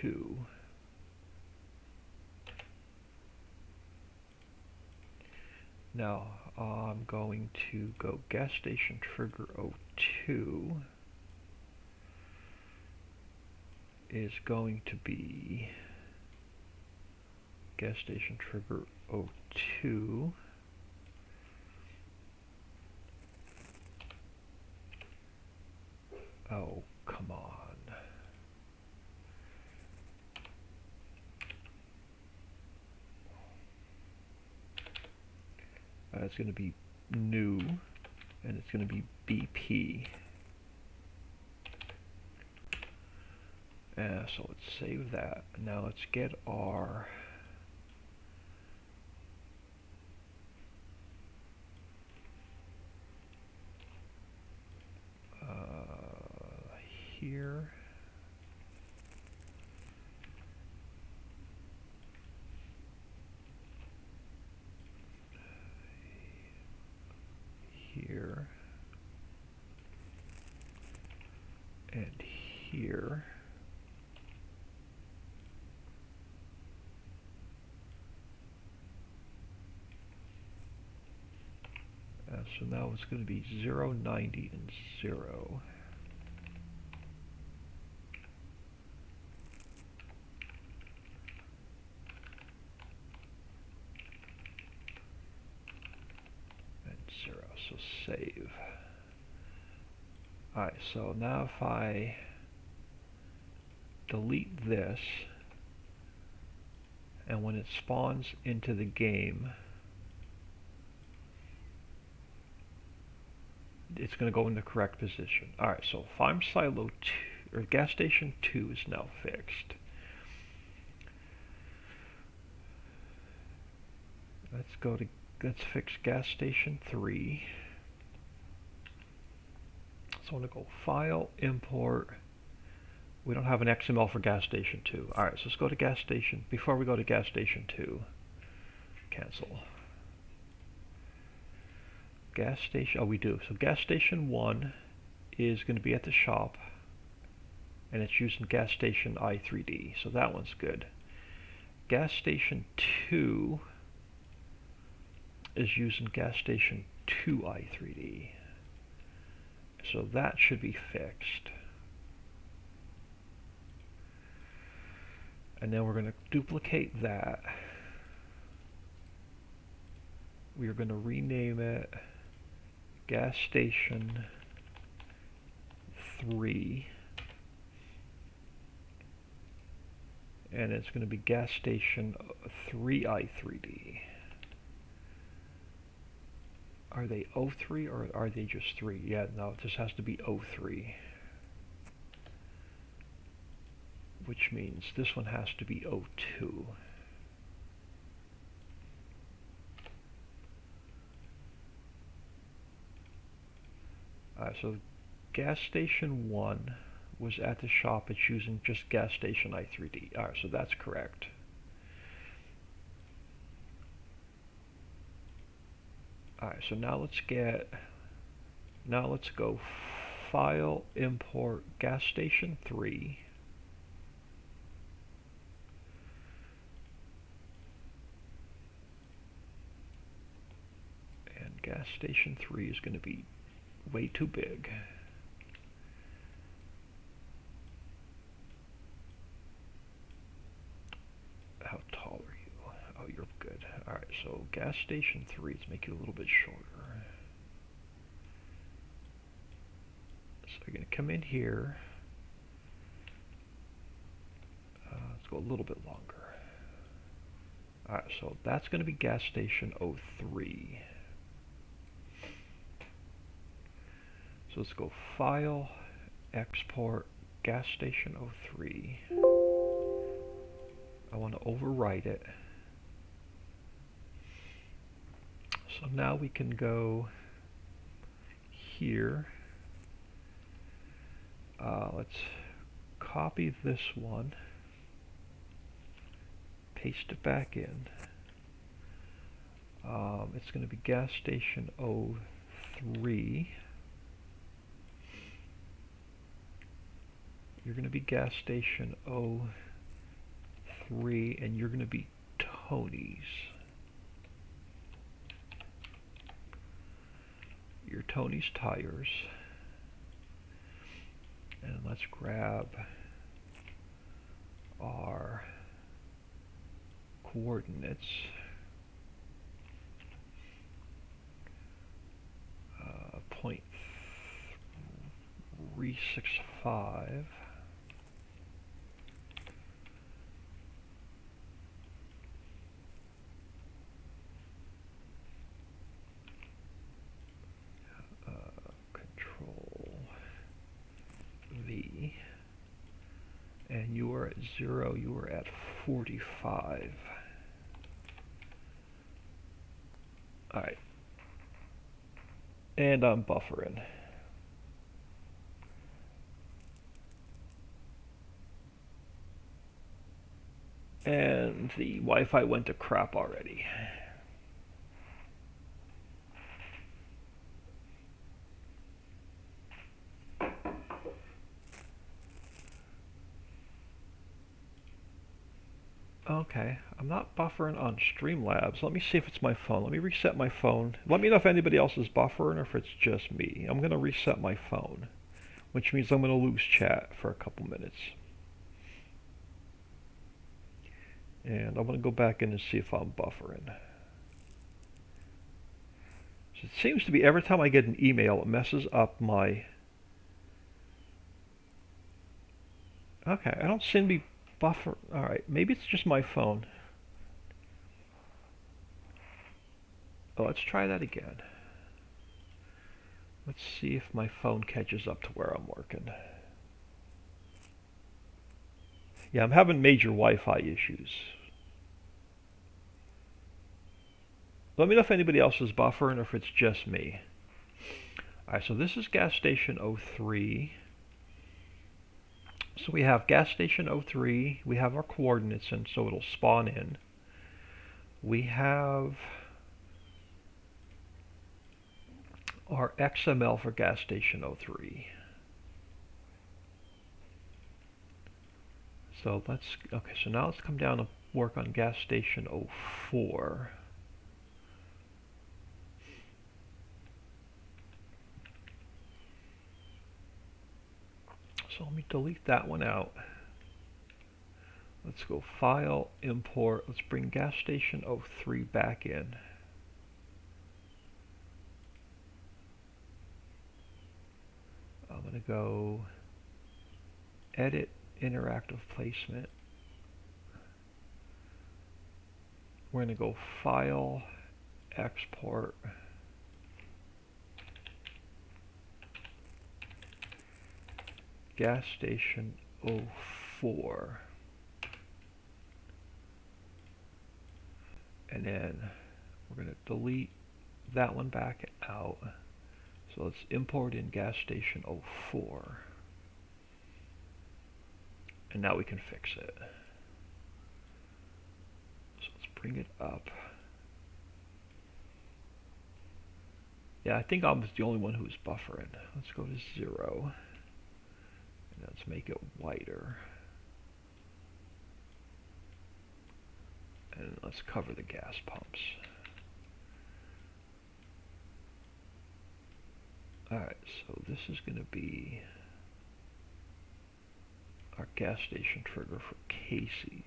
02. Now I'm going to go gas station trigger 02 is going to be gas station trigger 02 oh, come on. It's going to be new, and it's going to be BP. So let's save that. Now let's get our here. Here. And here. So now it's going to be 0, 90, and 0. And 0, so save. Alright, so now if I delete this, and when it spawns into the game, it's going to go in the correct position. Alright, so farm silo 2, or gas station 2 is now fixed. Let's fix gas station 3. So I'm going to go file, import. We don't have an XML for gas station 2. Alright, so let's go to gas station. Before we go to gas station 2, cancel. Gas station, oh we do. So gas station 1 is going to be at the shop, and it's using gas station i3D, so that one's good. Gas station 2 is using gas station 2 i3D, so that should be fixed. And then we're going to duplicate that. We are going to rename it gas station 3, and it's going to be gas station 3i3D. Are they 03 or are they just 3? Yeah, no, this has to be 03, which means this one has to be 02. So gas station 1 was at the shop. It's using just gas station i3D. Alright, so that's correct. Alright, so now let's go file, import gas station 3. And gas station 3 is going to be way too big. How tall are you? Oh, you're good. Alright, so gas station 3, let's make you a little bit shorter. So you're going to come in here. Let's go a little bit longer. Alright, so that's going to be gas station 03. So let's go file, export, gas station 03. I want to overwrite it. So now we can go here. Let's copy this one, paste it back in. It's going to be gas station 03. You're going to be gas station 03, and you're going to be Tony's. Your Tony's Tires. And let's grab our coordinates. 0.365. Control V. And you are at 0, you are at 45. Alright. And I'm buffering. And the Wi-Fi went to crap already. Okay, I'm not buffering on Streamlabs. Let me see if it's my phone. Let me reset my phone. Let me know if anybody else is buffering or if it's just me. I'm going to reset my phone, which means I'm going to lose chat for a couple minutes. And I'm going to go back in and see if I'm buffering. So it seems to be every time I get an email, it messes up my... Okay, I don't seem to be buffer. Alright, maybe it's just my phone. Oh, let's try that again. Let's see if my phone catches up to where I'm working. Yeah, I'm having major Wi-Fi issues. Let me know if anybody else is buffering or if it's just me. Alright, so this is gas station 03. So we have gas station 03, we have our coordinates in, so it'll spawn in. We have our XML for gas station 03. So so now let's come down and work on gas station 04. So let me delete that one out. Let's go File, Import. Let's bring gas station 03 back in. I'm going to go Edit, Interactive Placement. We're going to go File, Export. Gas station 04. And then we're going to delete that one back out. So let's import in gas station 04. And now we can fix it. So let's bring it up. Yeah, I think I'm the only one who's buffering. Let's go to 0. Let's make it whiter. And let's cover the gas pumps. Alright, so this is going to be our gas station trigger for Casey's.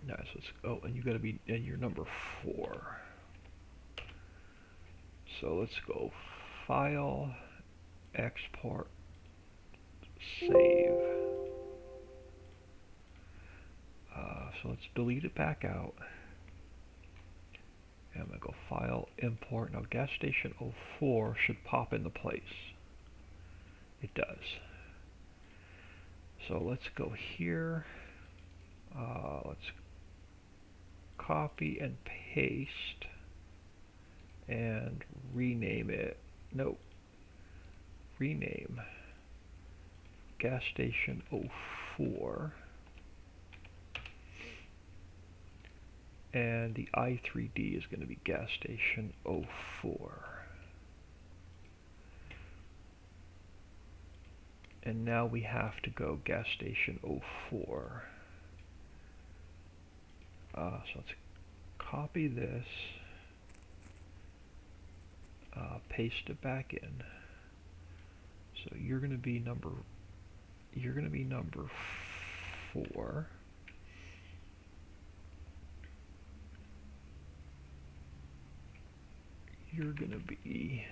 Nice, and you got to be in your number 4. So let's go File, Export, Save. So let's delete it back out. And I'm going to go File, Import. Now gas station 04 should pop into place. It does. So let's go here. Let's copy and paste. And rename it. Nope. Rename gas station 04. And the I3D is going to be gas station 04. And now we have to go gas station 04. So let's copy this, paste it back in. So you're going to be number 4. You're going to be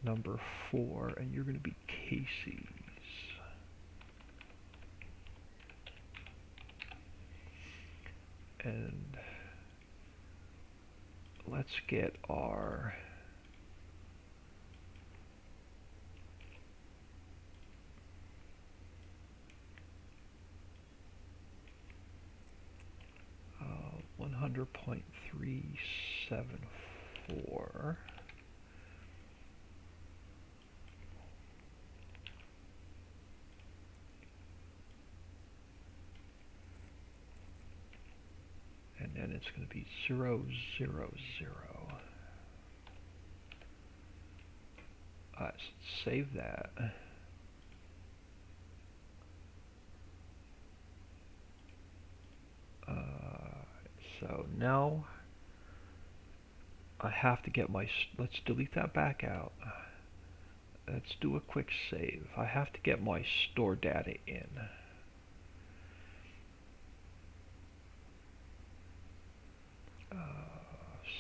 number 4, and you're going to be Casey's. And let's get our uh, 100.374. And then it's going to be 0, 0, 0. Let's save that. So now I have to get my, let's delete that back out. Let's do a quick save. I have to get my store data in.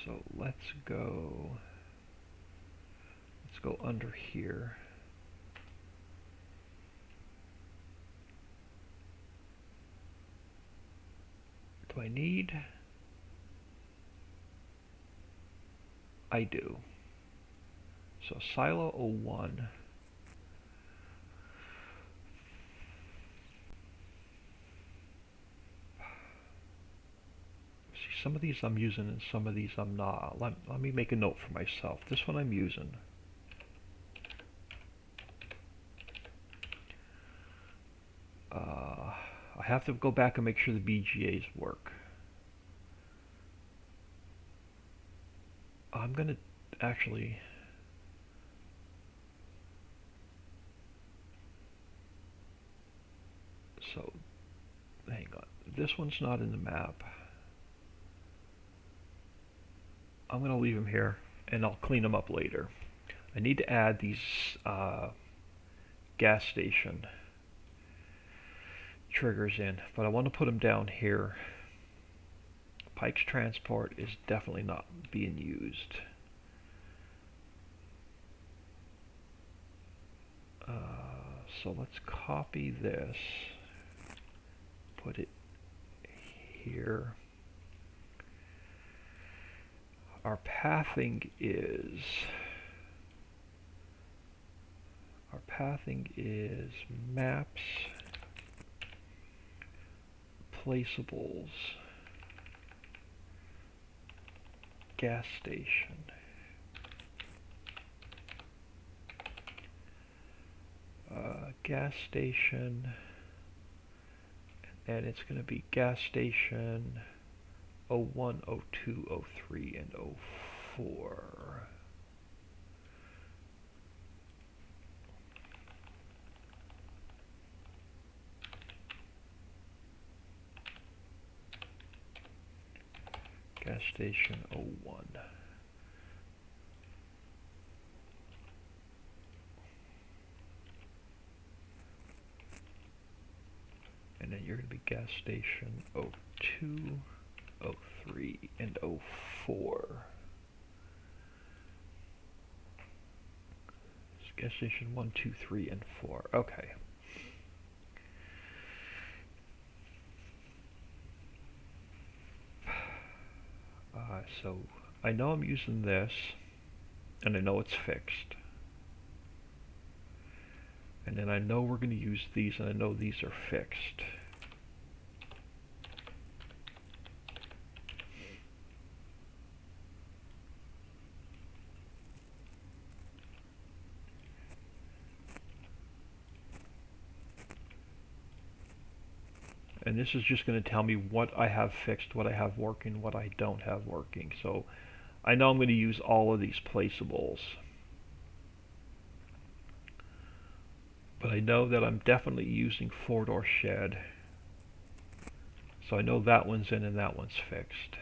So let's go under here. Do I need? I do. So silo 01. See, some of these I'm using and some of these I'm not. Let me make a note for myself. This one I'm using. I have to go back and make sure the BGAs work. I'm gonna actually so hang on, this one's not in the map. I'm gonna leave them here and I'll clean them up later. I need to add these gas station triggers in, but I want to put them down here. Pike's Transport is definitely not being used. So let's copy this, put it here. Our pathing is maps, placeables, gas station. Gas station, and it's going to be gas station 01, 02, 03, and 04. Gas station 01. And then you're going to be gas station 02, 03, and 04. It's gas station 1, 2, 3, and 4. Okay. So I know I'm using this, and I know it's fixed. And then I know we're going to use these, and I know these are fixed. And this is just going to tell me what I have fixed, what I have working, what I don't have working. So I know I'm going to use all of these placeables. But I know that I'm definitely using four-door shed. So I know that one's in and that one's fixed.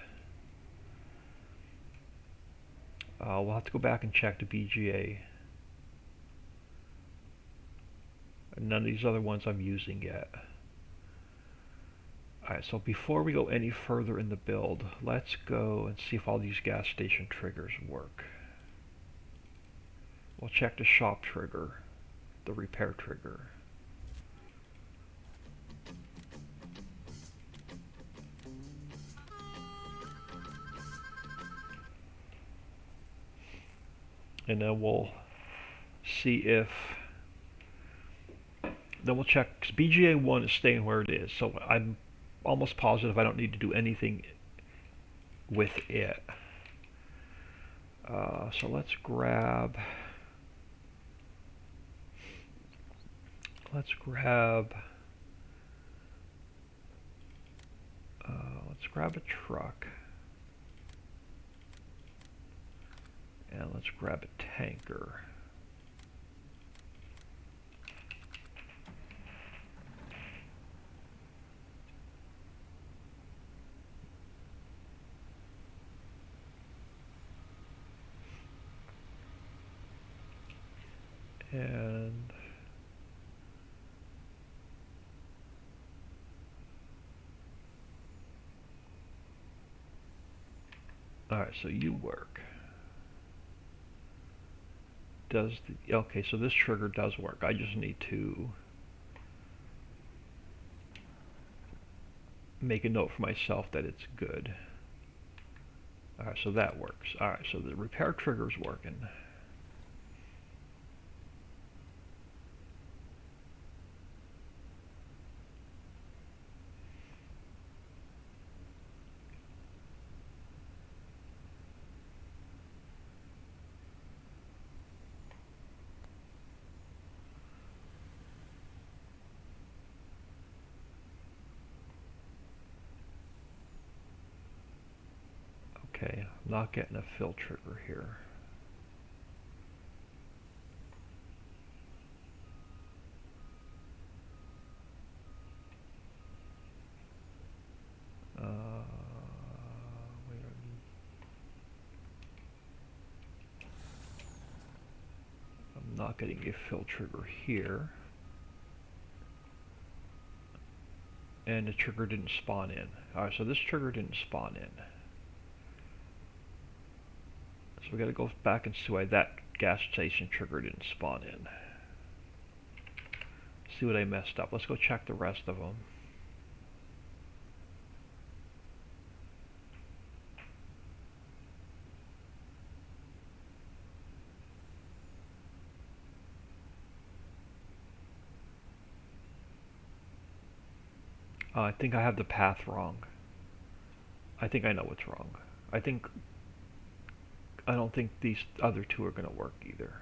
We'll have to go back and check the BGA. And none of these other ones I'm using yet. Alright, so before we go any further in the build, let's go and see if all these gas station triggers work. We'll check the shop trigger, the repair trigger. And then we'll see if, then we'll check, because BGA 1 is staying where it is, so I'm almost positive I don't need to do anything with it. So let's grab let's grab a truck, and let's grab a tanker. And alright, so you work. Does the, okay, so this trigger does work. I just need to make a note for myself that it's good. Alright, so that works. Alright, so the repair trigger's working. Okay, I'm not getting a fill trigger here. I'm not getting a fill trigger here. And the trigger didn't spawn in. Alright, so this trigger didn't spawn in. So we gotta go back and see why that gas station trigger didn't spawn in. See what I messed up. Let's go check the rest of them. I think I have the path wrong. I think I know what's wrong. I don't think these other two are gonna work either.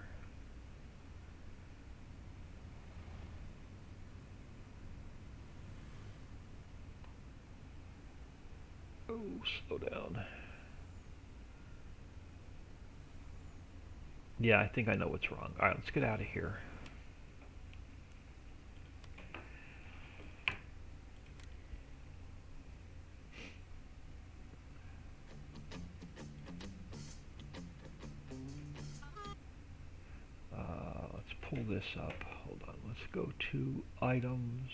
Oh, slow down. Yeah, I think I know what's wrong. Alright, let's get out of here. Let's pull this up. Hold on. Let's go to items.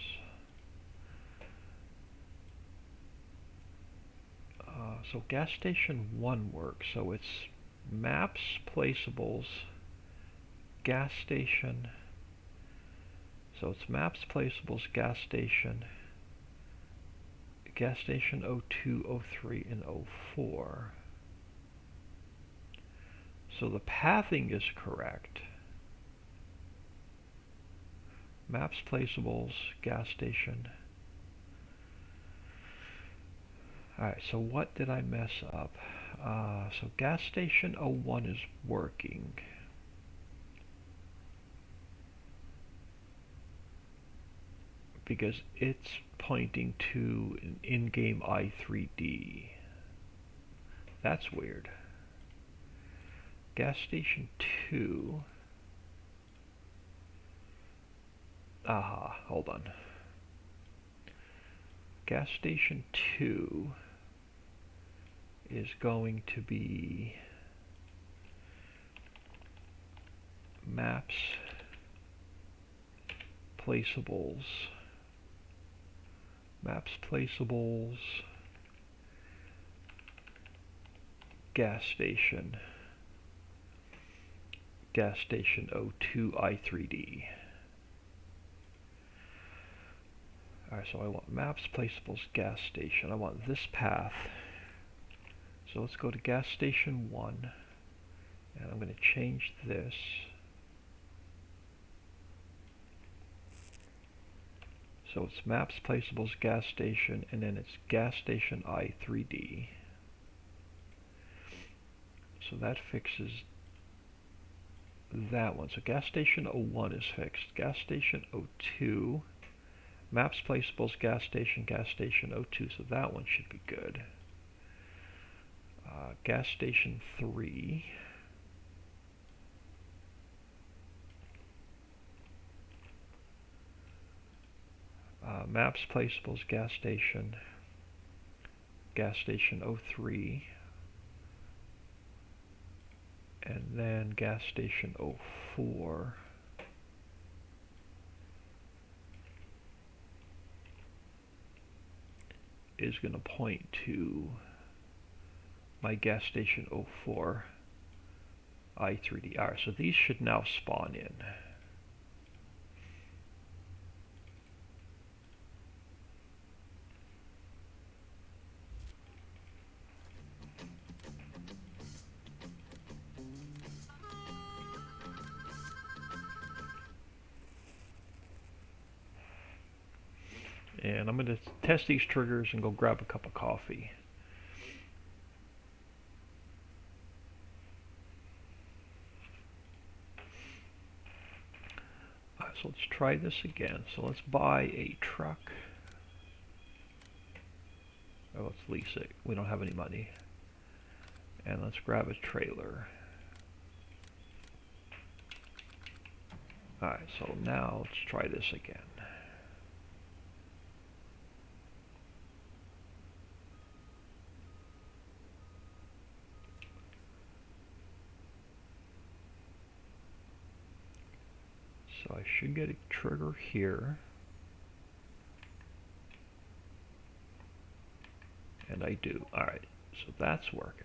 So gas station 1 works. So it's maps, placeables, gas station. So it's maps, placeables, gas station 02, 03, and 04. So the pathing is correct. Maps, placeables, gas station. Alright, so what did I mess up? So gas station 01 is working. Because it's pointing to an in-game i3D. That's weird. Gas station 2. Aha, hold on. Gas station 2 is going to be maps, placeables, gas station O2 I3D. Alright, so I want maps, placeables, gas station. I want this path. So let's go to gas station 1, and I'm going to change this. So it's maps, placeables, gas station, and then it's gas station I3D. So that fixes that one. So gas station 01 is fixed. Gas station 02, maps, placeables, gas station 02. So that one should be good. Gas station 3. Maps, placeables, gas station 03. And then gas station 04. Is going to point to my gas station 04 I3D. Alright, so these should now spawn in. And I'm going to test these triggers and go grab a cup of coffee. Alright, so let's try this again. So let's buy a truck. Or let's lease it. We don't have any money. And let's grab a trailer. Alright, so now let's try this again. So I should get a trigger here. And I do. Alright, so that's working.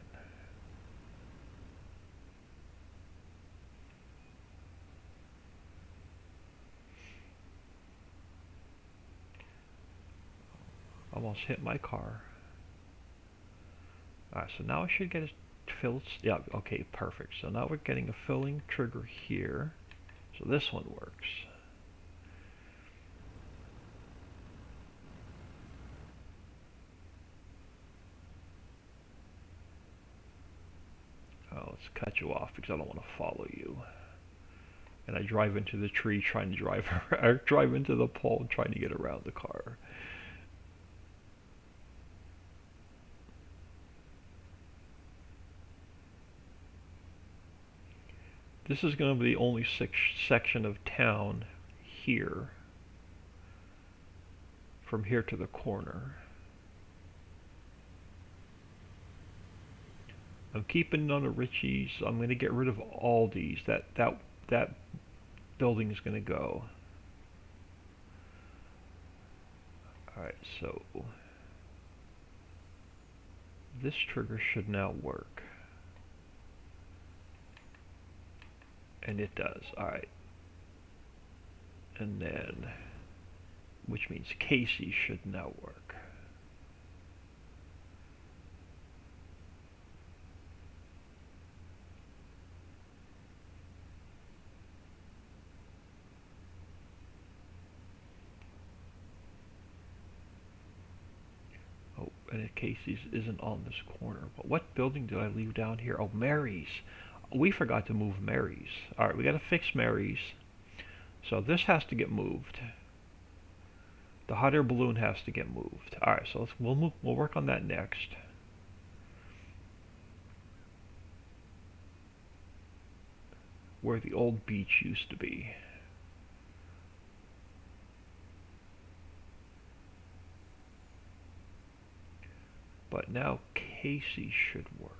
Almost hit my car. Alright, so now I should get a filled. Yeah, okay, perfect. So now we're getting a filling trigger here. So this one works. Oh, let's cut you off because I don't want to follow you. And I drive into the tree trying to drive into the pole trying to get around the car. This is going to be the only section of town here, from here to the corner. I'm keeping none of Ricci's. I'm going to get rid of all these. That building is going to go. Alright, so this trigger should now work. And it does. Alright. And then, which means Casey should now work. Oh, and Casey's isn't on this corner. But what building did I leave down here? Oh, Mary's. We forgot to move Mary's. Alright, we gotta fix Mary's. So this has to get moved. The hot air balloon has to get moved. Alright, so we'll work on that next. Where the old beach used to be. But now Casey should work.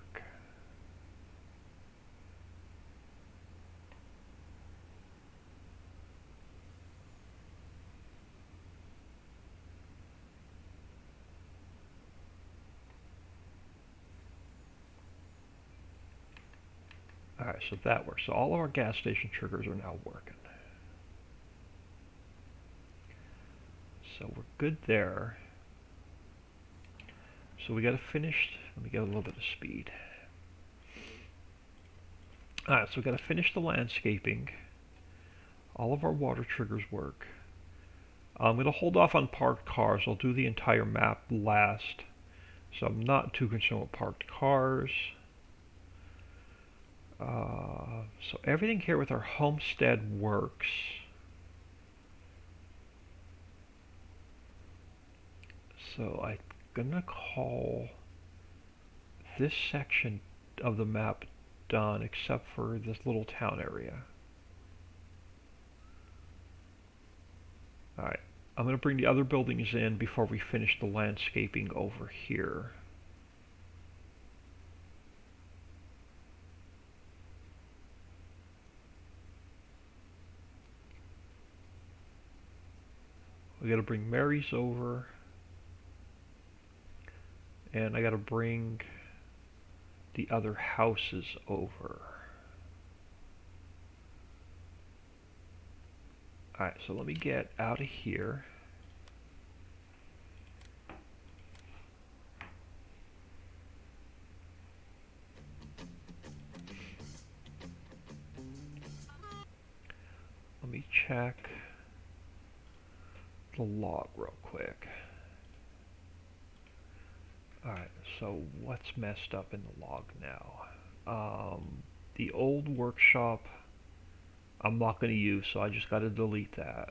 Alright, so that works. So all of our gas station triggers are now working. So we're good there. So we got to finish, let me get a little bit of speed. Alright, so we got to finish the landscaping. All of our water triggers work. I'm going to hold off on parked cars. I'll do the entire map last. So I'm not too concerned with parked cars. So everything here with our homestead works. So I'm gonna call this section of the map done except for this little town area. Alright, I'm gonna bring the other buildings in before we finish the landscaping over here. We gotta bring Mary's over. And I gotta bring the other houses over. Alright, so let me get out of here. Let me check the log real quick. Alright, so what's messed up in the log now? The old workshop I'm not going to use, so I just got to delete that.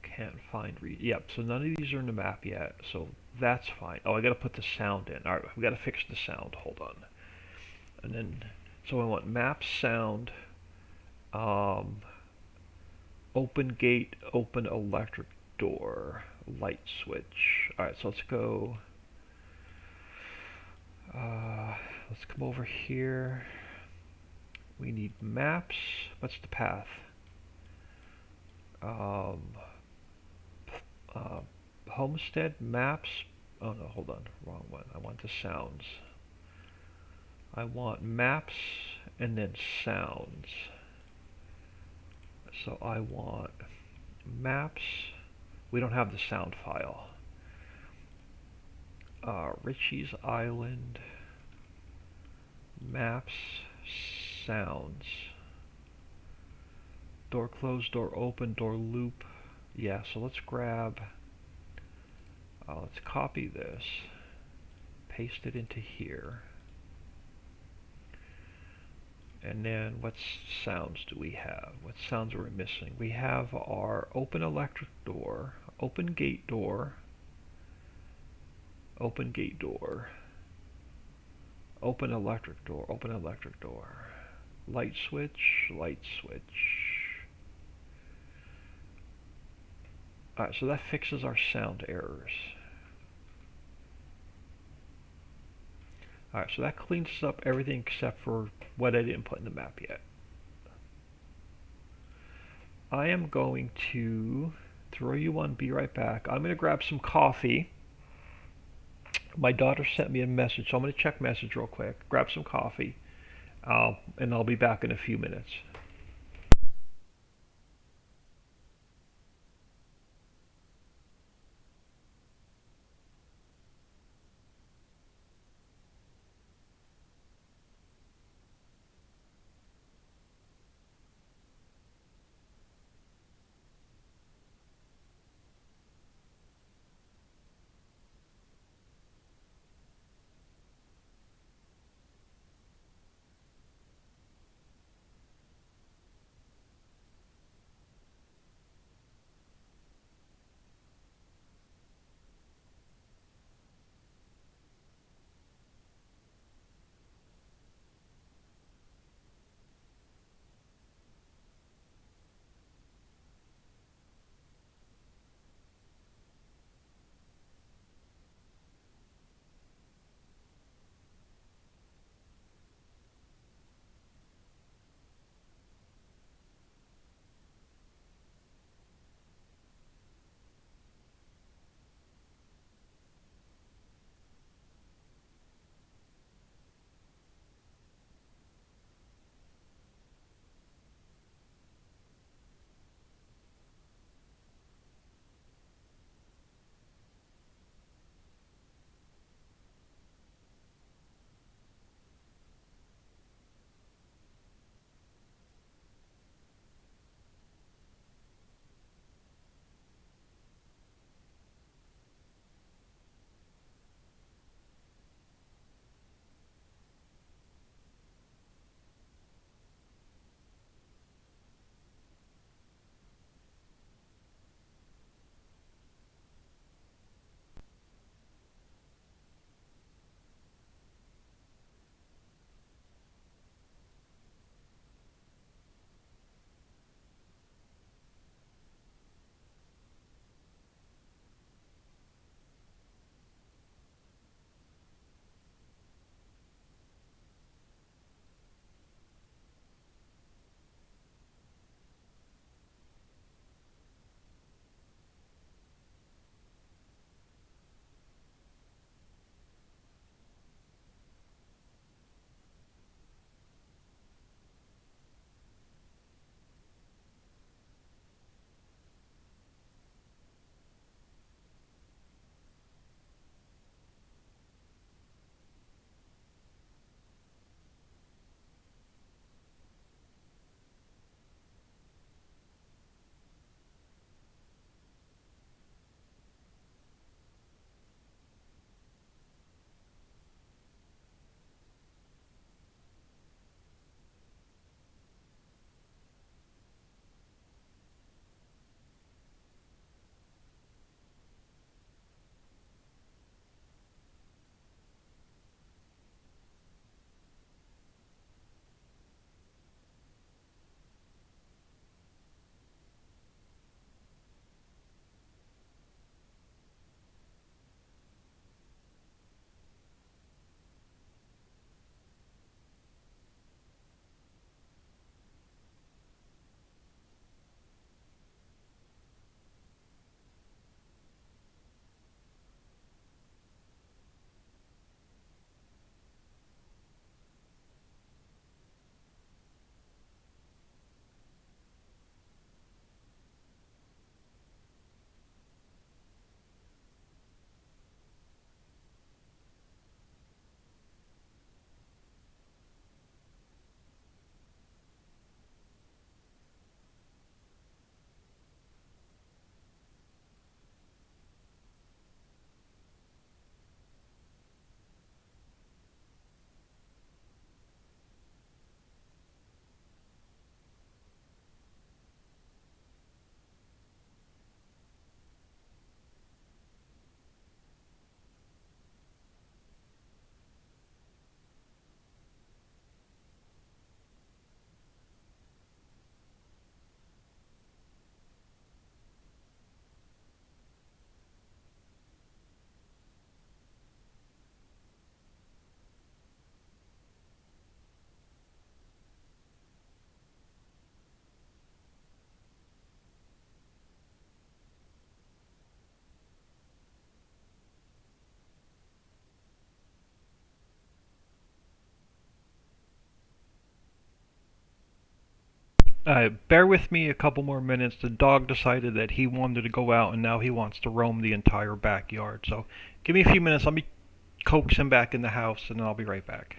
Can't find yep, so none of these are in the map yet, so that's fine. Oh, I got to put the sound in. Alright, we got to fix the sound. Hold on. And then, so I want map sound, open gate, open electric door, light switch. Alright, so let's go, let's come over here. We need maps. What's the path? Homestead, maps. Oh no, hold on, wrong one. I want the sounds. I want maps and then sounds. So I want maps. We don't have the sound file. Ricci's Island, maps, sounds. Door closed, door open, door loop. Yeah, so let's grab, let's copy this, paste it into here. And then what sounds do we have? What sounds are we missing? We have our open electric door, open gate door, open gate door, open electric door, open electric door, light switch, light switch. Alright, so that fixes our sound errors. Alright, so that cleans up everything except for what I didn't put in the map yet. I am going to throw you one, be right back. I'm going to grab some coffee. My daughter sent me a message, so I'm going to check message real quick, grab some coffee, and I'll be back in a few minutes. Bear with me a couple more minutes. The dog decided that he wanted to go out and now he wants to roam the entire backyard. So give me a few minutes. Let me coax him back in the house and then I'll be right back.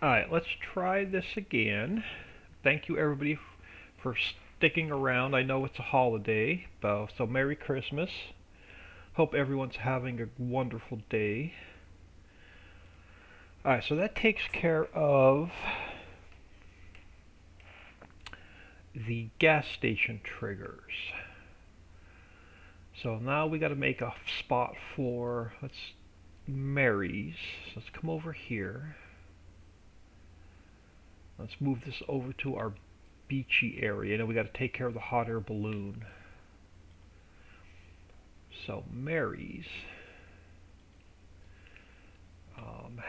Alright, let's try this again. Thank you everybody for sticking around. I know it's a holiday, so Merry Christmas. Hope everyone's having a wonderful day. Alright, so that takes care of the gas station triggers. So now we got to make a spot for Mary's. So let's come over here. Let's move this over to our beachy area. Now we got to take care of the hot air balloon. So Mary's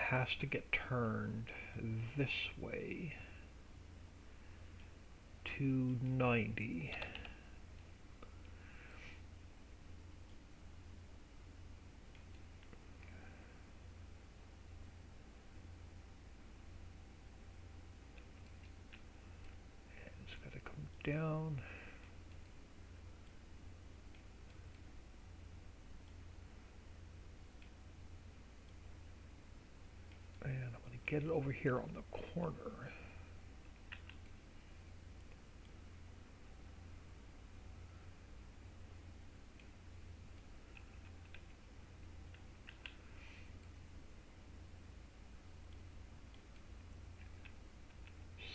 has to get turned this way to 90. It's got to come down. And I'm going to get it over here on the corner.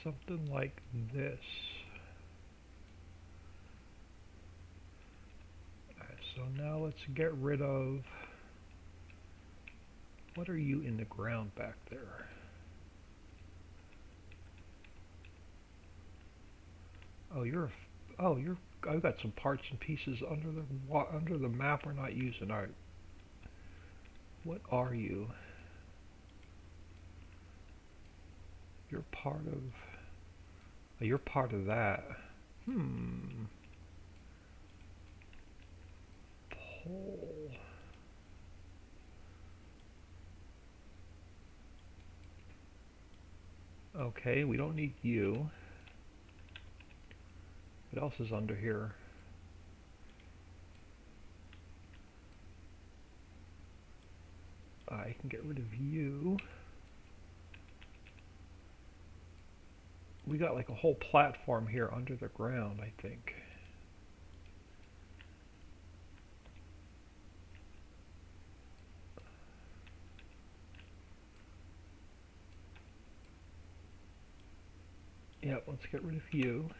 Something like this. Alright, so now let's get rid of, what are you in the ground back there? I've got some parts and pieces under the map we're not using. Alright. What are you? You're part of, you're part of that. Pole. Okay, we don't need you. What else is under here? I can get rid of you. We got like a whole platform here under the ground, I think. Yeah, let's get rid of you.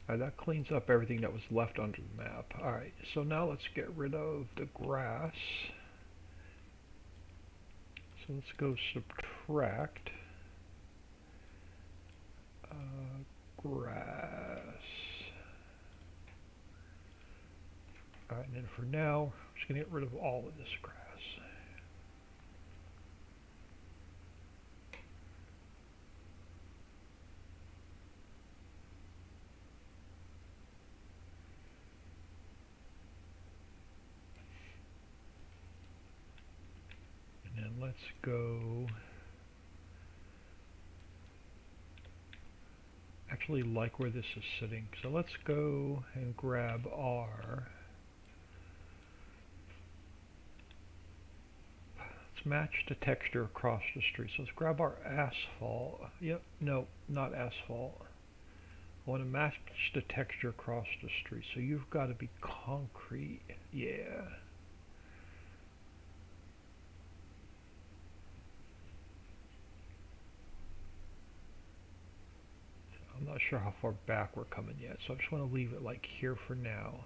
That cleans up everything that was left under the map. Alright, so now let's get rid of the grass. So let's go subtract grass. Alright, and then for now, I'm just going to get rid of all of this grass. And then let's go actually like where this is sitting. So let's go and grab our, let's match the texture across the street. So let's grab our asphalt. Yep, no, not asphalt. I want to match the texture across the street. So you've got to be concrete. Yeah. I'm not sure how far back we're coming yet, so I just want to leave it like here for now.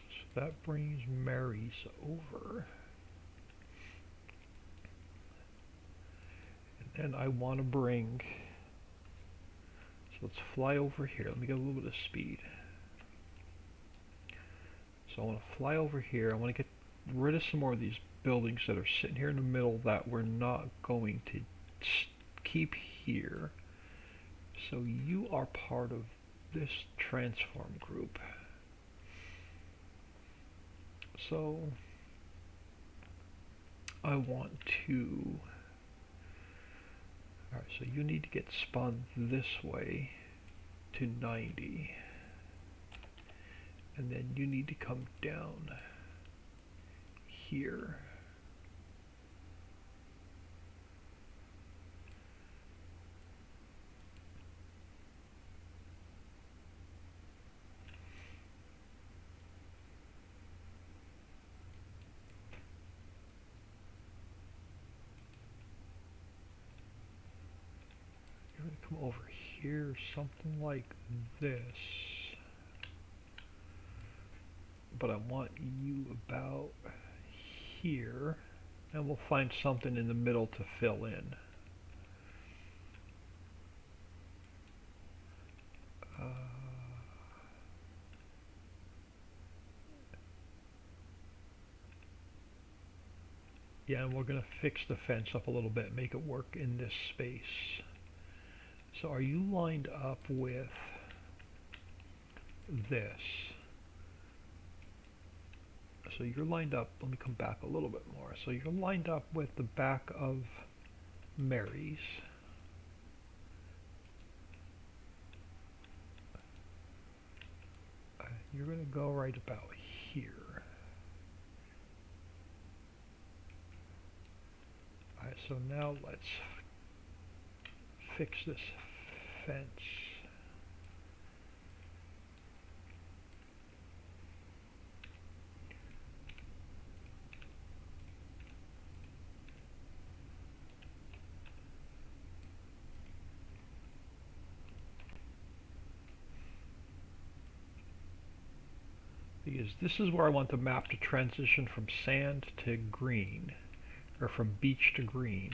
So that brings Mary's over. And then I want to bring, so let's fly over here. Let me get a little bit of speed. So I want to fly over here. I want to get rid of some more of these buildings that are sitting here in the middle that we're not going to keep here. So you are part of this transform group. So I want to, alright, so you need to get spun this way to 90. And then you need to come down here. You're going to come over here, something like this. But I want you about here, and we'll find something in the middle to fill in. Yeah, and we're going to fix the fence up a little bit, make it work in this space. So are you lined up with this? So you're lined up, let me come back a little bit more. So you're lined up with the back of Mary's. You're going to go right about here. Alright, so now let's fix this fence. Because this is where I want the map to transition from sand to green, or from beach to green.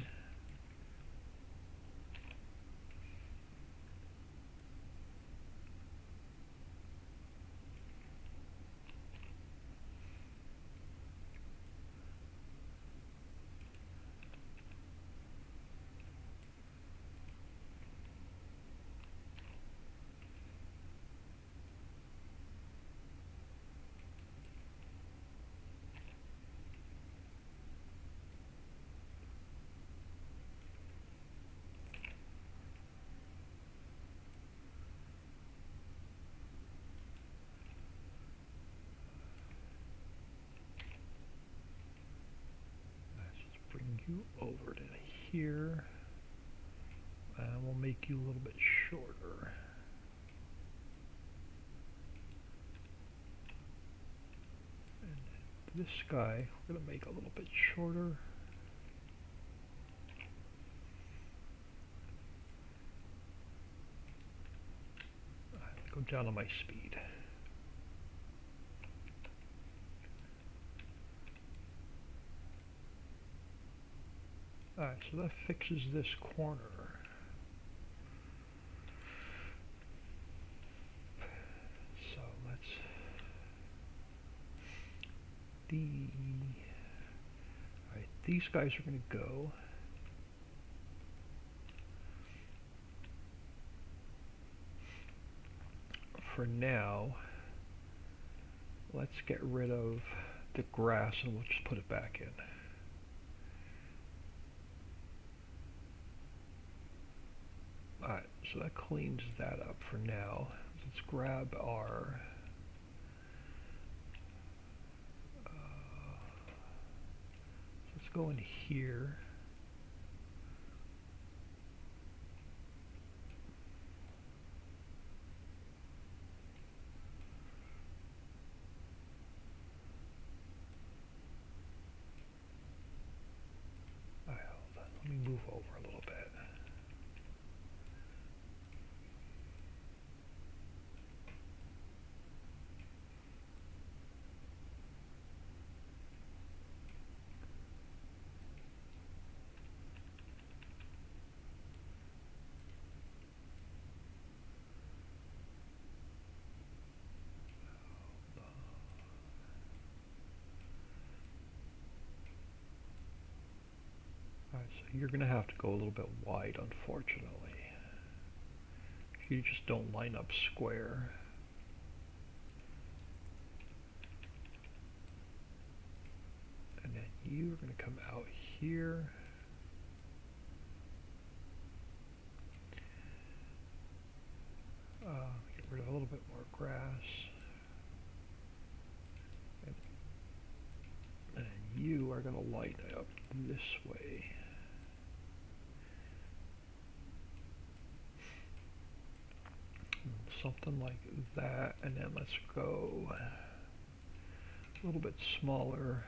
You over to here, and we'll make you a little bit shorter. And this guy we're going to make a little bit shorter. Go down on my speed. Alright, so that fixes this corner. So let's alright, these guys are going to go. for now, let's get rid of the grass and we'll just put it back in. Alright, so that cleans that up for now. Let's grab our let's go in here. Alright, hold on. Let me move over a little bit. Alright, so you're going to have to go a little bit wide, unfortunately. You just don't line up square. And then you're going to come out here. Get rid of a little bit more grass. And you are going to line up this way. Something like that, and then let's go a little bit smaller.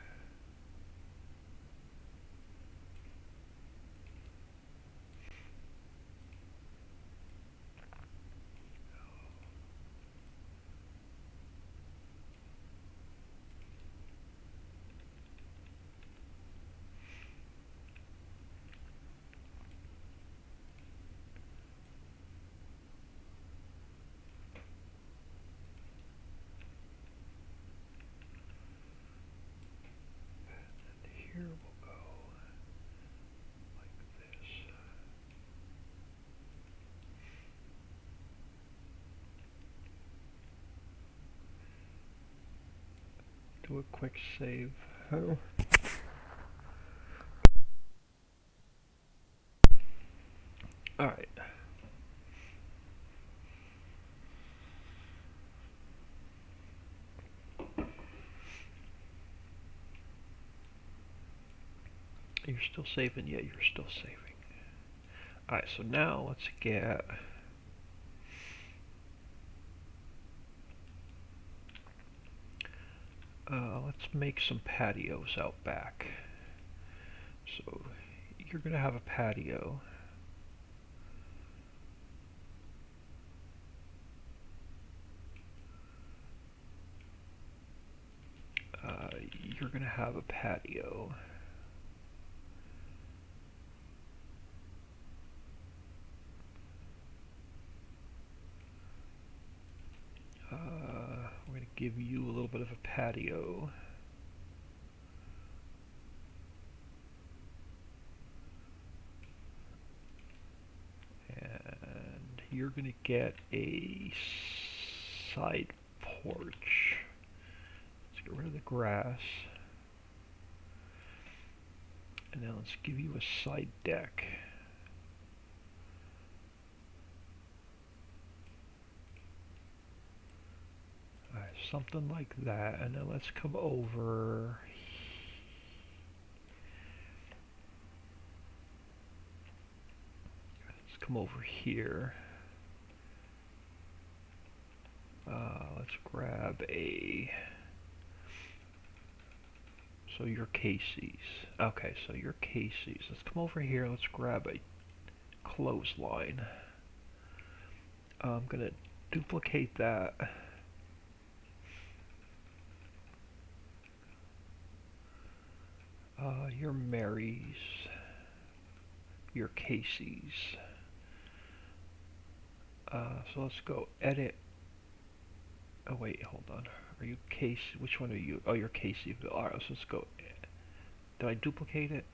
Here we'll go like this. Do a quick save. Oh. Alright. You're still saving? Yeah, you're still saving. Alright, so now let's get let's make some patios out back. So you're gonna have a patio. You're gonna have a patio. We're going to give you a little bit of a patio. And you're going to get a side porch. Let's get rid of the grass. And now let's give you a side deck. Something like that, and then let's come over. Let's come over here. Let's grab so your Casey's. Okay, so your Casey's. Let's come over here. Let's grab a clothesline. I'm gonna duplicate that. Your Mary's, your Casey's. So let's go edit. Oh wait, hold on. Are you Casey? Which one are you? Oh, you're Caseyville. Alright, so let's go. Did I duplicate it?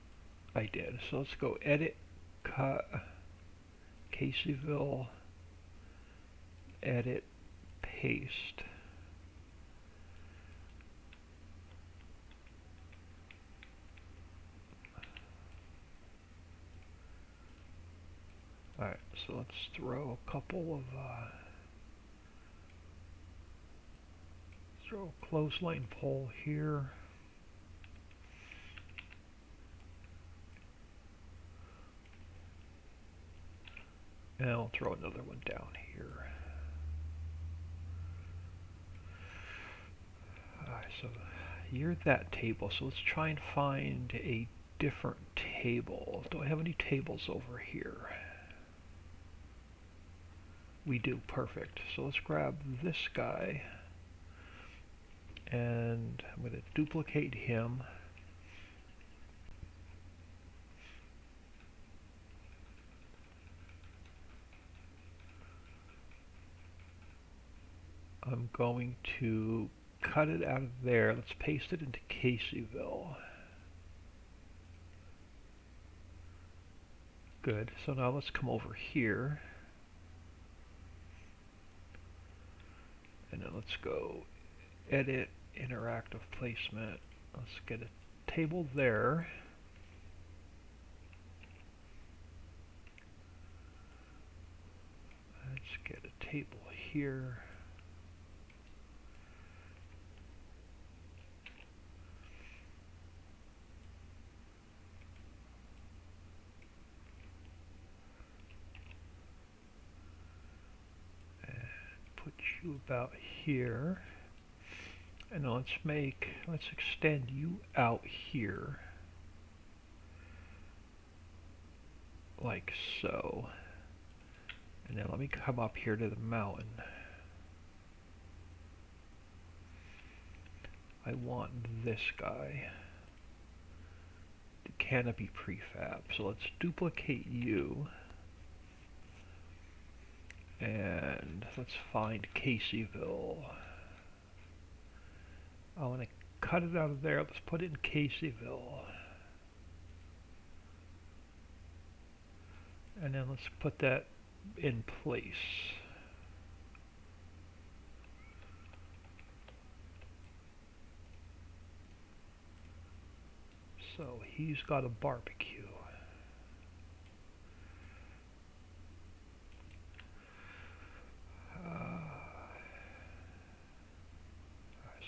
I did. So let's go edit, cut, Caseyville, edit, paste. Alright, so let's throw a couple of throw a clothesline pole here. And I'll throw another one down here. Alright, so you're that table, so let's try and find a different table. Do I have any tables over here? We do, perfect. So let's grab this guy, and I'm going to duplicate him. I'm going to cut it out of there. Let's paste it into Caseyville. Good. So now let's come over here. And then let's go edit interactive placement. Let's get a table there. Let's get a table here. Put you about here, and then let's extend you out here like so, and then let me come up here to the mountain. I want this guy, the canopy prefab, so let's duplicate you. And let's find Caseyville. I want to cut it out of there. Let's put it in Caseyville. And then let's put that in place. So he's got a barbecue.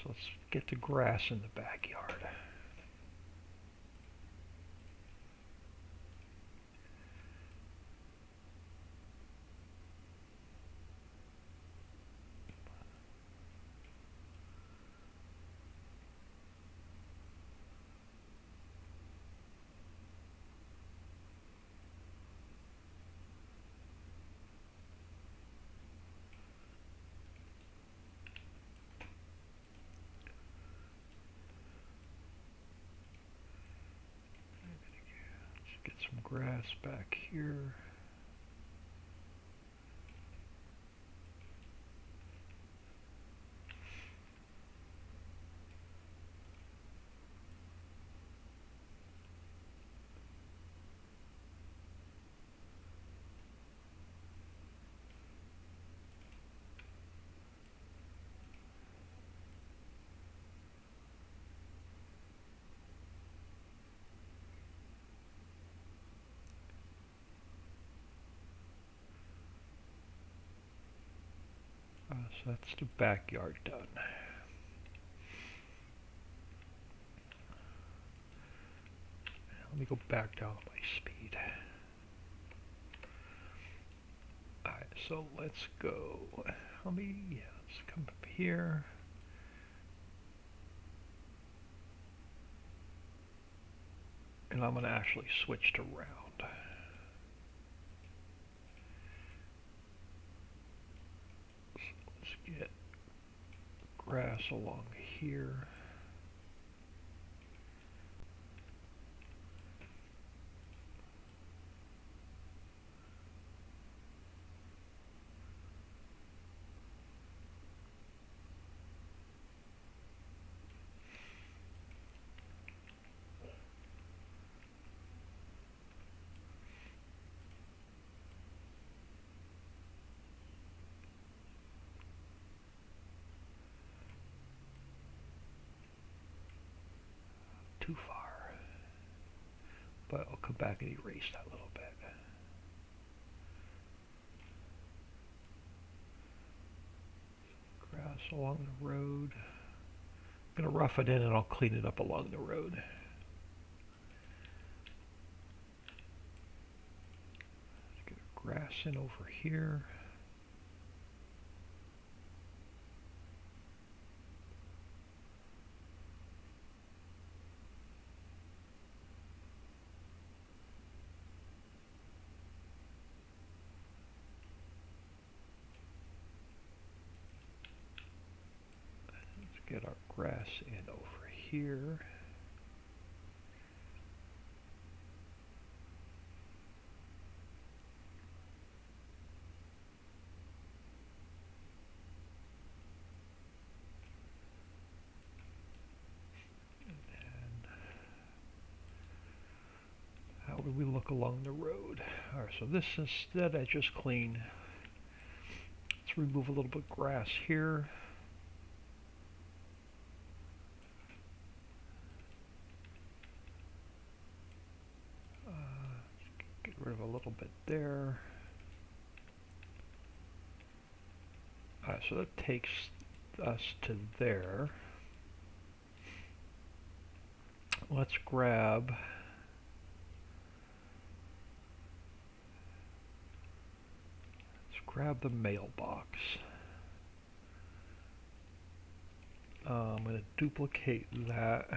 So let's get the grass in the backyard. Get some grass back here. So that's the backyard done. Let me go back down to my speed. Alright, so let's go. Let's come up here. And I'm going to actually switch to round. Get grass along here. too far. But I'll come back and erase that a little bit. Grass along the road. I'm going to rough it in and I'll clean it up along the road. Let's get grass in over here. Get our grass in over here. And how do we look along the road? Alright, so this instead I just clean. Let's remove a little bit of grass here. Get rid of a little bit there. Alright, so that takes us to there. Let's grab the mailbox. I'm going to duplicate that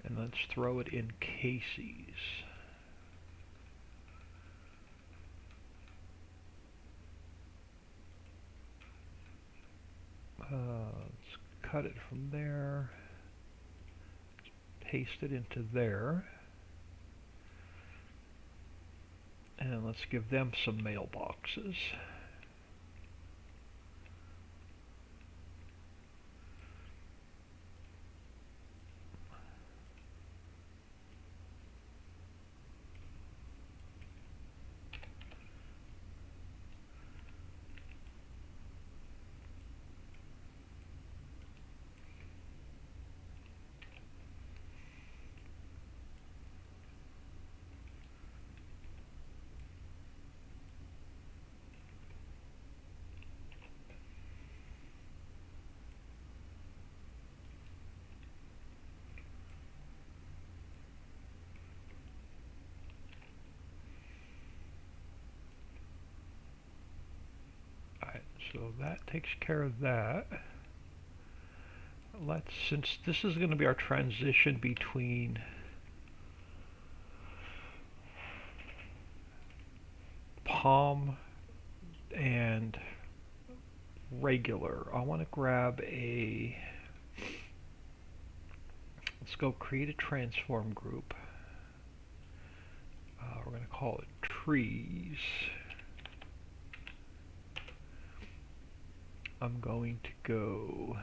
and let's throw it in cases. Let's cut it from there, paste it into there, and let's give them some mailboxes. So that takes care of that. Since this is going to be our transition between palm and regular, I want to grab let's go create a transform group. We're going to call it trees. I'm going to go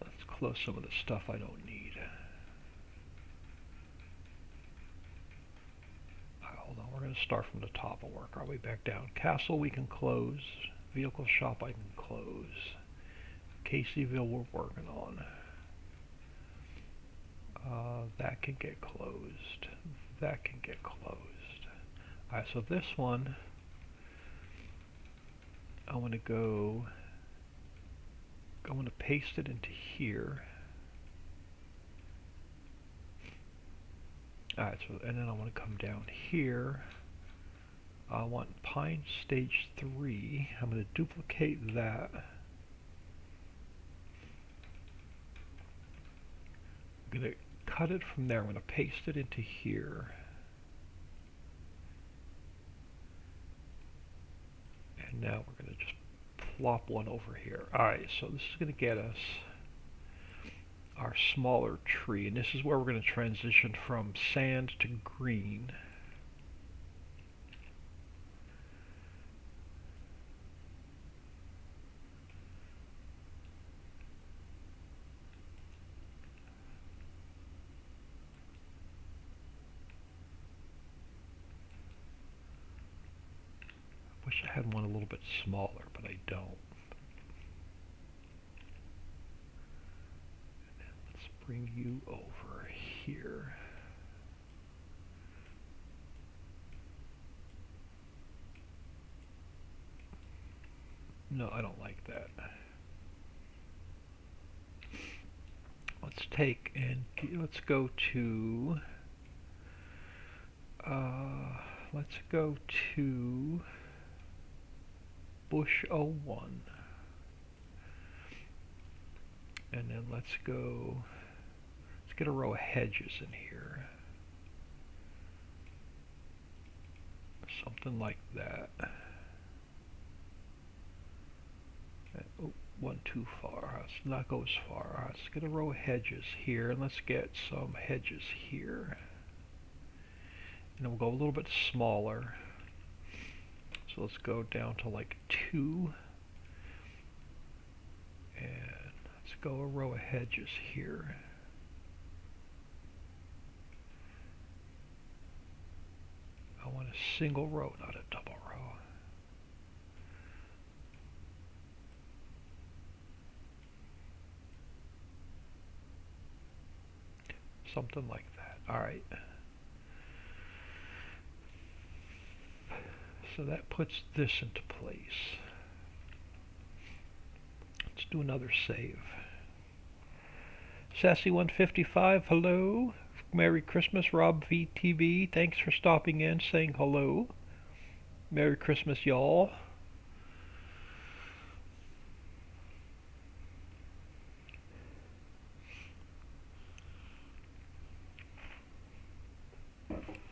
let's close some of the stuff I don't need. Hold on, we're going to start from the top and work our way back down. Castle we can close. Vehicle shop I can close. Caseyville we're working on. That can get closed. That can get closed. Alright, so this one, I want to paste it into here. Alright, so, and then I want to come down here. I want Pine Stage 3. I'm going to duplicate that. I'm going to cut it from there. I'm going to paste it into here. And now we're going to just plop one over here. Alright, so this is going to get us our smaller tree. And this is where we're going to transition from sand to green. Wish I had one a little bit smaller, but I don't. And then let's bring you over here. No, I don't like that. Let's take and let's go to Bush 01, and then let's get a row of hedges in here, something like that. Oh, one too far. Let's not go as far. Let's get a row of hedges here, and let's get some hedges here. And then we'll go a little bit smaller. So let's go down to like 2. And let's go a row of hedges here. I want a single row, not a double row. Something like that. Alright. So that puts this into place. Let's do another save. Sassy155, hello. Merry Christmas, Rob VTV. Thanks for stopping in, saying hello. Merry Christmas, y'all.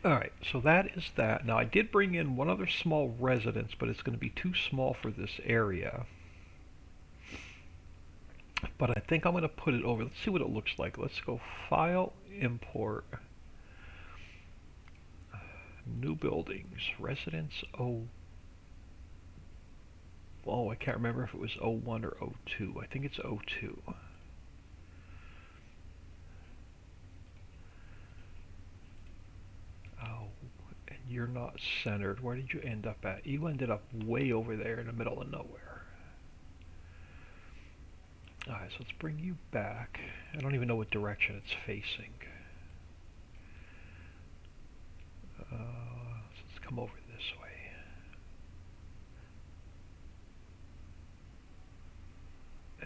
Alright, so that is that. Now I did bring in one other small residence, but it's going to be too small for this area. But I think I'm going to put it over. Let's see what it looks like. Let's go File, Import, New Buildings, Residence Oh, I can't remember if it was 01 or 02. I think it's 02. You're not centered. Where did you end up at? You ended up way over there in the middle of nowhere. Alright, so let's bring you back. I don't even know what direction it's facing. So let's come over this way.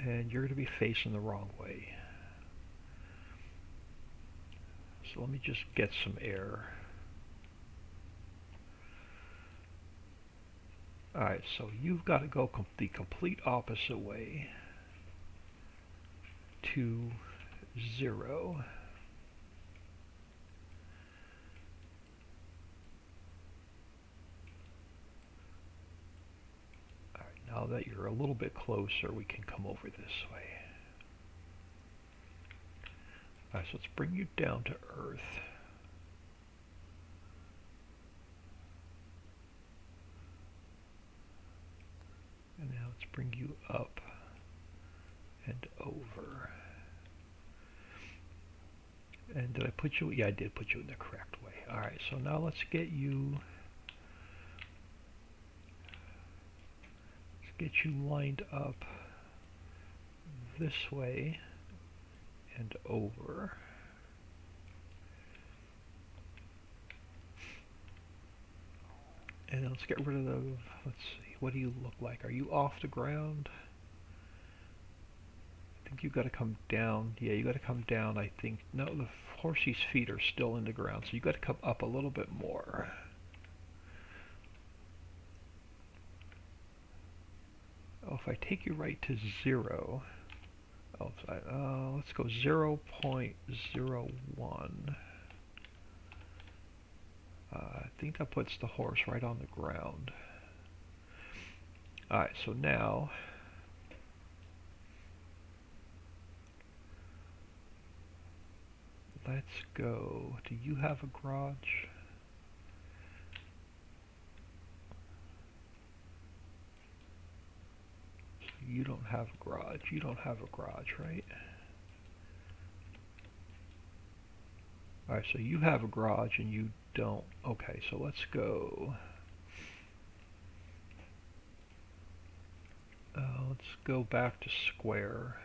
And you're going to be facing the wrong way. So let me just get some air. Alright, so you've got to go the complete opposite way to 0. Alright, now that you're a little bit closer, we can come over this way. Alright, so let's bring you down to Earth. And now let's bring you up and over. And did I put you? Yeah, I did put you in the correct way. Alright, so now let's get you lined up this way and over. And let's get rid of the, let's see, what do you look like? Are you off the ground? I think you got to come down. Yeah, you got to come down, I think. No, the horsey's feet are still in the ground, so you got to come up a little bit more. Oh, if I take you right to 0, let's go 0.01. I think that puts the horse right on the ground. Alright, so now let's go. Do you have a garage? You don't have a garage. You don't have a garage, right? Alright, so you have a garage and you don't. Okay, so let's go. Let's go back to square.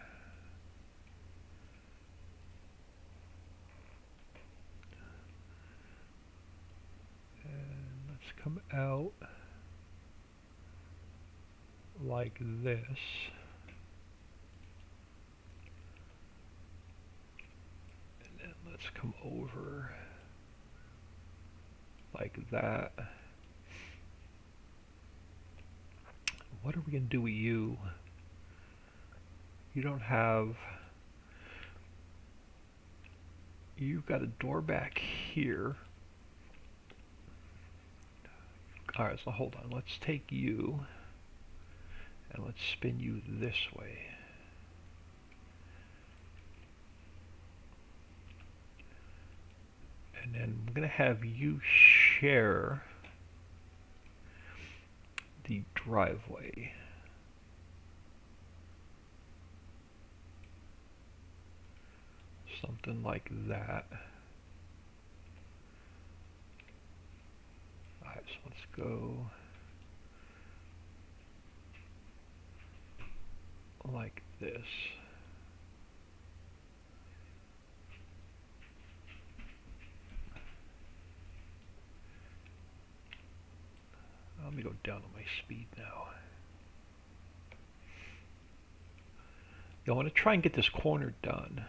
And let's come out like this. And then let's come over like that. What are we going to do with you? You don't have... You've got a door back here. Alright, so hold on. Let's take you and let's spin you this way. And then we're going to have you share the driveway. Something like that. Alright, so let's go like this. Let me go down on my speed now. I want to try and get this corner done.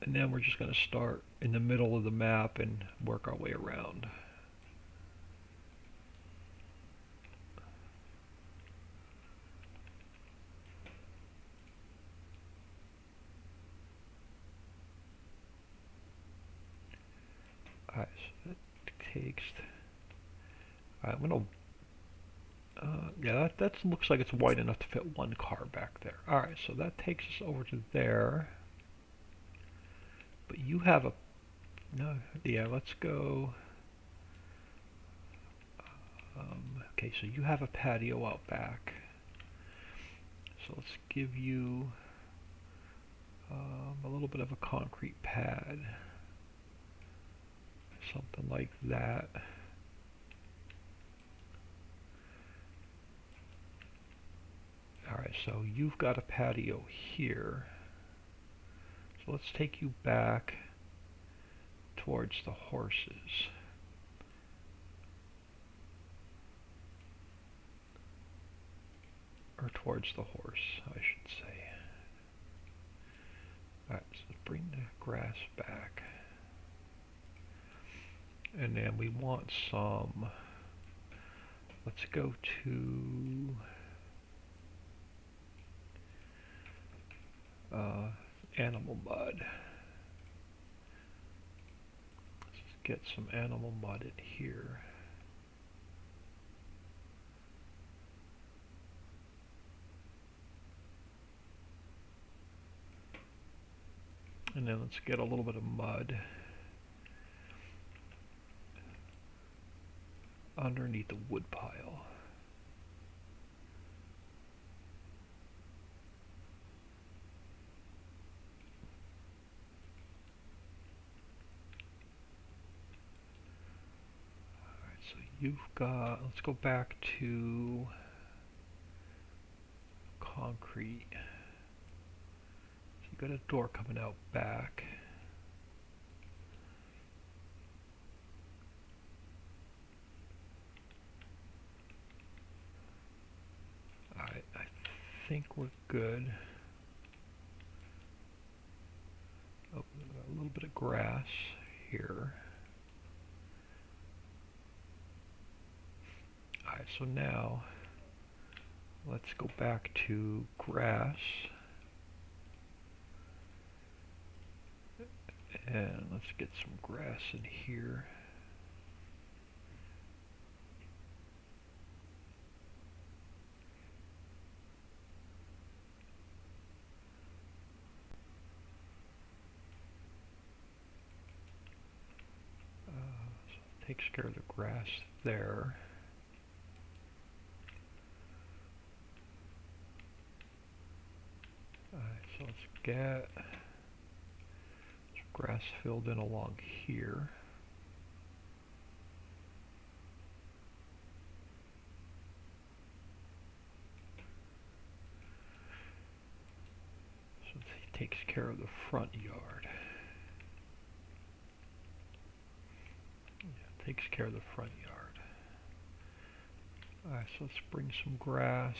And then we're just going to start in the middle of the map and work our way around. Alright, so that takes... Alright, I'm going to... yeah, that looks like it's wide enough to fit one car back there. Alright, so that takes us over to there. But you have a... No, yeah, let's go... okay, so you have a patio out back. So let's give you a little bit of a concrete pad. Something like that. Alright, so you've got a patio here. So let's take you back towards the horses. Or towards the horse, I should say. Alright, so bring the grass back. And then we want some... Let's go to... animal mud. Let's just get some animal mud in here. And then let's get a little bit of mud underneath the wood pile. Alright, so you've got, let's go back to concrete. So you've got a door coming out back. Alright, I think we're good. Oh, a little bit of grass here. Alright, so now let's go back to grass. And let's get some grass in here. So takes care of the grass there. Alright, so let's get some grass filled in along here. takes care of the front yard. Yeah, takes care of the front yard. Alright, so let's bring some grass.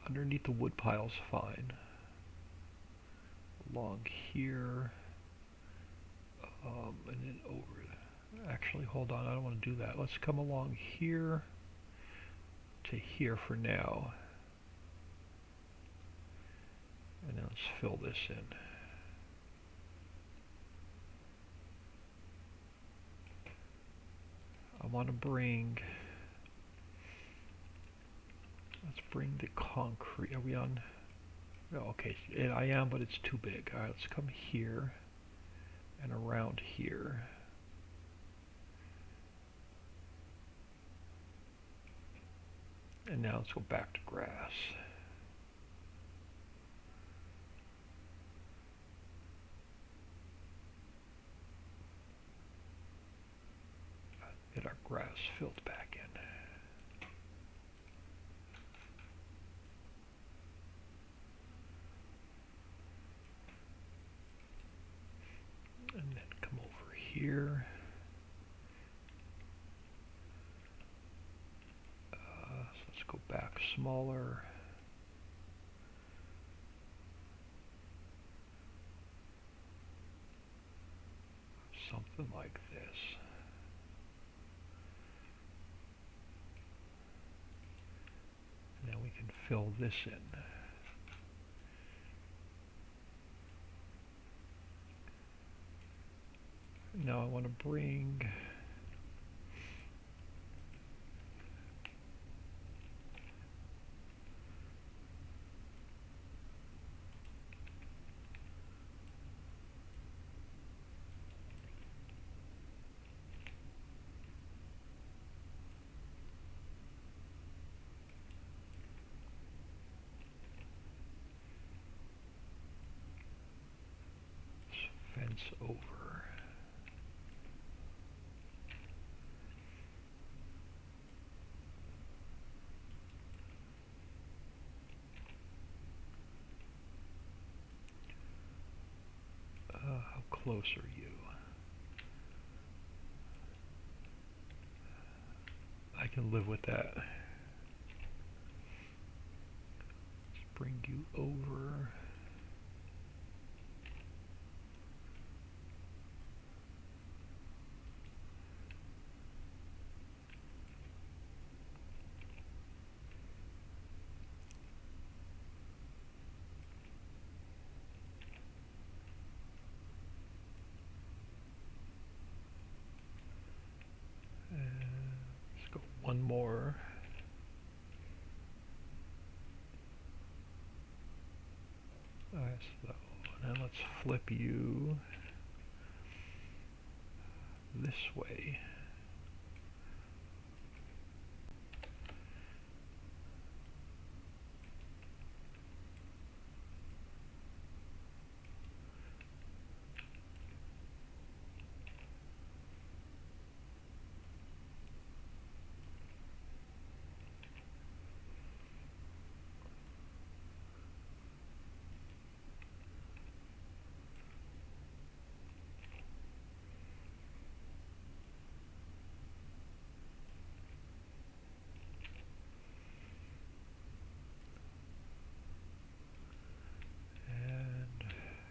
Underneath the wood pile's fine. Along here. And then over. Actually, hold on, I don't want to do that. Let's come along here to here for now. And then let's fill this in. I want to bring, let's bring the concrete. Are we on? No, okay, I am, but it's too big. Alright, let's come here and around here. And now let's go back to grass. Get our grass filled back in. And then come over here. So let's go back smaller. Something like this. And then we can fill this in. Now I want to bring fence over. How close are you? I can live with that. Let's bring you over. Let's go one more. So now let's flip you this way.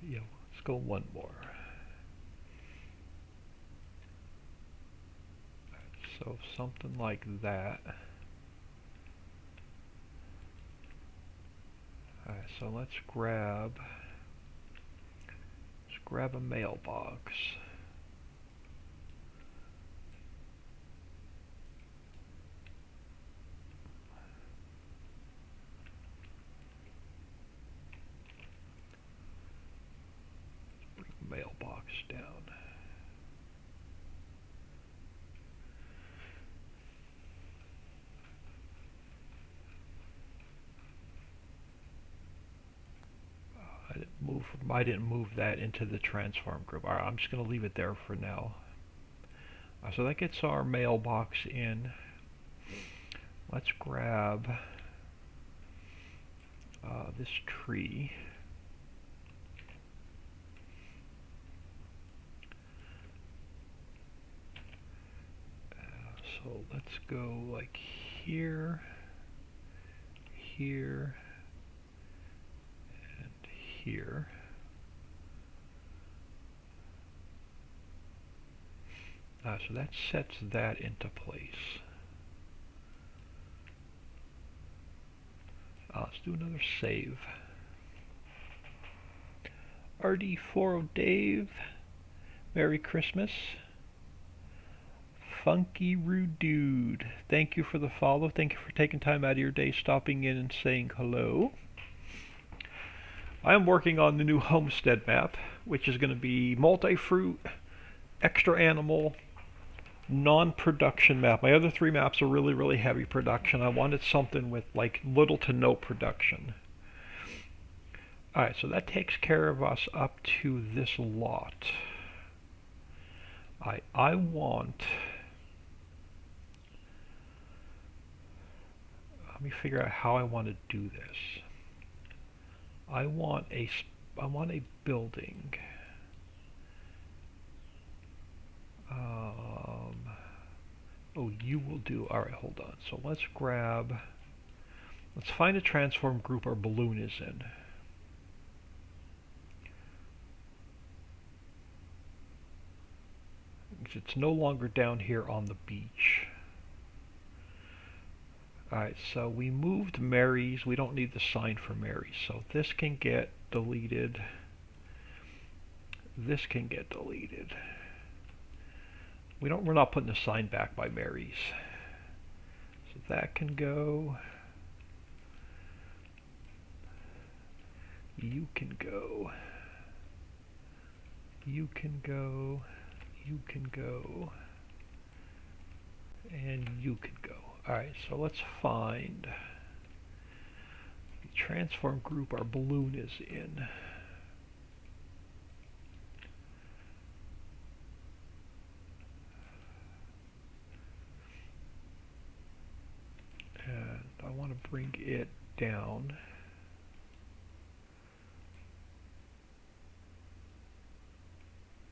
Yeah, let's go one more. So something like that. Alright, so let's grab a mailbox. Mailbox down. I didn't move that into the transform group. Alright, I'm just going to leave it there for now. So that gets our mailbox in. Let's grab this tree. let's go like here, here, and here. So that sets that into place. Let's do another save. RD40 Dave, Merry Christmas. Funky Rude Dude, thank you for the follow. Thank you for taking time out of your day, stopping in and saying hello. I'm working on the new homestead map, which is going to be multi-fruit, extra animal, non-production map. My other three maps are really heavy production. I wanted something with like little to no production. Alright, so that takes care of us up to this lot. I want... Let me figure out how I want to do this. I want a building. Oh, you will do. Alright, hold on. So let's find a transform group our balloon is in. It's no longer down here on the beach. Alright, so we moved Mary's. We don't need the sign for Mary's. So this can get deleted. This can get deleted. We're not putting a sign back by Mary's. So that can go. You can go. You can go. You can go. And you can go. Alright, so let's find the transform group our balloon is in. And I want to bring it down.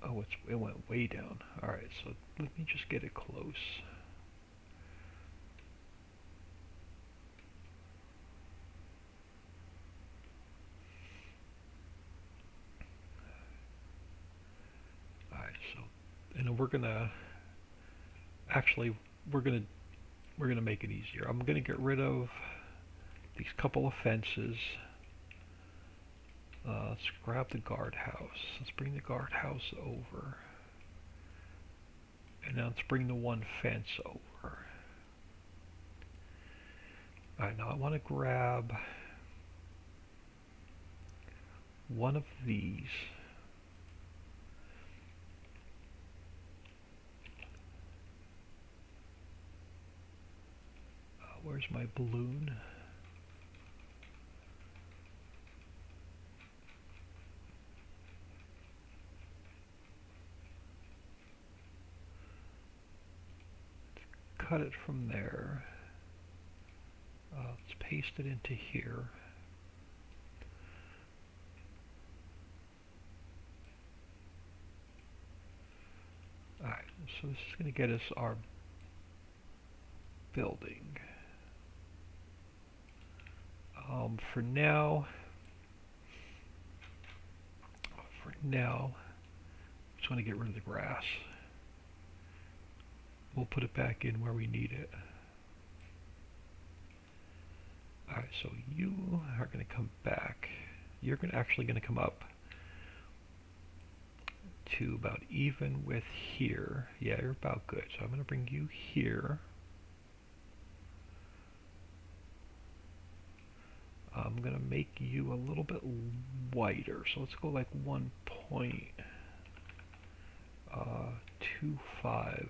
Oh, it went way down. Alright, so let me just get it close. Alright, so and then we're gonna make it easier. I'm gonna get rid of these couple of fences. Let's grab the guardhouse. Let's bring the guardhouse over. And now let's bring the one fence over. Alright, now I want to grab one of these. Where's my balloon? Cut it from there. Let's paste it into here. Alright, so this is going to get us our building. For now, I just want to get rid of the grass. We'll put it back in where we need it. Alright, so you are going to come back. You're actually going to come up to about even with here. Yeah, you're about good. So I'm going to bring you here. I'm going to make you a little bit wider. So let's go like 1.25.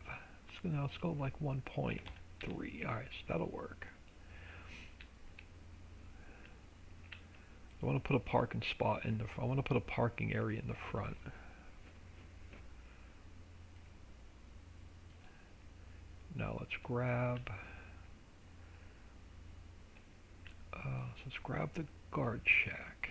Let's go like 1.3. Alright, so that'll work. I want to put a parking spot in the front. I want to put a parking area in the front. Now let's grab the guard shack.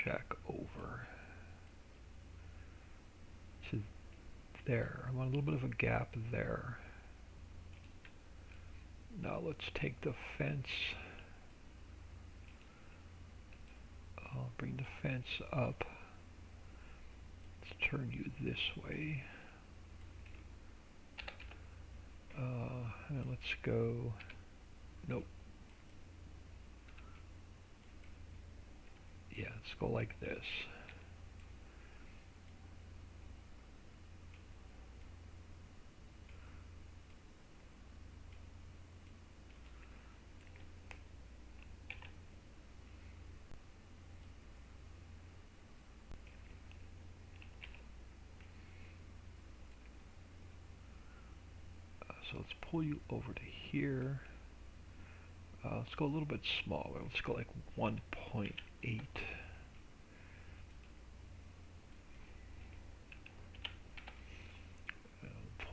check over to there. I want a little bit of a gap there. Now let's take the fence. I'll bring the fence up. Let's turn you this way. And let's go. Nope. Yeah, let's go like this. So let's pull you over to here. Let's go a little bit smaller. Let's go like 1.8.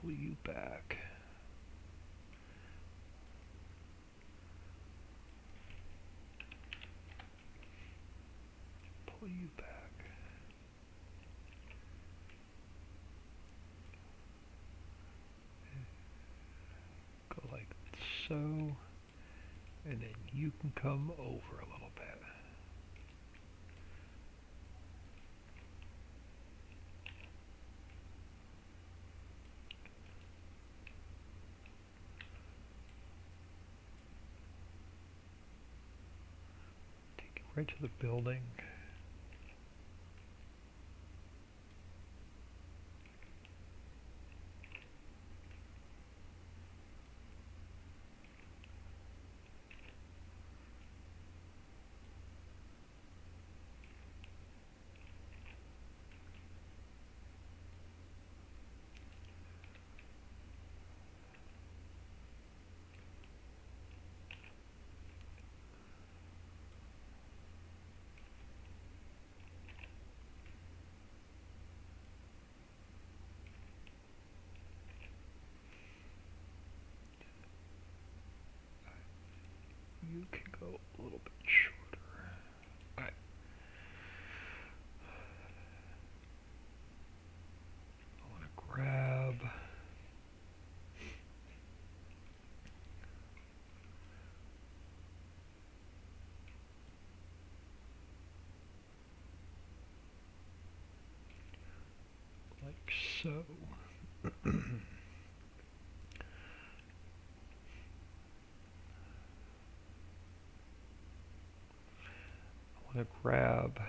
Pull you back. Pull you back. Go like so. And then you can come over a little bit. Take it right to the building. You can go a little bit shorter. Alright. I want to grab like so. I want to grab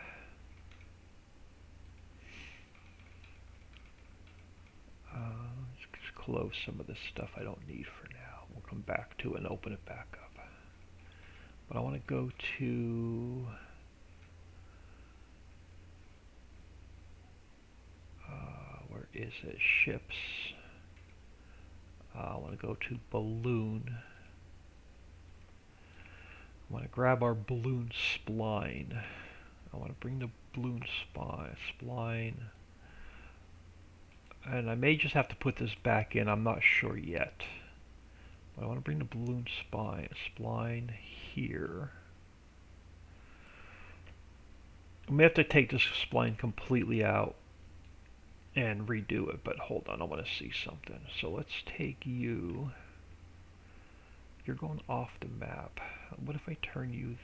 just close some of this stuff I don't need for now. We'll come back to it and open it back up. But I want to go to where is it? Ships. I want to go to balloon. I want to grab our balloon spline. I want to bring the balloon spline. And I may just have to put this back in. I'm not sure yet. But I want to bring the balloon spline here. I may have to take this spline completely out and redo it, but hold on, I want to see something. So let's take you. You're going off the map. What if I turn you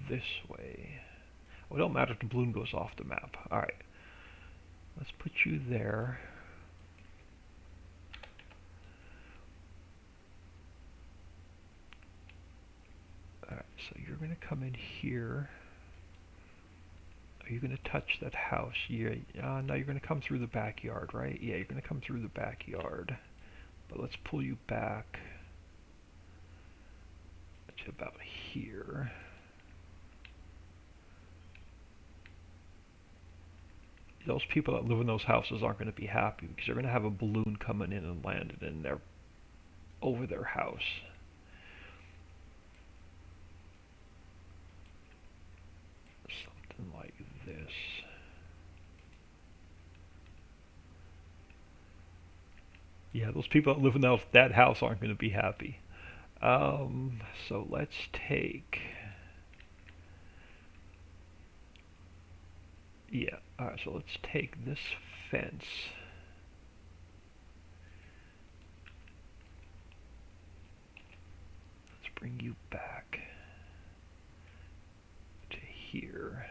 this way? Well, it don't matter if the balloon goes off the map. Alright. Let's put you there. Alright, so you're going to come in here. Are you going to touch that house? Yeah, no, you're going to come through the backyard, right? Yeah, you're going to come through the backyard. But let's pull you back to about here. Those people that live in those houses aren't going to be happy because they're going to have a balloon coming in and landed in their over their house. Something like this. Yeah, those people that live in that house aren't going to be happy. So let's take Yeah, alright, so let's take this fence. Let's bring you back to here.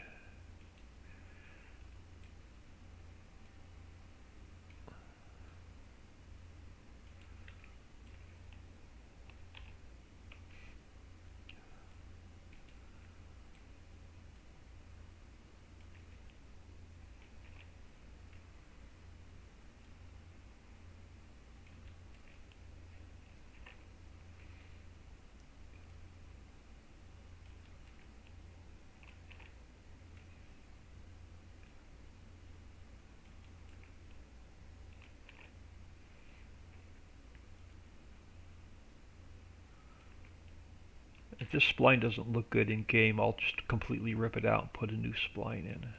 If this spline doesn't look good in game, I'll just completely rip it out and put a new spline in.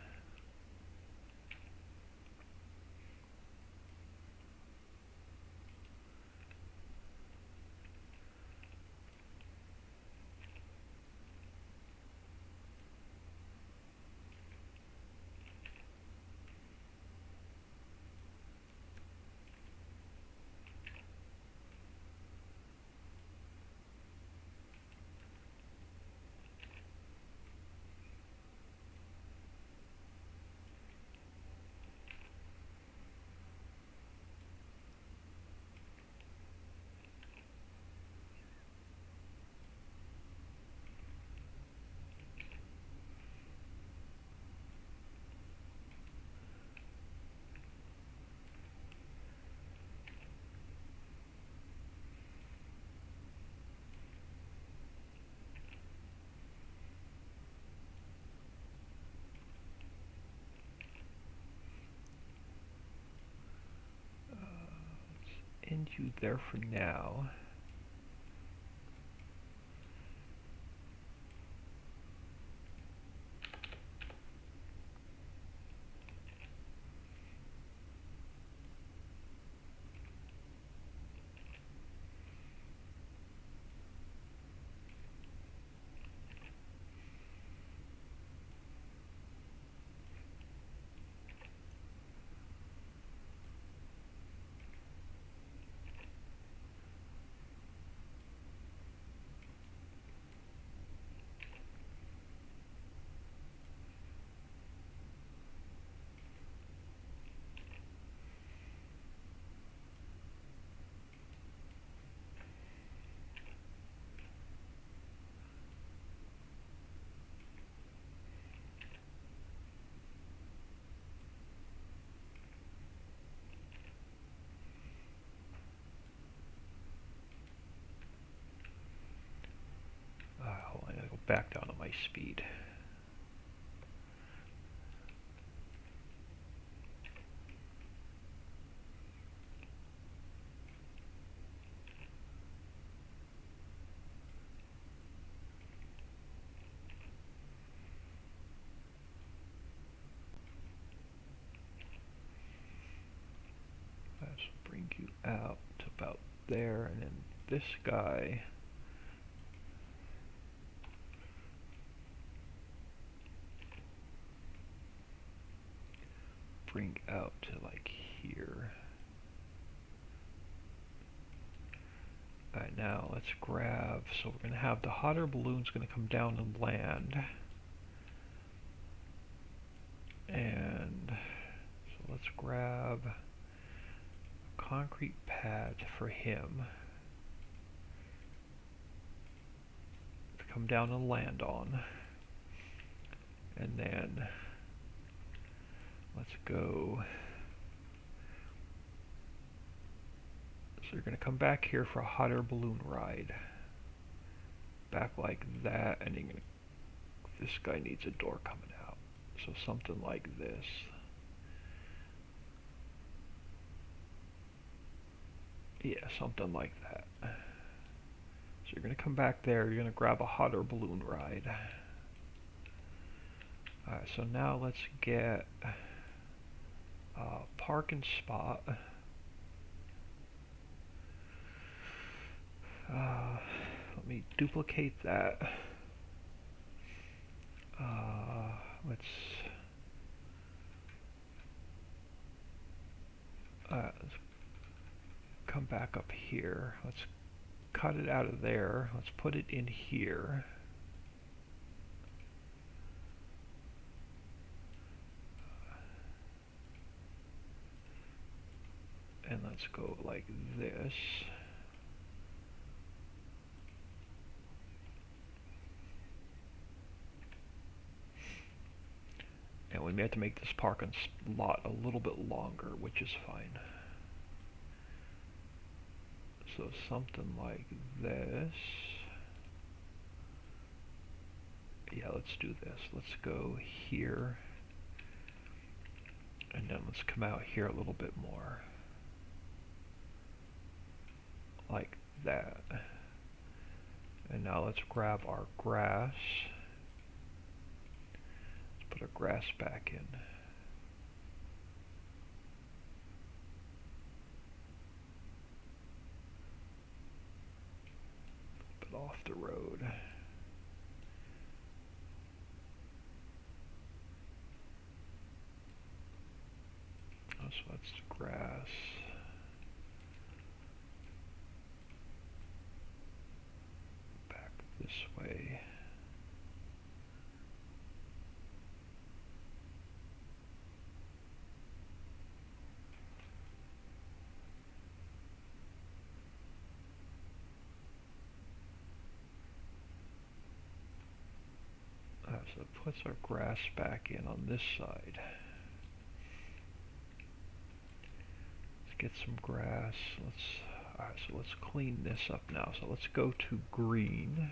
End you there for now. Hold on, I gotta go back down to my speed. Let's bring you out to about there, and then this guy. Bring out to like here. Alright, now let's grab, so we're going to have the hot air balloon's going to come down and land. And so let's grab a concrete pad for him to come down and land on. And then let's go. So you're going to come back here for a hot air balloon ride. Back like that, and you're gonna, this guy needs a door coming out. So something like this. Yeah, something like that. So you're going to come back there, you're going to grab a hot air balloon ride. Alright, so now let's get a parking spot. Let me duplicate that. Let's Let's come back up here. Let's cut it out of there. Let's put it in here. And let's go like this. And we may have to make this parking lot a little bit longer, which is fine. So something like this. Yeah, let's do this. Let's go here. And then let's come out here a little bit more. Like that. And now let's grab our grass. Let's put our grass back in. But off the road. So that's grass. Back this way. So it puts our grass back in on this side. Get some grass. Alright, so let's clean this up now. So let's go to green.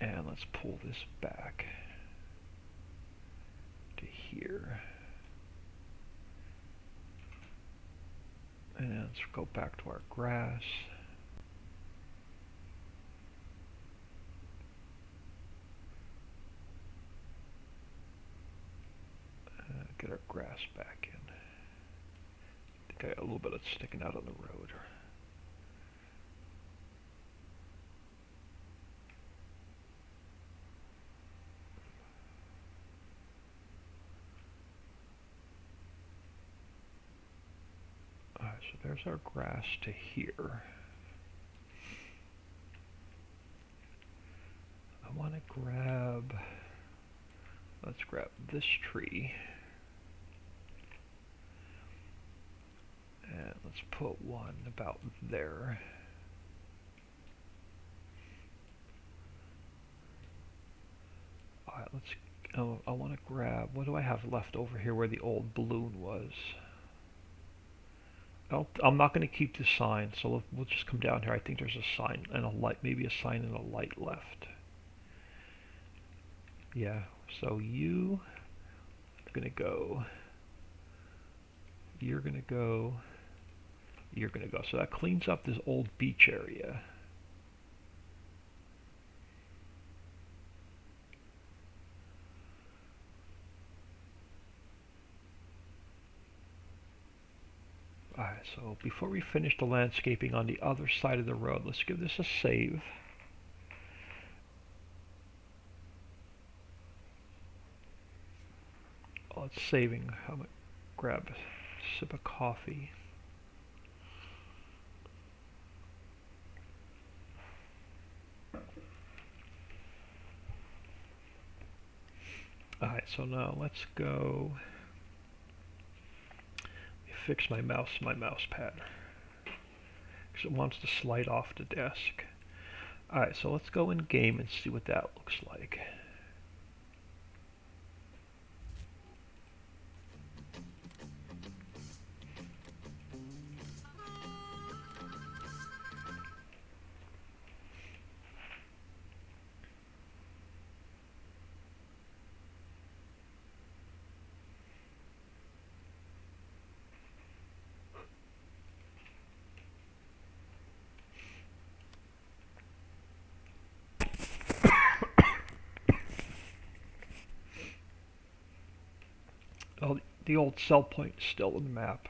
And let's pull this back to here. And let's go back to our grass. Get our grass back in. I think I got a little bit of sticking out on the road. Alright, so there's our grass to here. I want to grab, let's grab this tree. And let's put one about there. Alright, I want to grab, what do I have left over here where the old balloon was? I'm not going to keep this sign, so we'll just come down here. I think there's a sign and a light, maybe a sign and a light left. Yeah, so you are going to go, you're going to go, you're going to go. So that cleans up this old beach area. Alright, so before we finish the landscaping on the other side of the road, let's give this a save. Oh, it's saving. I'm going to grab a sip of coffee. Alright, so now let's go fix my mouse pad because it wants to slide off the desk. Alright, so let's go in game and see what that looks like. Oh, the old cell point is still in the map.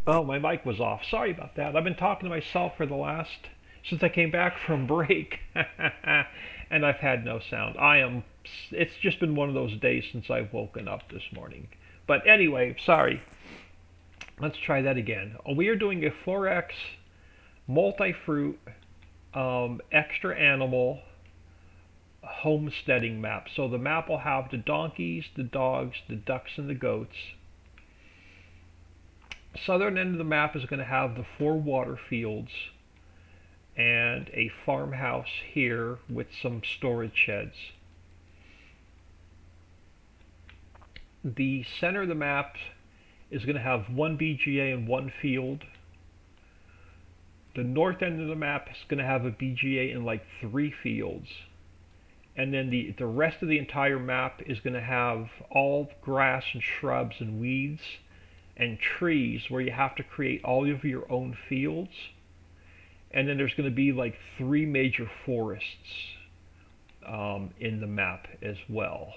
Oh, my mic was off. Sorry about that. I've been talking to myself for since I came back from break, and I've had no sound. It's just been one of those days since I've woken up this morning. But anyway, sorry. Let's try that again. We are doing a 4x multi-fruit extra animal homesteading map. So the map will have the donkeys, the dogs, the ducks, and the goats. Southern end of the map is going to have the 4 water fields and a farmhouse here with some storage sheds. The center of the map is going to have 1 BGA and 1 field. The north end of the map is going to have a BGA and like 3 fields. And then the rest of the entire map is going to have all grass and shrubs and weeds and trees where you have to create all of your own fields. And then there's going to be like 3 major forests in the map as well.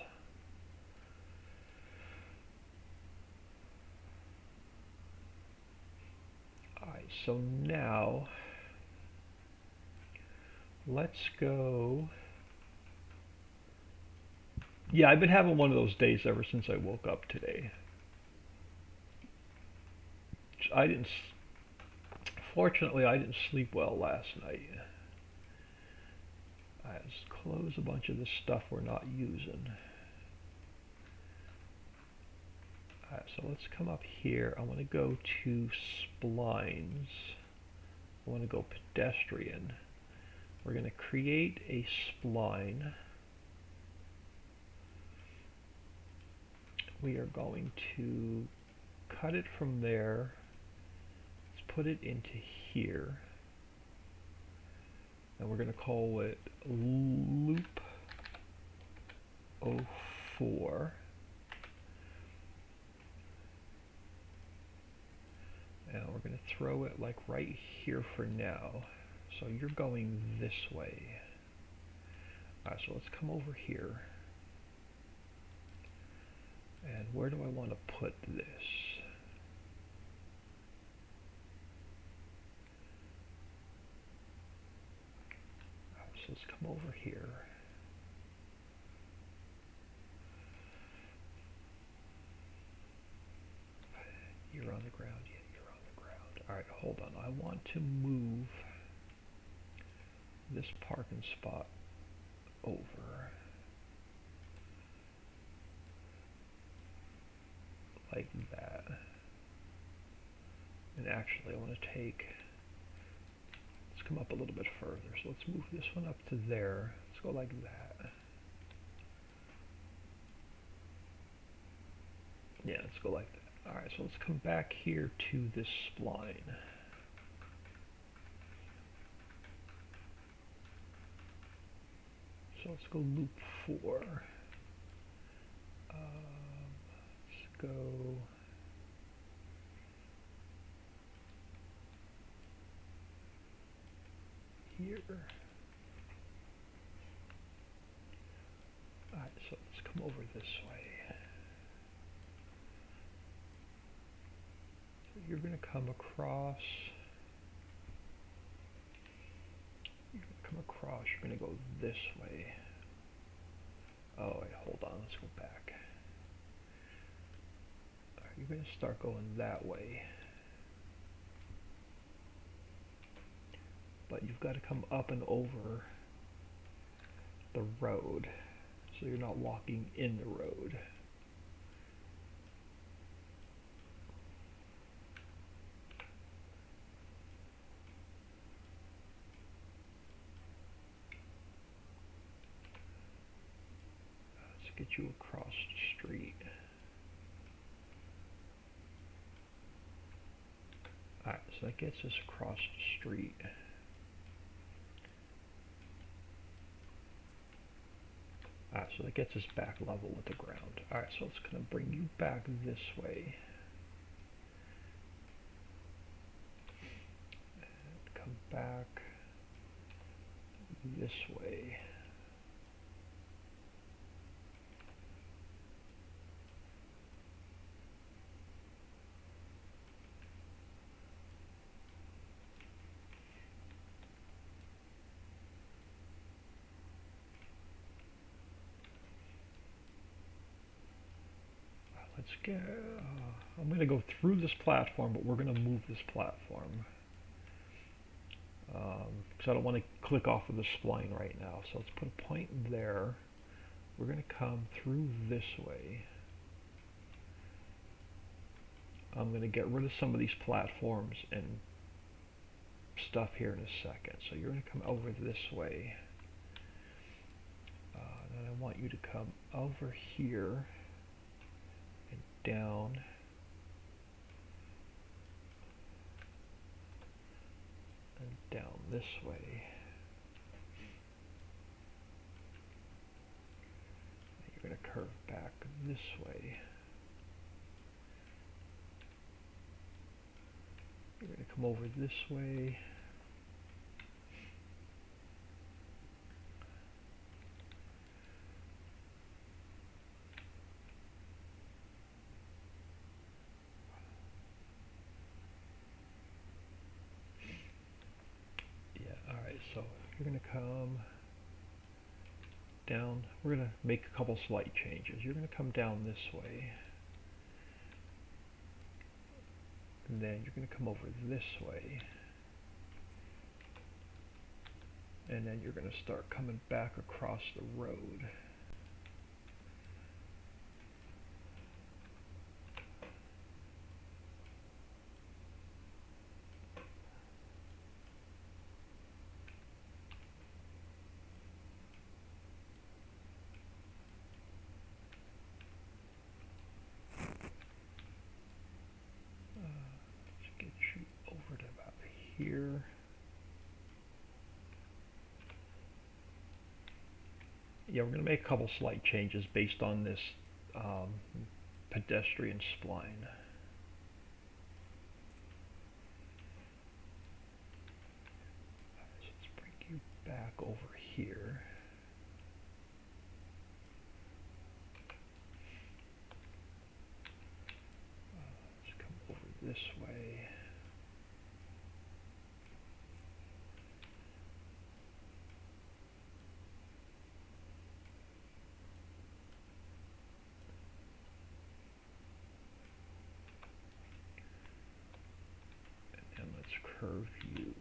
Alright, so now let's go. Yeah, I've been having one of those days ever since I woke up today. Fortunately, I didn't sleep well last night. Let's close a bunch of the stuff we're not using. Alright, so let's come up here. I want to go to splines. I want to go pedestrian. We're going to create a spline. We are going to cut it from there. Let's put it into here. And we're going to call it loop 04. And we're going to throw it like right here for now. So you're going this way. Alright, so let's come over here. And where do I want to put this? So let's come over here. You're on the ground. Yeah, you're on the ground. Alright, hold on. I want to move this parking spot over. Like that. And actually I want to let's come up a little bit further. So let's move this one up to there. Let's go like that. Yeah, let's go like that. Alright, so let's come back here to this spline. So let's go loop 4. Let's go here. Alright, so let's come over this way. So you're going to come across. You're going to go this way. Oh, wait, hold on, let's go back. Alright, you're going to start going that way. But you've got to come up and over the road, so you're not walking in the road. Let's get you across the street. Alright, so that gets us across the street. Alright, so that gets us back level with the ground. Alright, so it's going to bring you back this way. And come back this way. let's get, I'm going to go through this platform, but we're going to move this platform. Because I don't want to click off of the spline right now. So let's put a point there. We're going to come through this way. I'm going to get rid of some of these platforms and stuff here in a second. So you're going to come over this way. And I want you to come over here and down. And down this way. And you're going to curve back this way. You're going to come over this way. So you're going to come down. We're going to make a couple slight changes. You're going to come down this way. And then you're going to come over this way. And then you're going to start coming back across the road. Here. Yeah, we're going to make a couple slight changes based on this pedestrian spline. So let's bring you back over here. Let's come over this way. Curve you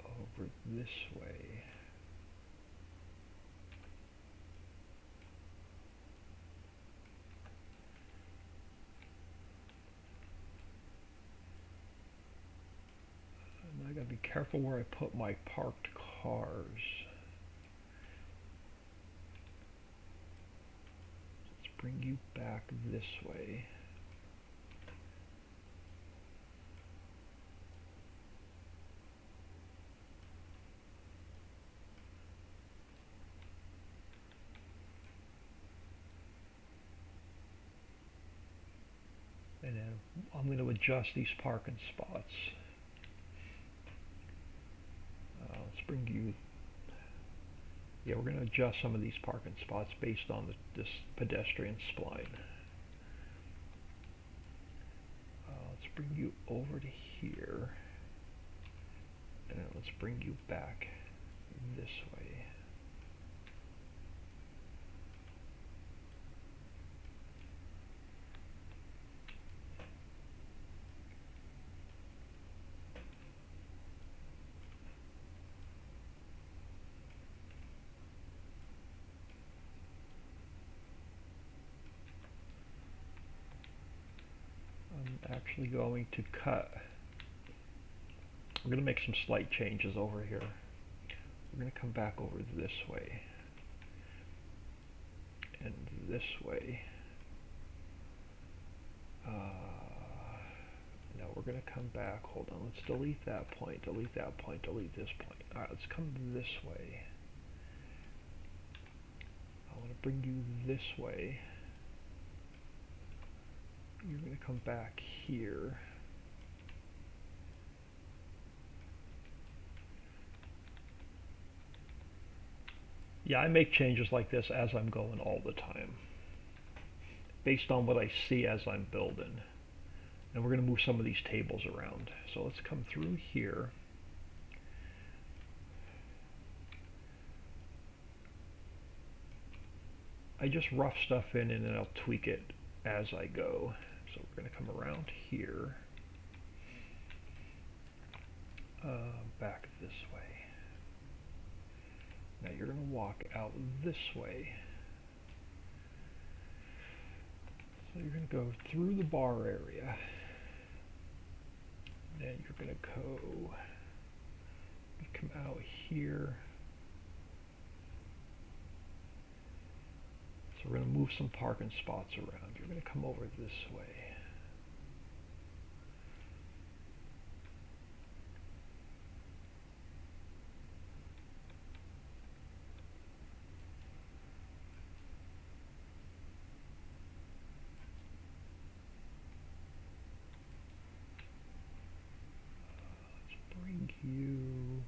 over this way. And I gotta be careful where I put my parked cars. Let's bring you back this way. And then I'm going to adjust these parking spots. Let's bring you, yeah, we're going to adjust some of these parking spots based on this pedestrian spline. Let's bring you over to here. And then let's bring you back this way. Actually going to cut. I'm going to make some slight changes over here. We're going to come back over this way and this way. Now we're going to come back. Hold on. Let's delete that point, delete that point, delete this point. All right, let's come this way. I want to bring you this way. You're going to come back here. Yeah, I make changes like this as I'm going all the time, based on what I see as I'm building. And we're going to move some of these tables around. So let's come through here. I just rough stuff in and then I'll tweak it as I go. So we're going to come around here, back this way. Now you're going to walk out this way. So you're going to go through the bar area. Then you're going to come out here. So we're going to move some parking spots around. You're going to come over this way. Let's bring you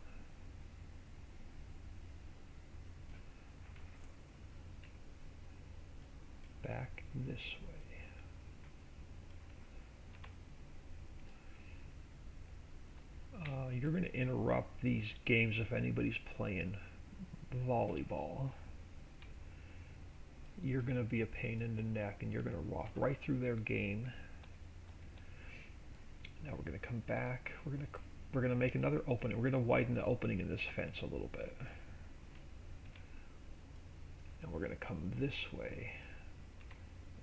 back this way. You're going to interrupt these games if anybody's playing volleyball. You're going to be a pain in the neck and you're going to walk right through their game. Now we're going to come back. We're going to make another opening. We're going to widen the opening in this fence a little bit. And we're going to come this way.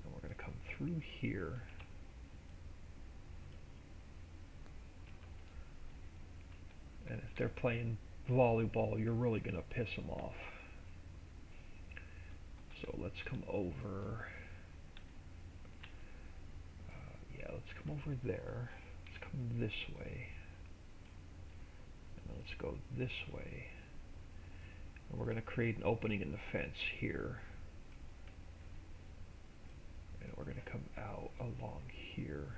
And we're going to come through here. And if they're playing volleyball, you're really going to piss them off. So let's come over. Let's come over there. Let's come this way. And then let's go this way. And we're going to create an opening in the fence here. And we're going to come out along here.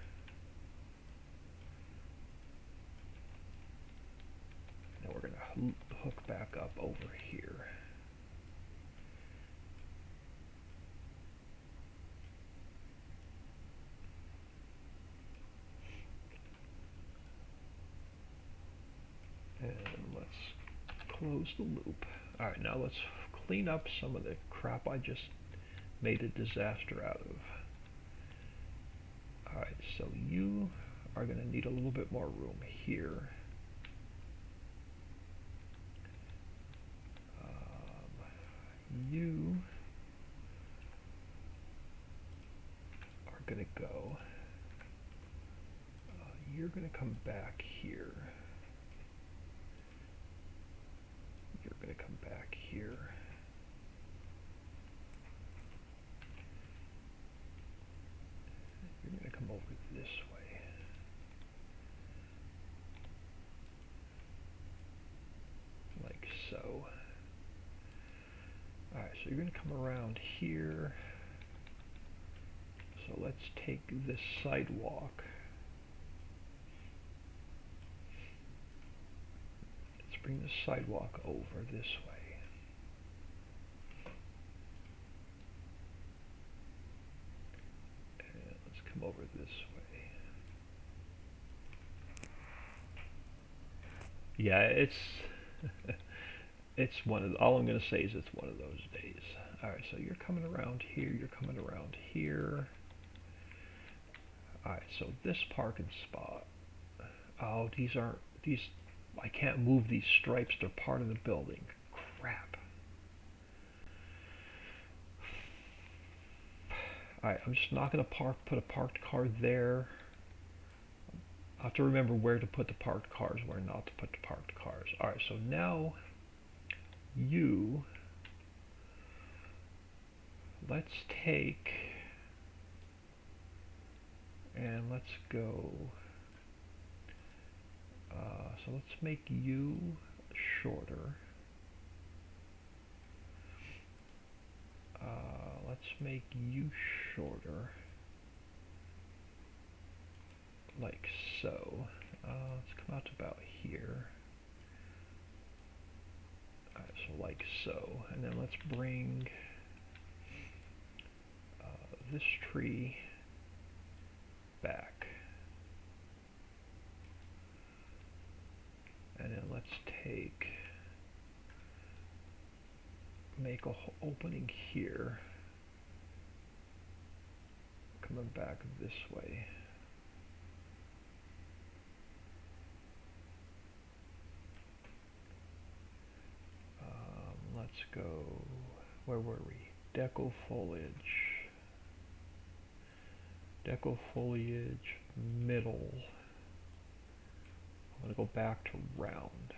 Now we're going to hook back up over here. And let's close the loop. Alright, now let's clean up some of the crap I just made a disaster out of. Alright, so you are going to need a little bit more room here. You are going to go. You're going to come back here. You're going to come back here. You're going to come over this way. Like so. Alright, so you're going to come around here. So let's take this sidewalk. Let's bring the sidewalk over this way. And let's come over this way. Yeah, it's it's one of the, all I'm going to say is it's one of those days. Alright, so you're coming around here, you're coming around here. Alright, so this parking spot. Oh, these I can't move these stripes, they're part of the building. Crap. Alright, I'm just not going to put a parked car there. I have to remember where to put the parked cars, where not to put the parked cars. Alright, so now let's take and let's go, so let's make you shorter. Let's make you shorter, like so. Let's come out to about here. So like so, and then let's bring this tree back, and then let's make a opening here, coming back this way. Let's go, where were we? Deco foliage. Deco foliage, middle. I'm going to go back to round.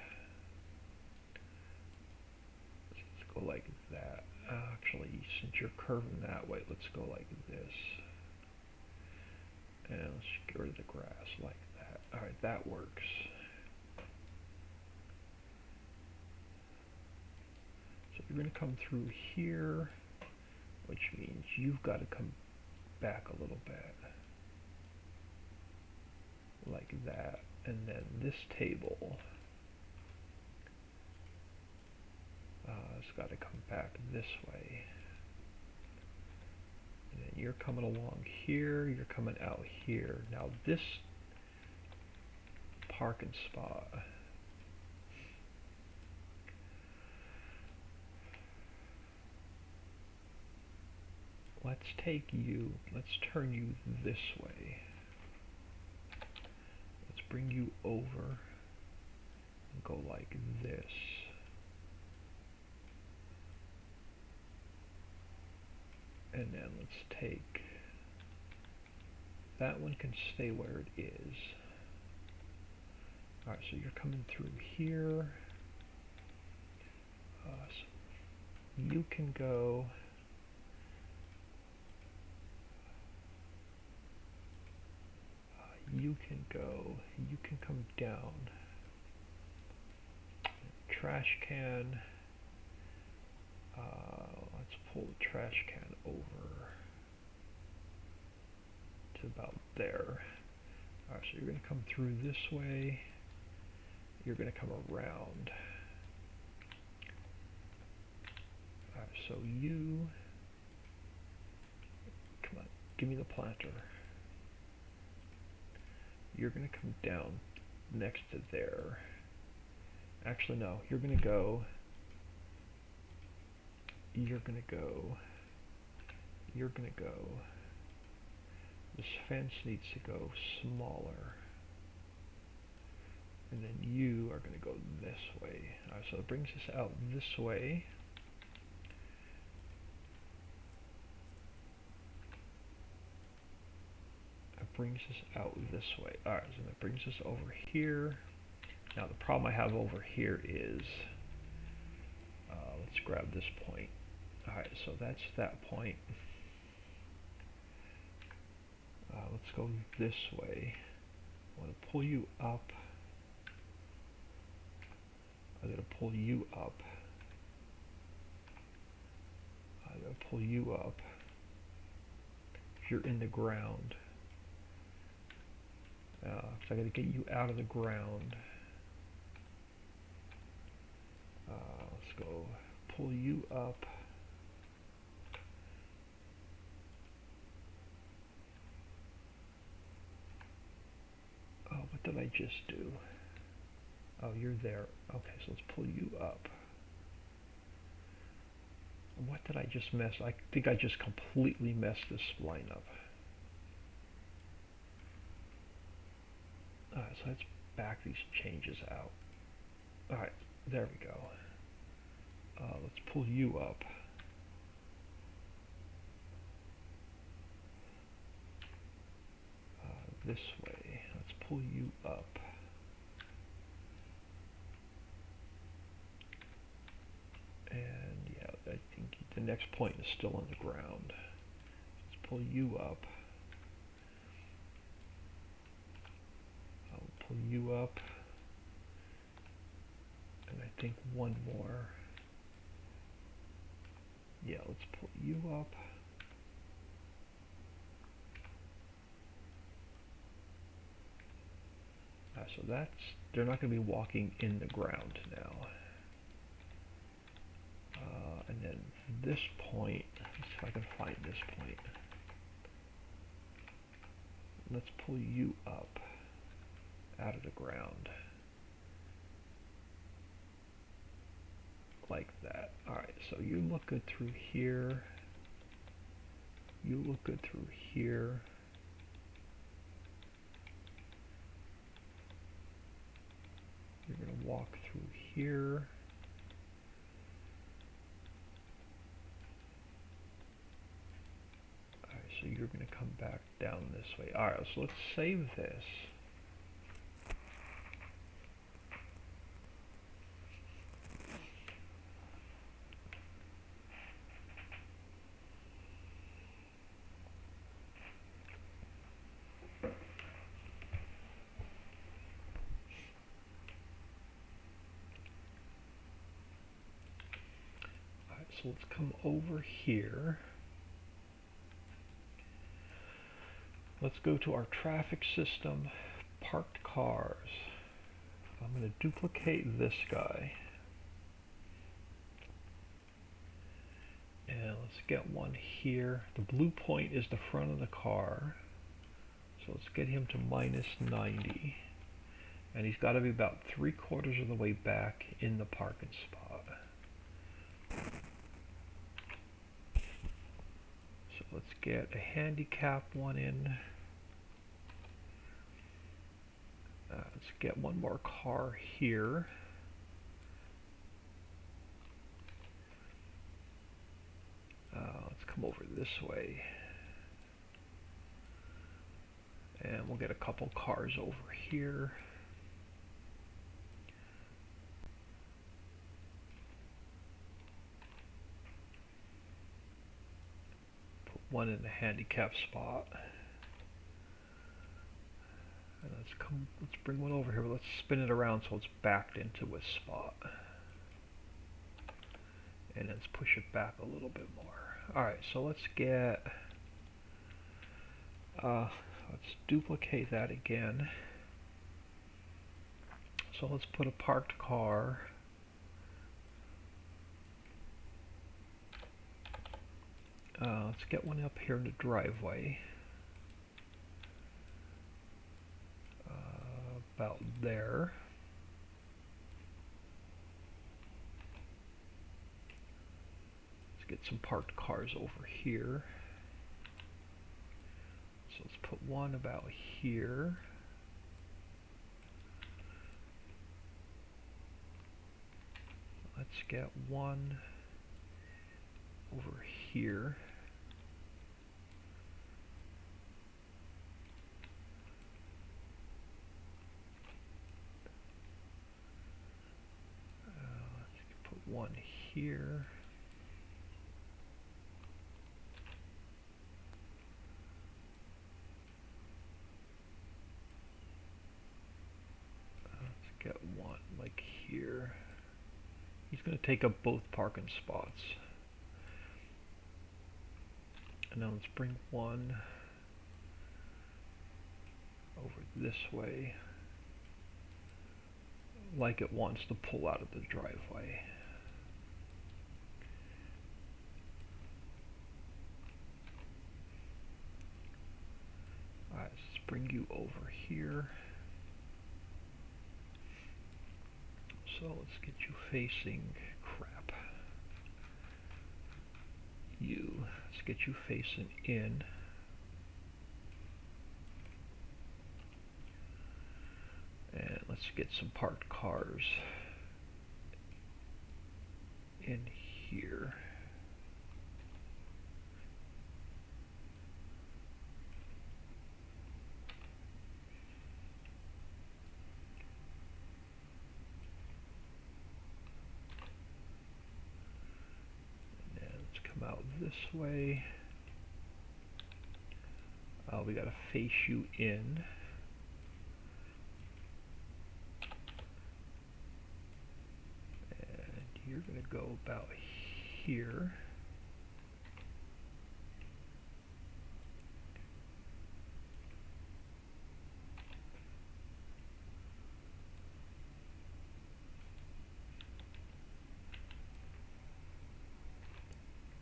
Let's go like that. Actually, since you're curving that way, let's go like this. And let's get rid of the grass like that. Alright, that works. So you're going to come through here, which means you've got to come back a little bit. Like that. And then this table has got to come back this way. And then you're coming along here, you're coming out here. Now this parking spot, let's take you, let's turn you this way. Let's bring you over and go like this. And then let's take, that one can stay where it is. Alright, so you're coming through here. So you can go, you can come down. Trash can, let's pull the trash can over to about there. Alright, so you're going to come through this way, you're going to come around. Alright, so you, come on, give me the planter. You're going to come down next to there. Actually, no, you're going to go, this fence needs to go smaller. And then you are going to go this way. Alright, so it brings us out this way. Brings us out this way. Alright, so that brings us over here. Now the problem I have over here is, let's grab this point. Alright, so that's that point. Let's go this way. I want to pull you up. I'm going to pull you up. I'm going to pull you up. If you're in the ground. So I got to get you out of the ground. Let's go pull you up. Oh, what did I just do? Oh, you're there. Okay, so let's pull you up. What did I just mess? I think I just completely messed this lineup. Alright, so let's back these changes out. Alright, there we go. Let's pull you up. This way. Let's pull you up. And yeah, I think the next point is still on the ground. Let's pull you up. Pull you up, and I think one more. Yeah, let's pull you up. So that's, they're not going to be walking in the ground now. And then this point, let's see if I can find this point. Let's pull you up out of the ground like that. Alright, so you look good through here. You look good through here. You're going to walk through here. Alright, so you're going to come back down this way. Alright, so let's save this. So let's come over here. Let's go to our traffic system, parked cars. I'm going to duplicate this guy. And let's get one here. The blue point is the front of the car. So let's get him to -90. And he's got to be about 3/4 of the way back in the parking spot. So let's get a handicap one in. Let's get one more car here. Let's come over this way. And we'll get a couple cars over here. Put one in the handicap spot. And let's bring one over here. Let's spin it around so it's backed into a spot. And let's push it back a little bit more. Alright, so let's get, let's duplicate that again. So let's put a parked car. Let's get one up here in the driveway. About there. Let's get some parked cars over here. So let's put one about here. Let's get one over here. One here. Let's get one like here. He's going to take up both parking spots. And now let's bring one over this way, like it wants to pull out of the driveway. Alright, let's bring you over here. So let's get you facing, crap. Let's get you facing in. And let's get some parked cars in here. Out this way. We got to face you in. And you're going to go about here.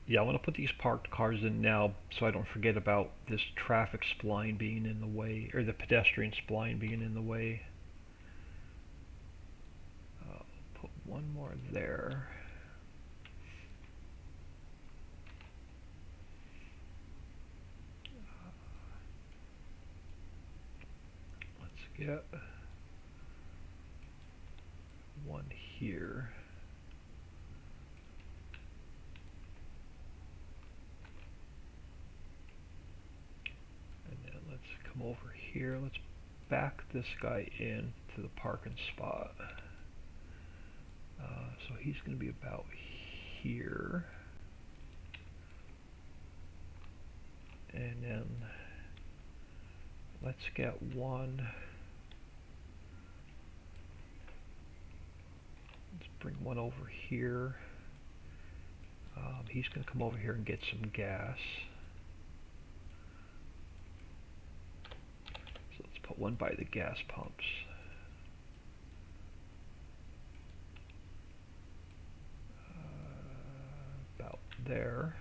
Yeah, I want to put these parked cars in now so I don't forget about this traffic spline being in the way, or the pedestrian spline being in the way. Put one more there. get one here. And then let's come over here. Let's back this guy in to the parking spot. So he's going to be about here. And then let's get one. Let's bring one over here. He's going to come over here and get some gas. So let's put one by the gas pumps. About there.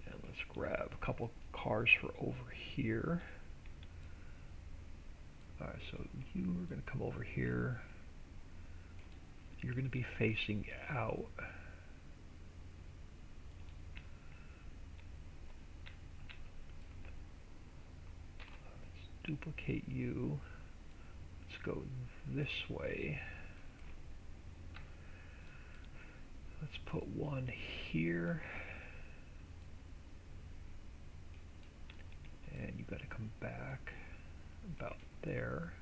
And let's grab a couple cars for over here. Alright, so you are going to come over here. You're going to be facing out. Let's duplicate you. Let's go this way. Let's put one here. And you got to come back about there.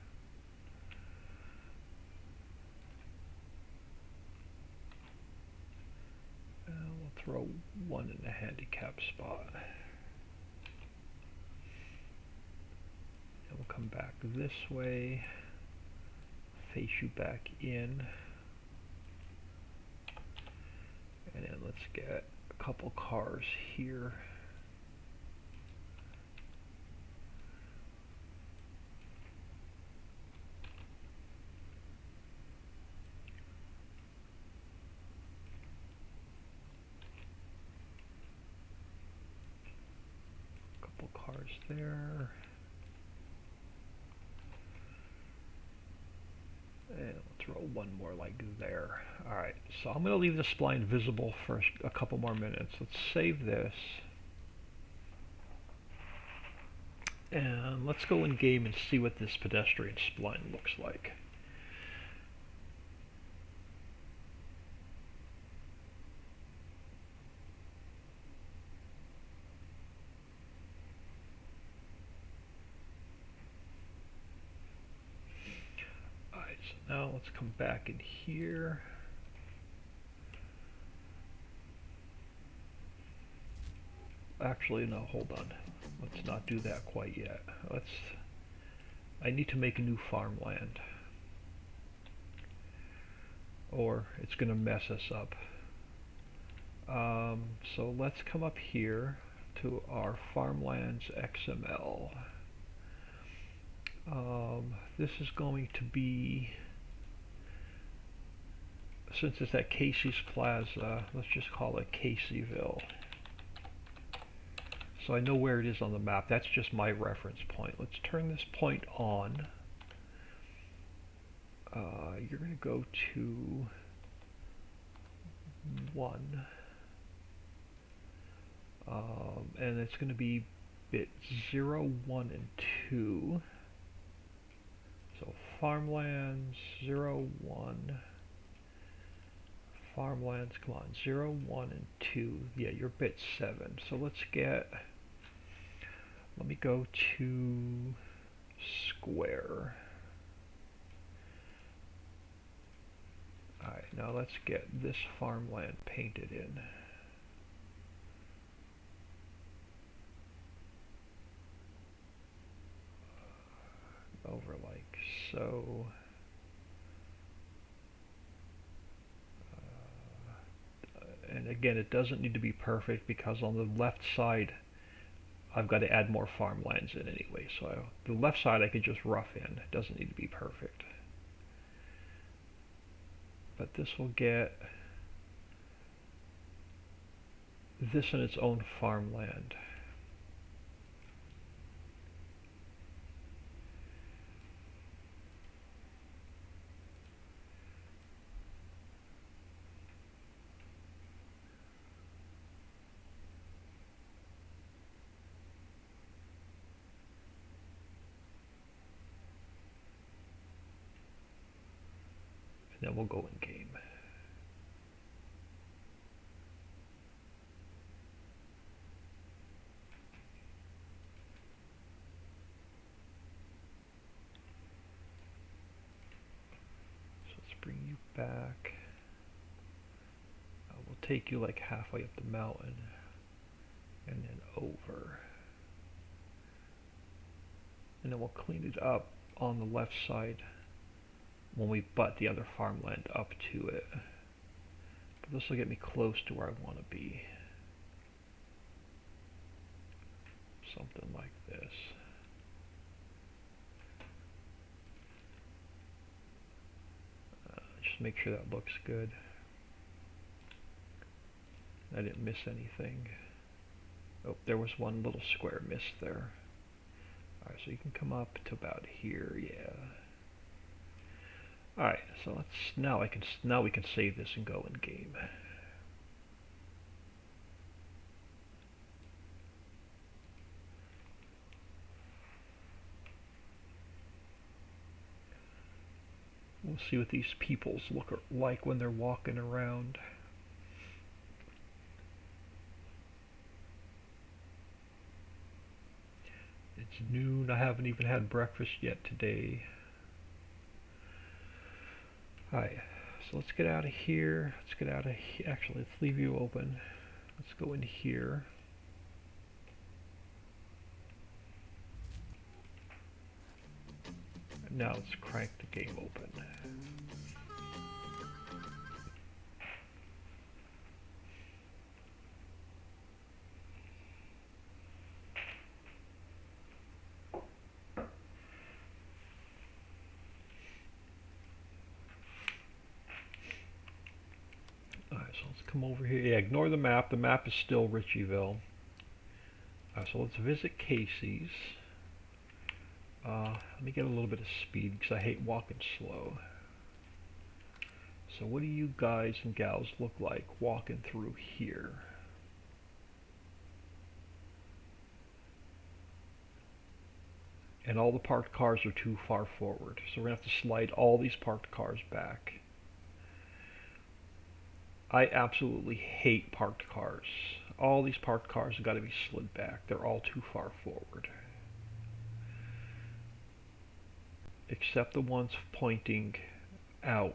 We'll throw one in the handicap spot. And we'll come back this way, face you back in, and then let's get a couple cars here. Cars there, and we'll throw one more like there. Alright, so I'm going to leave the spline visible for a couple more minutes. Let's save this, and let's go in game and see what this pedestrian spline looks like. So now let's come back in here. Actually, no, hold on. Let's not do that quite yet. I need to make a new farmland, or it's going to mess us up. So let's come up here to our farmlands XML. This is going to be, since it's at Casey's Plaza, let's just call it Caseyville. So I know where it is on the map. That's just my reference point. Let's turn this point on. You're going to go to 1. And it's going to be bit 0, 1, and 2. So farmlands 0, 1. Farmlands, come on, 0, 1, and 2. Yeah, you're bit 7. So let me go to square. Alright, now let's get this farmland painted in. Over like so. And again, it doesn't need to be perfect because on the left side I've got to add more farmlands in anyway. So the left side I could just rough in. It doesn't need to be perfect. But this will get this in its own farmland. Then we'll go in game. So let's bring you back. We'll take you like halfway up the mountain and then over. And then we'll clean it up on the left side when we butt the other farmland up to it. But this will get me close to where I want to be. Something like this. Just make sure that looks good. I didn't miss anything. Oh, there was one little square missed there. Alright, so you can come up to about here, yeah. Alright, so let's now we can save this and go in game. We'll see what these peoples look like when they're walking around. It's noon. I haven't even had breakfast yet today. Alright, so let's get out of here. Let's get out of here. Actually, let's leave you open. Let's go in here. And now let's crank the game open. So let's come over here. Yeah, ignore the map. The map is still Ritchieville. So let's visit Casey's. Let me get a little bit of speed because I hate walking slow. So what do you guys and gals look like walking through here? And all the parked cars are too far forward. So we're going to have to slide all these parked cars back. I absolutely hate parked cars. All these parked cars have got to be slid back. They're all too far forward. Except the ones pointing out.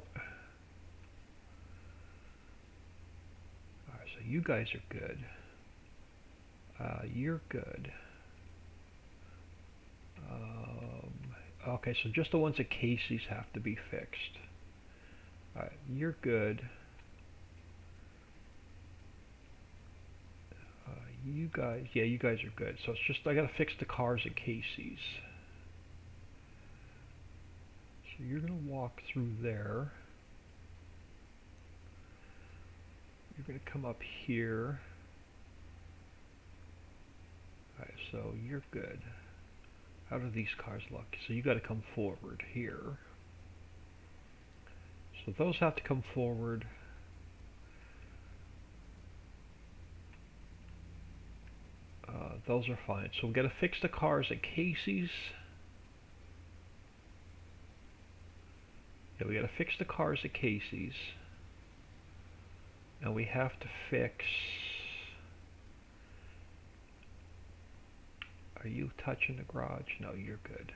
Alright, so you guys are good. You're good. Okay, so just the ones at Casey's have to be fixed. Alright, you're good. You guys, yeah, you guys are good. So it's just, I gotta fix the cars at Casey's. So you're gonna walk through there. You're gonna come up here. Alright, so you're good. How do these cars look? So you gotta come forward here. So those have to come forward. Those are fine. So we got to fix the cars at Casey's. Yeah, we got to fix the cars at Casey's. And we have to fix... Are you touching the garage? No, you're good.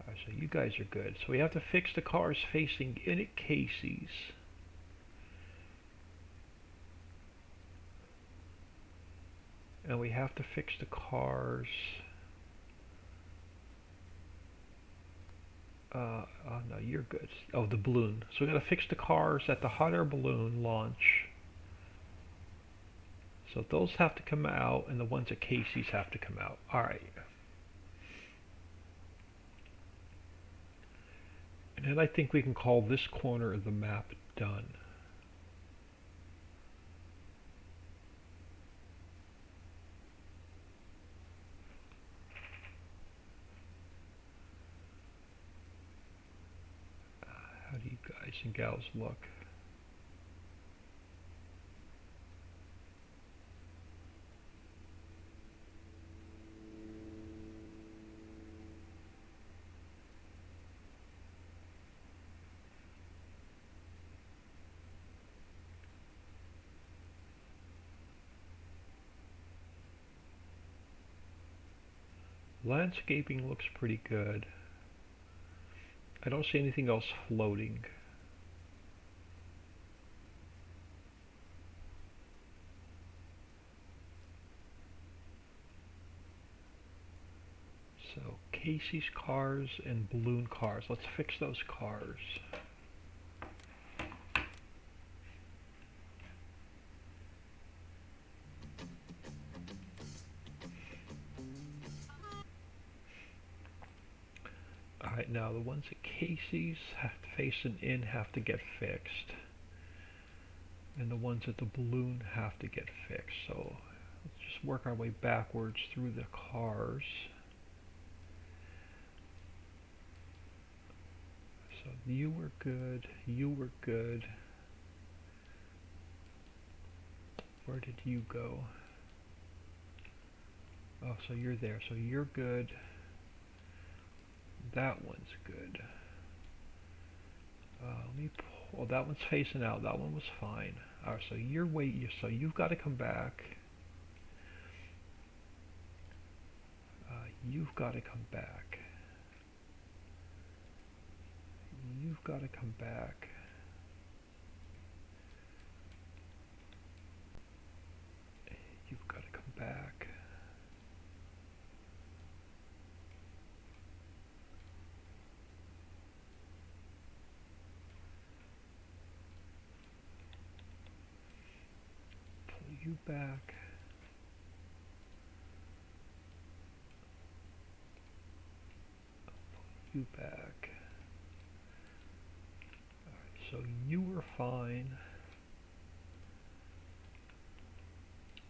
Alright, so you guys are good. So we have to fix the cars facing in at Casey's. And we have to fix the cars. Oh no, you're good. Oh, the balloon. So we got to fix the cars at the hot air balloon launch. So those have to come out, and the ones at Casey's have to come out. All right. And then I think we can call this corner of the map done. How do you guys and gals look? Landscaping looks pretty good. I don't see anything else floating. So Casey's cars and balloon cars. Let's fix those cars. Alright, now the ones at Casey's have to face an in have to get fixed. And the ones at the balloon have to get fixed. So let's just work our way backwards through the cars. So you were good, you were good. Where did you go? Oh, so you're there. So you're good. That one's good. Let me pull. Well, that one's facing out. That one was fine. Alright, so you're so you've got to come back. You've got to come back. You've got to come back. You've got to come back. Pull you back. Pull you back. So you were fine.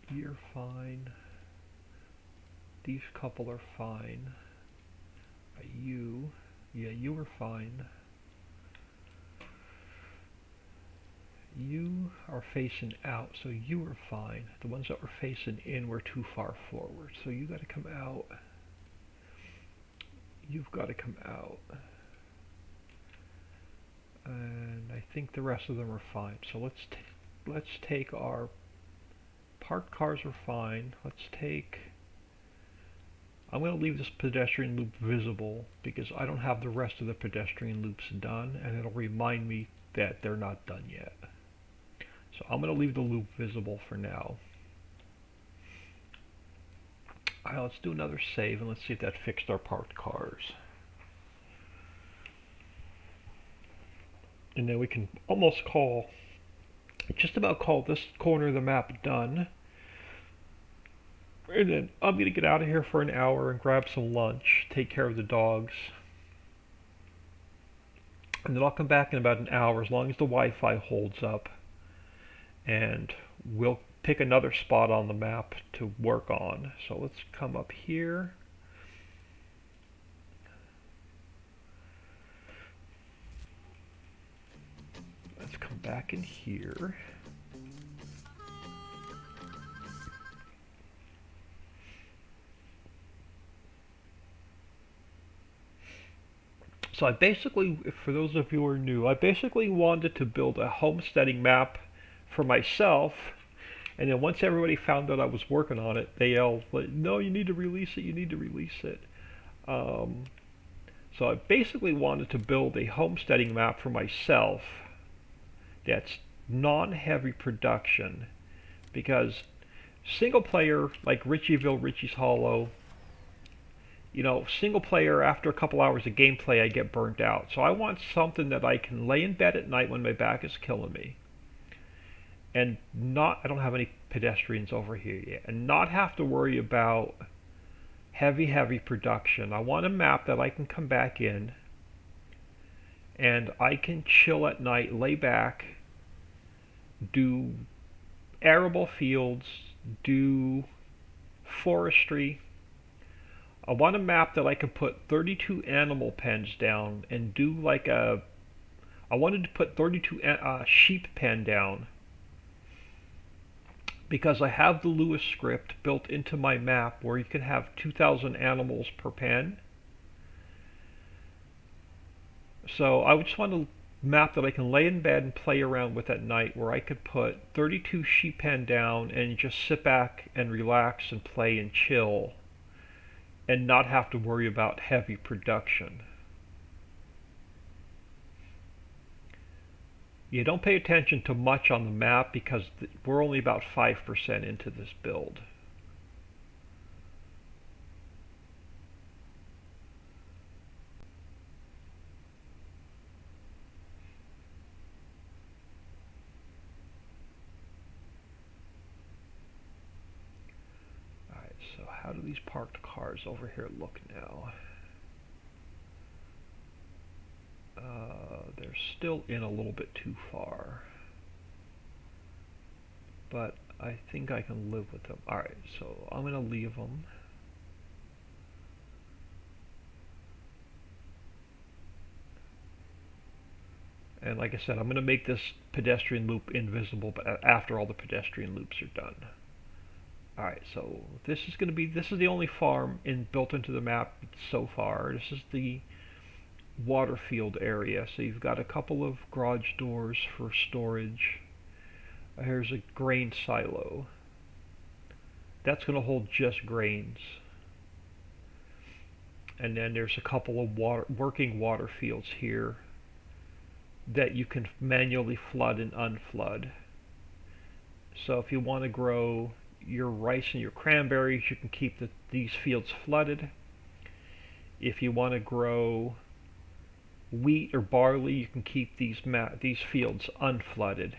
You're fine. These couple are fine. Yeah, you were fine. You are facing out, so you were fine. The ones that were facing in were too far forward, so you got to come out. You've got to come out. And I think the rest of them are fine. So let's take our parked cars are fine. I'm going to leave this pedestrian loop visible because I don't have the rest of the pedestrian loops done, and it'll remind me that they're not done yet. So I'm going to leave the loop visible for now. Alright, let's do another save and let's see if that fixed our parked cars. And then we can just about call this corner of the map done. And then I'm going to get out of here for an hour and grab some lunch, take care of the dogs. And then I'll come back in about an hour as long as the Wi-Fi holds up. And we'll pick another spot on the map to work on. So let's come up here. Let's come back in here. So I basically, for those of you who are new, I basically wanted to build a homesteading map for myself, and then once everybody found out I was working on it, they yelled, no, you need to release it, you need to release it. So I basically wanted to build a homesteading map for myself that's non-heavy production, because single player, like Ritchiville, Ritchie's Hollow, you know, single player, after a couple hours of gameplay, I get burnt out. So I want something that I can lay in bed at night when my back is killing me. And I don't have any pedestrians over here yet. And not have to worry about heavy production. I want a map that I can come back in. And I can chill at night, lay back, do arable fields, do forestry. I want a map that I can put 32 animal pens down and do like I wanted to put 32 sheep pen down because I have the Lewis script built into my map where you can have 2,000 animals per pen. So I just want a map that I can lay in bed and play around with at night where I could put 32 sheep pen down and just sit back and relax and play and chill. and not have to worry about heavy production. You don't pay attention to much on the map because we're only about 5% into this build. Alright, so how do these parked cars over here look now? They're still in a little bit too far, but I think I can live with them. Alright, so I'm going to leave them. And like I said, I'm going to make this pedestrian loop invisible after all the pedestrian loops are done. Alright, so this is the only farm built into the map so far. This is the water field area. So you've got a couple of garage doors for storage. Here's a grain silo. That's going to hold just grains. And then there's a couple of working water fields here that you can manually flood and unflood. So if you want to grow your rice and your cranberries, you can keep these fields flooded. If you want to grow wheat or barley, you can keep these fields unflooded.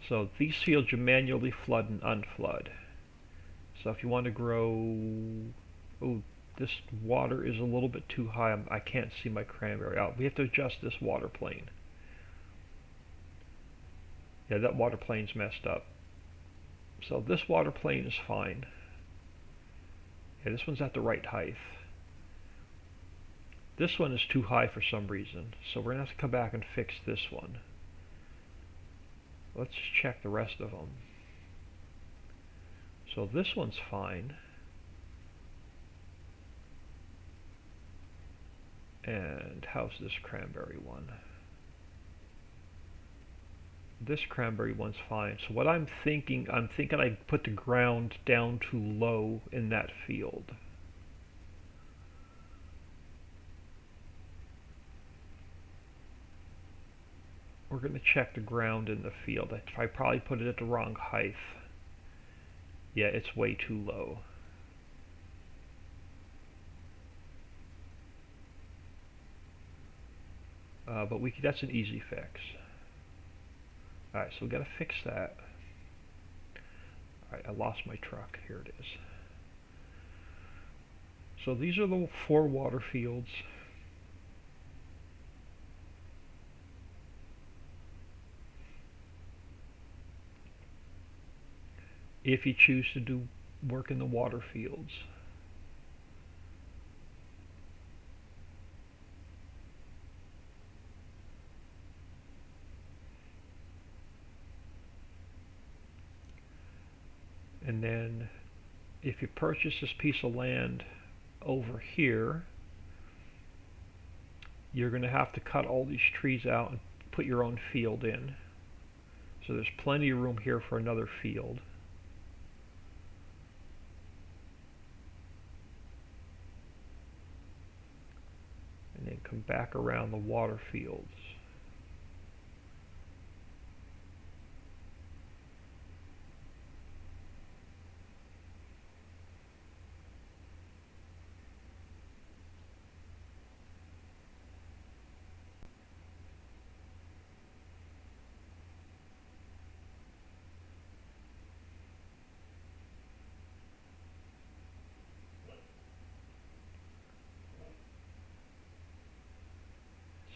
So these fields you manually flood and unflood. So if you want to grow, oh, this water is a little bit too high. I can't see my cranberry out. We have to adjust this water plane. Yeah, that water plane's messed up. So this water plane is fine. Yeah, this one's at the right height. This one is too high for some reason, so we're going to have to come back and fix this one. Let's check the rest of them. So this one's fine. And how's this cranberry one? This cranberry one's fine. So what I'm thinking I put the ground down too low in that field. We're going to check the ground in the field. I probably put it at the wrong height. Yeah, it's way too low. But that's an easy fix. Alright, so we got to fix that. Alright, I lost my truck. Here it is. So these are the 4 water fields. If you choose to do work in the water fields. And then if you purchase this piece of land over here, you're going to have to cut all these trees out and put your own field in. So there's plenty of room here for another field. And then come back around the water fields.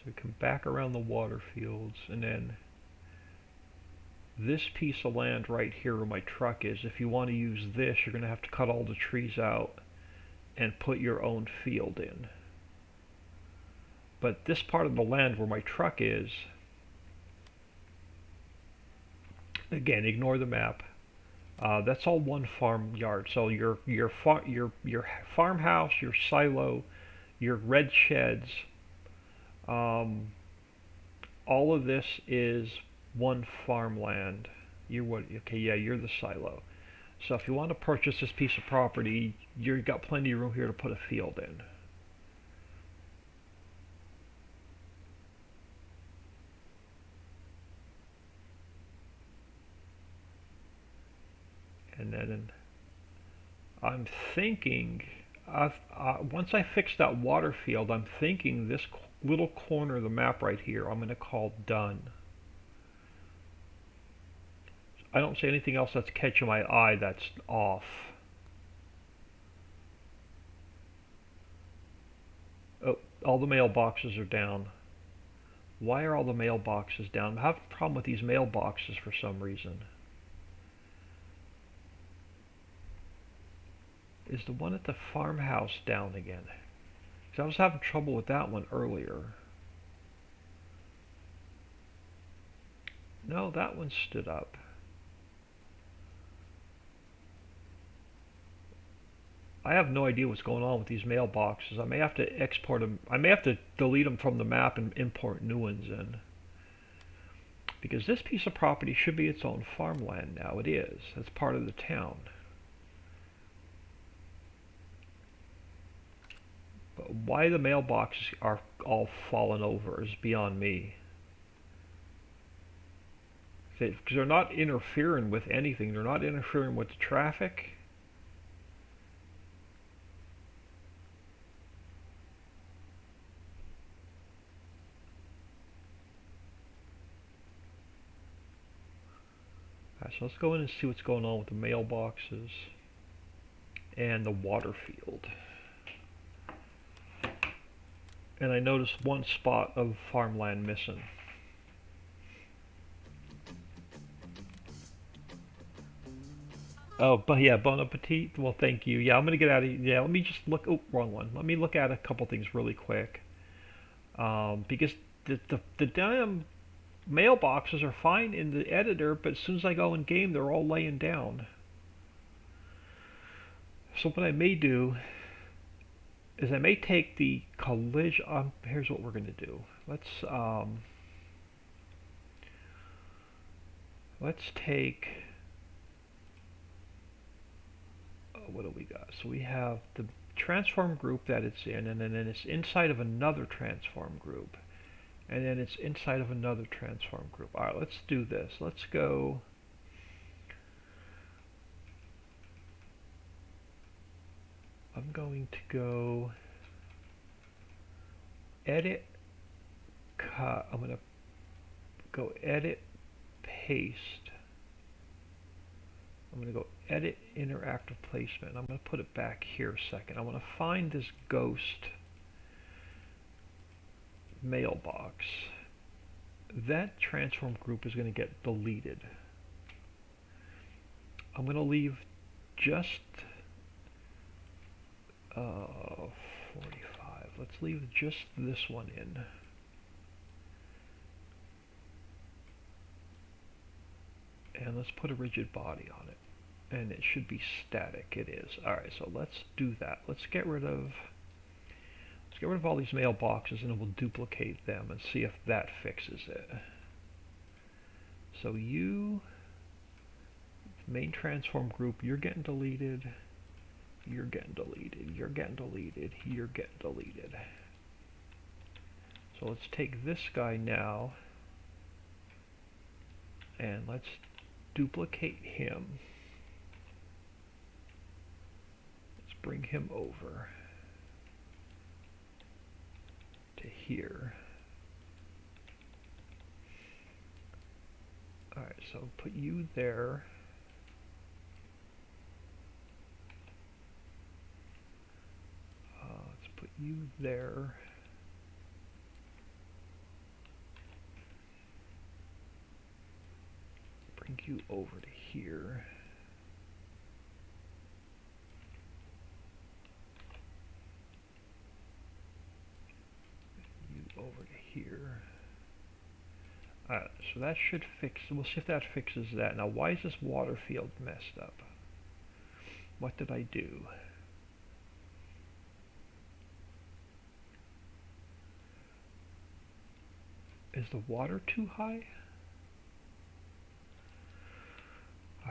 So we come back around the water fields, and then this piece of land right here where my truck is, if you want to use this, you're going to have to cut all the trees out and put your own field in. But this part of the land where my truck is, again, ignore the map. That's all one farmyard. So your farmhouse, your silo, your red sheds, all of this is one farmland. Okay, yeah, you're the silo. So if you want to purchase this piece of property, you've got plenty of room here to put a field in. And then I'm thinking, once I fix that water field, I'm thinking this little corner of the map right here, I'm going to call done. I don't see anything else that's catching my eye that's off. Oh, all the mailboxes are down. Why are all the mailboxes down? I have a problem with these mailboxes for some reason. Is the one at the farmhouse down again? Because I was having trouble with that one earlier. No, that one stood up. I have no idea what's going on with these mailboxes. I may have to export them. I may have to delete them from the map and import new ones in. Because this piece of property should be its own farmland now. It is. It's part of the town. But why the mailboxes are all fallen over is beyond me. Because they're not interfering with anything. They're not interfering with the traffic. So let's go in and see what's going on with the mailboxes and the water field. And I noticed one spot of farmland missing. Oh, but yeah, bon appetit. Well, thank you. Yeah, I'm gonna get out of. Yeah, let me just look. Oh, wrong one. Let me look at a couple things really quick. Because the damn mailboxes are fine in the editor, but as soon as I go in game, they're all laying down. So what I may do is I may take the collision. Here's what we're gonna do. Let's take. What do we got? So we have the transform group that it's in, and then it's inside of another transform group, and then it's inside of another transform group. All right, let's do this. Let's go. I'm going to go edit, cut. I'm going to go edit, paste. I'm going to go edit interactive placement. I'm going to put it back here a second. I want to find this ghost mailbox. That transform group is going to get deleted. I'm going to leave just 45. Let's leave just this one in. And let's put a rigid body on it. And it should be static. It is. Alright, so let's do that. Let's get rid of all these mailboxes, and we'll duplicate them and see if that fixes it. So you, main transform group, you're getting deleted. You're getting deleted. You're getting deleted. You're getting deleted. So let's take this guy now, and let's duplicate him. Let's bring him over to here. Alright, so put you there. Let's put you there. Bring you over to here. You over to here. So that should fix. We'll see if that fixes that. Now, why is this water field messed up? What did I do? Is the water too high?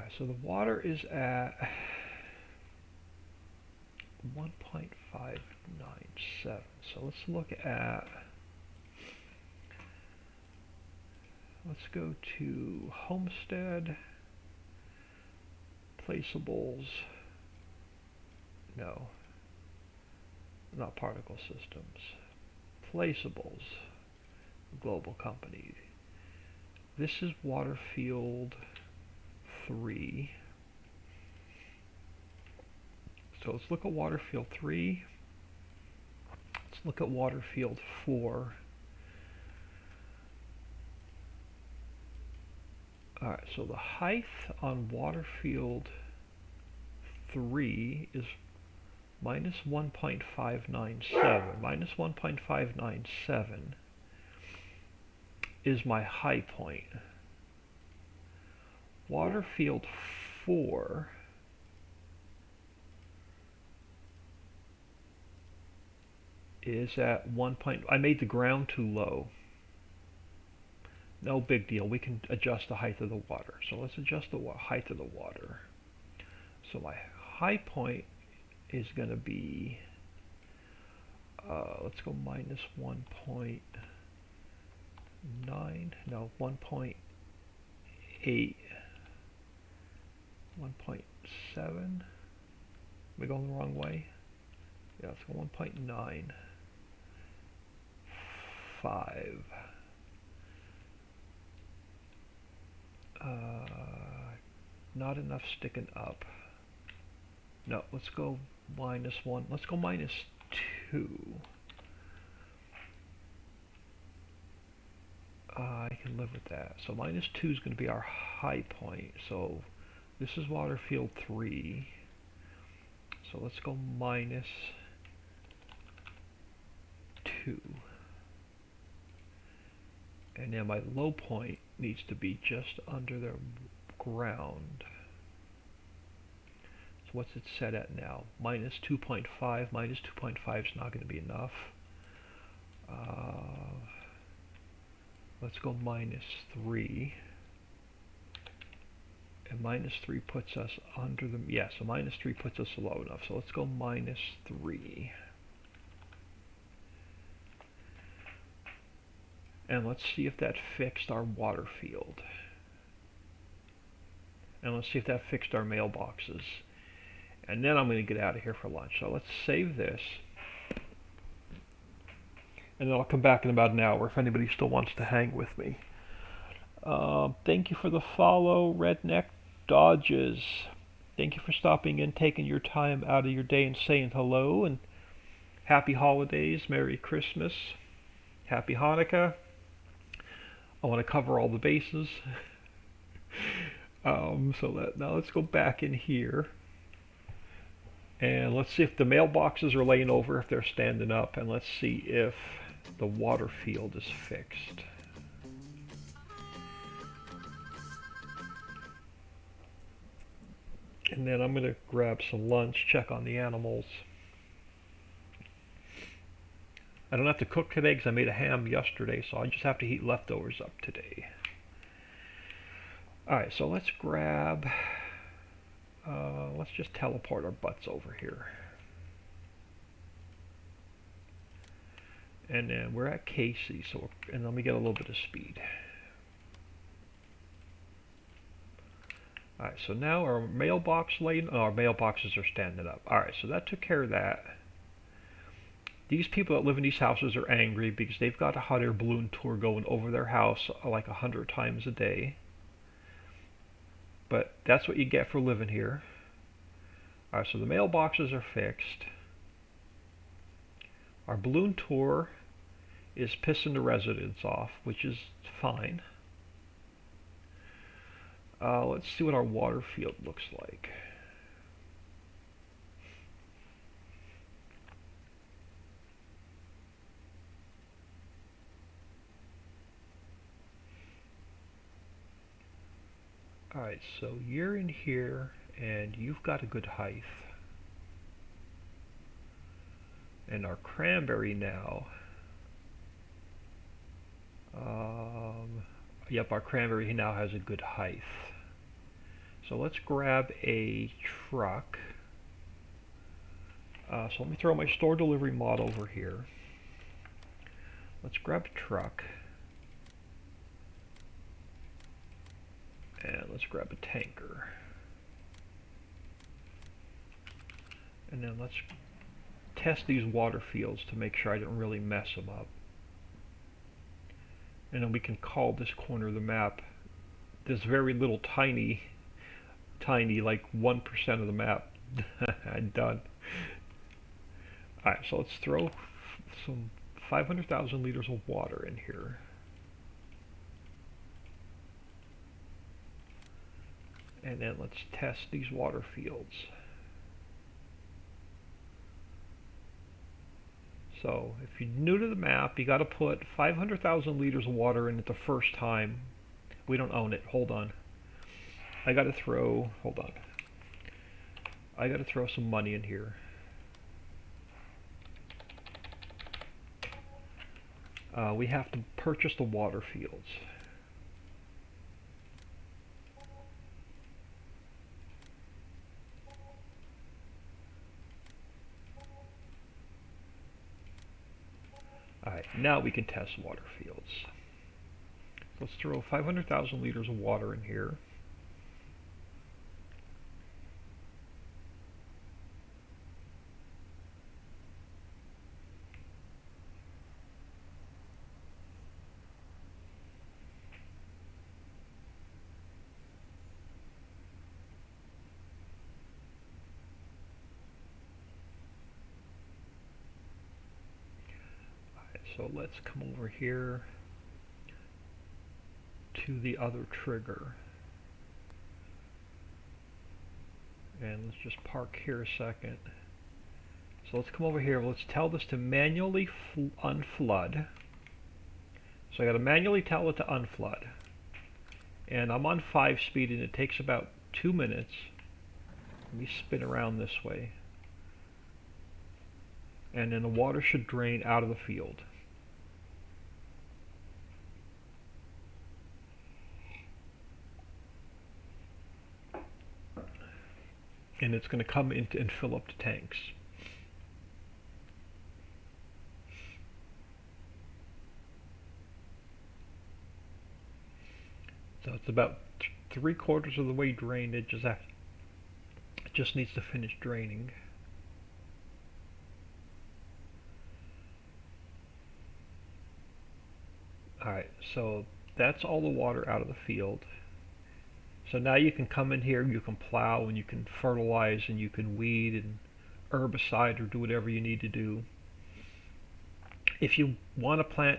Alright, so the water is at 1.597. So let's look at, let's go to Homestead, Placeables, no, not Particle Systems, Placeables, Global Company. This is Waterfield 3. So let's look at Waterfield 3. Let's look at Waterfield 4. Alright, so the height on Waterfield 3 is minus 1.597. Minus 1.597 is my high point. Waterfield 4 is at 1. I made the ground too low. No big deal. We can adjust the height of the water. So let's adjust the height of the water. So my high point is going to be, let's go minus 1.9, no, 1.8, 1.7. Am I going the wrong way? Yeah, let's go 1.9, 5. Not enough sticking up. No, let's go minus 1. Let's go minus 2. I can live with that. So minus 2 is going to be our high point. So this is Waterfield 3. So let's go minus 2. And then my low point needs to be just under the ground. So what's it set at now? Minus 2.5. Minus 2.5 is not going to be enough. Let's go minus 3. And minus 3 puts us under the, yeah, so minus 3 puts us low enough. So let's go minus 3. And let's see if that fixed our water field. And let's see if that fixed our mailboxes. And then I'm going to get out of here for lunch. So let's save this. And then I'll come back in about an hour if anybody still wants to hang with me. Thank you for the follow, Redneck Dodges. Thank you for stopping in, taking your time out of your day and saying hello. And happy holidays, Merry Christmas, Happy Hanukkah. I want to cover all the bases. Now let's go back in here. And let's see if the mailboxes are laying over, if they're standing up. And let's see if the water field is fixed. And then I'm going to grab some lunch, check on the animals. I don't have to cook today because I made a ham yesterday, so I just have to heat leftovers up today. Alright, so let's grab, let's just teleport our butts over here. And then we're at Casey, and let me get a little bit of speed. Alright, so now our mailbox our mailboxes are standing up. Alright, so that took care of that. These people that live in these houses are angry because they've got a hot air balloon tour going over their house like 100 times a day. But that's what you get for living here. Alright, so the mailboxes are fixed. Our balloon tour is pissing the residents off, which is fine. Let's see what our water field looks like. Alright, so you're in here and you've got a good height. And our cranberry now, yep, our cranberry now has a good height. So let's grab a truck. So let me throw my store delivery mod over here. Let's grab a truck. And let's grab a tanker. And then let's test these water fields to make sure I don't really mess them up. And then we can call this corner of the map this very little tiny like 1% of the map. Done. Alright, so let's throw some 500,000 liters of water in here. And then let's test these water fields. So if you're new to the map, you got to put 500,000 liters of water in it the first time. We don't own it. Hold on. I got to throw some money in here. We have to purchase the water fields. Alright, now we can test water fields. Let's throw 500,000 liters of water in here. So let's come over here to the other trigger. And let's just park here a second. So let's come over here. Let's tell this to manually unflood. So I got to manually tell it to unflood. And I'm on 5 speed and it takes about 2 minutes. Let me spin around this way. And then the water should drain out of the field. And it's going to come in and fill up the tanks. So it's about 3/4 of the way drained. It just needs to finish draining. Alright, so that's all the water out of the field. So now you can come in here, you can plow and you can fertilize and you can weed and herbicide or do whatever you need to do. If you want to plant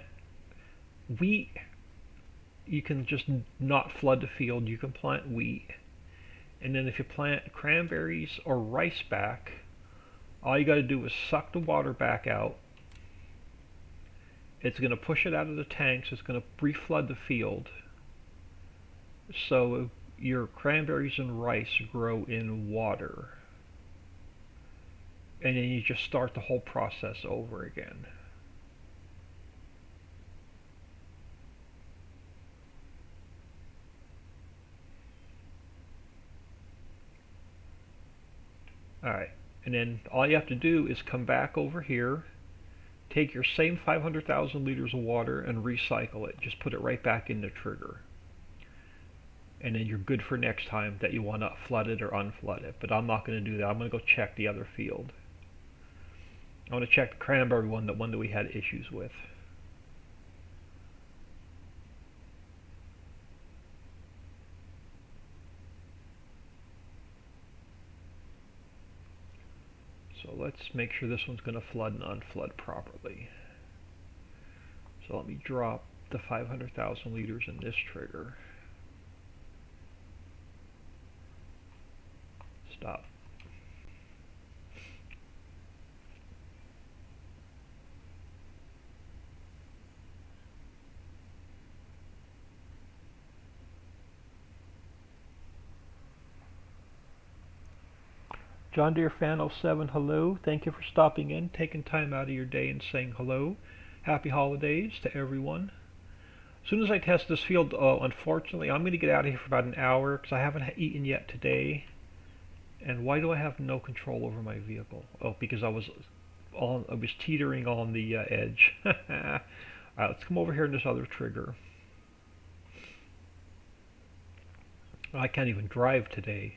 wheat, you can just not flood the field. You can plant wheat. And then if you plant cranberries or rice back, all you got to do is suck the water back out. It's going to push it out of the tanks. It's going to reflood the field. So your cranberries and rice grow in water. And then you just start the whole process over again. Alright, and then all you have to do is come back over here, take your same 500,000 liters of water and recycle it. Just put it right back in the trigger. And then you're good for next time that you want to flood it or unflood it. But I'm not going to do that. I'm going to go check the other field. I want to check the cranberry one, the one that we had issues with. So let's make sure this one's going to flood and unflood properly. So let me drop the 500,000 liters in this trigger. Stop. John Deere Fan 07, hello. Thank you for stopping in, taking time out of your day and saying hello. Happy holidays to everyone. soon as I test this field, unfortunately, I'm going to get out of here for about an hour because I haven't eaten yet today. And why do I have no control over my vehicle? Oh, because I was teetering on the edge. Alright, let's come over here in this other trigger. I can't even drive today.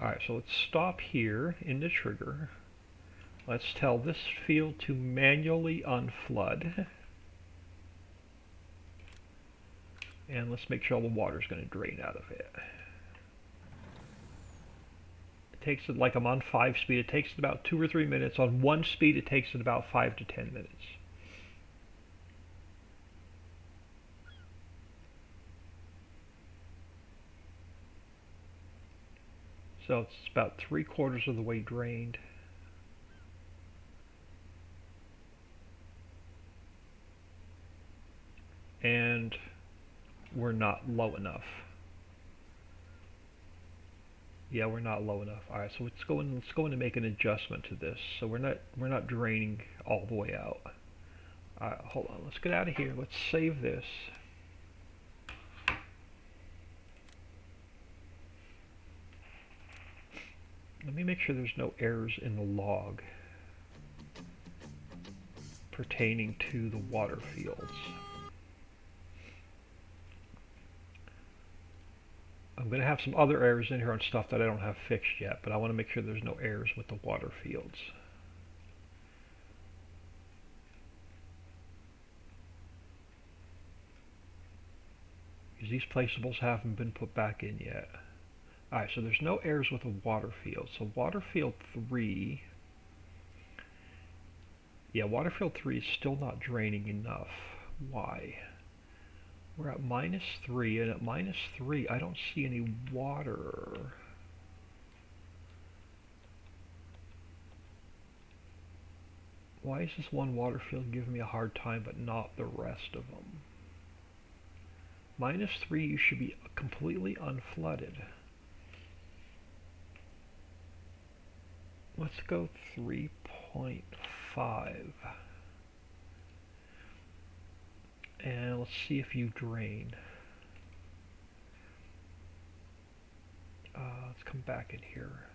Alright, so let's stop here in the trigger. Let's tell this field to manually unflood. And let's make sure all the water is going to drain out of it. It takes it, like I'm on 5 speed, it takes it about 2 or 3 minutes. On 1 speed it takes it about 5 to 10 minutes. So it's about 3/4 of the way drained. And we're not low enough. Yeah, we're not low enough. All right, so let's go in and make an adjustment to this. So we're not draining all the way out. All right, hold on. Let's get out of here. Let's save this. Let me make sure there's no errors in the log pertaining to the water fields. I'm going to have some other errors in here on stuff that I don't have fixed yet, but I want to make sure there's no errors with the water fields. Because these placeables haven't been put back in yet. Alright, so there's no errors with the water field. So water field 3, yeah, water field 3 is still not draining enough. Why? We're at -3, and at -3 I don't see any water. Why is this one water field giving me a hard time but not the rest of them? -3, you should be completely unflooded. Let's go 3.5. And let's see if you drain. Let's come back in here.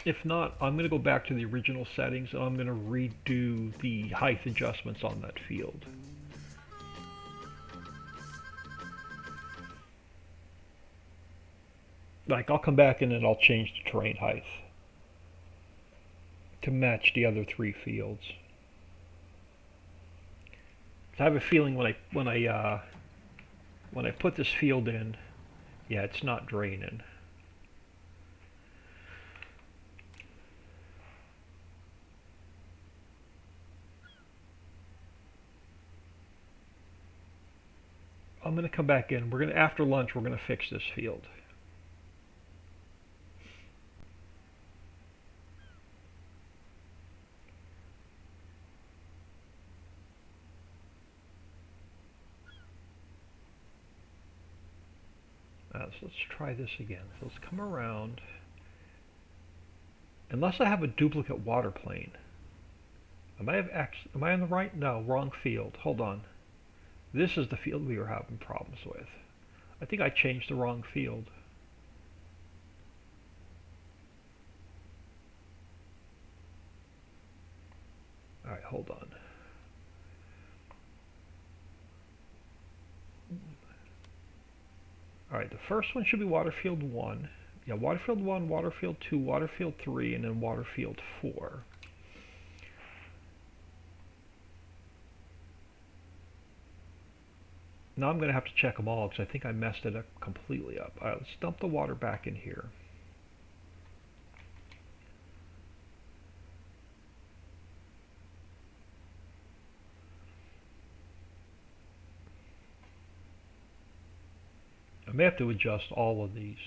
If not, I'm going to go back to the original settings and I'm going to redo the height adjustments on that field. Like, I'll come back in and I'll change the terrain height to match the other 3 fields. I have a feeling when I put this field in, yeah, it's not draining. I'm going to come back in. After lunch we're going to fix this field. So let's try this again. So let's come around. Unless I have a duplicate water plane. Am I on the right? No, wrong field. Hold on. This is the field we were having problems with. I think I changed the wrong field. Alright, hold on. Alright, the first one should be water field 1. Yeah, water field 1, water field 2, water field 3, and then water field 4. Now I'm going to have to check them all because I think I messed it up completely up. Alright, let's dump the water back in here. I may have to adjust all of these.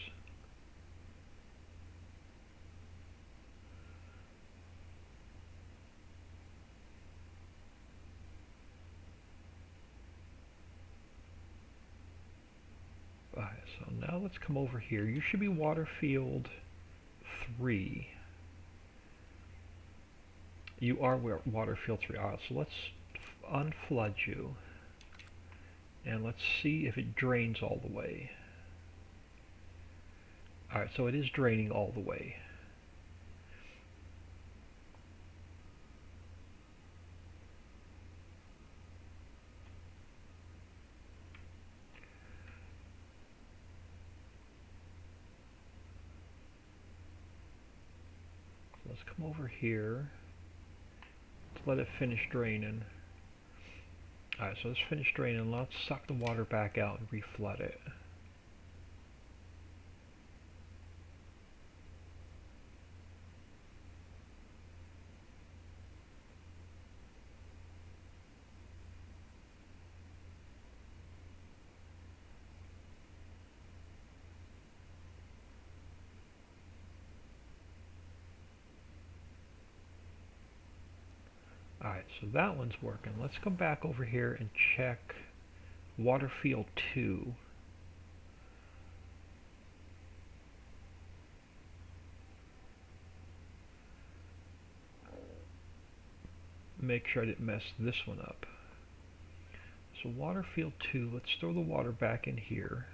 Alright, so now let's come over here. You should be water field 3. You are water field 3. Alright, so let's unflood you, and let's see if it drains all the way. Alright, so it is draining all the way. Let's come over here. Let's let it finish draining. Alright, so let's finish draining. Let's suck the water back out and reflood it. Alright, so that one's working. Let's come back over here and check water field 2. Make sure I didn't mess this one up. So water field 2, let's throw the water back in here.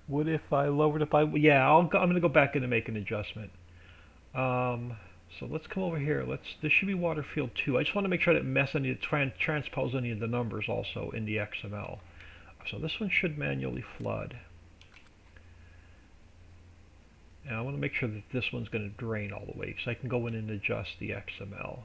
What if I lowered it by... Yeah, I'm going to go back in and make an adjustment. So let's come over here. This should be water field 2. I just want to make sure I didn't mess any, transpose any of the numbers also in the XML. So this one should manually flood. And I want to make sure that this one's going to drain all the way, so I can go in and adjust the XML.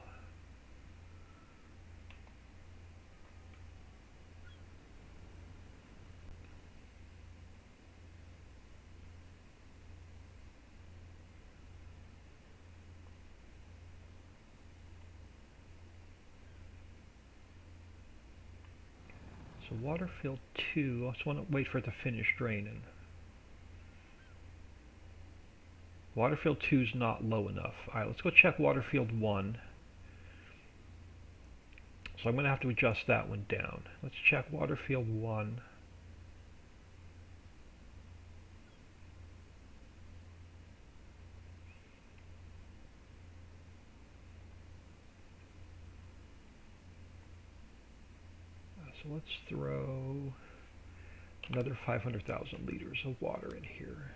So water field 2, I just want to wait for it to finish draining. Water field 2 is not low enough. Alright, let's go check water field 1. So I'm going to have to adjust that one down. Let's check water field 1. So let's throw another 500,000 liters of water in here.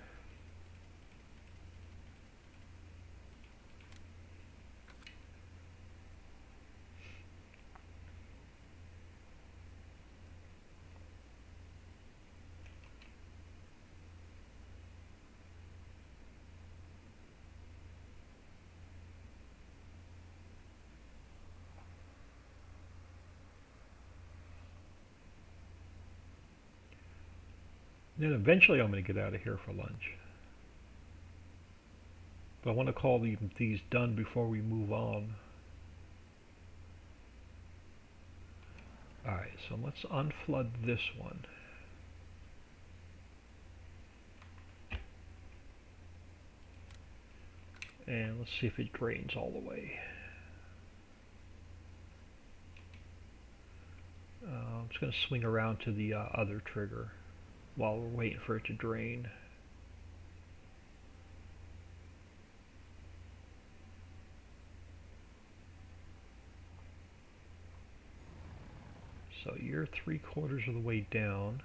Then eventually I'm going to get out of here for lunch. But I want to call these done before we move on. Alright, so let's unflood this one. And let's see if it drains all the way. I'm just going to swing around to the other trigger while we're waiting for it to drain. So you're 3/4 of the way down.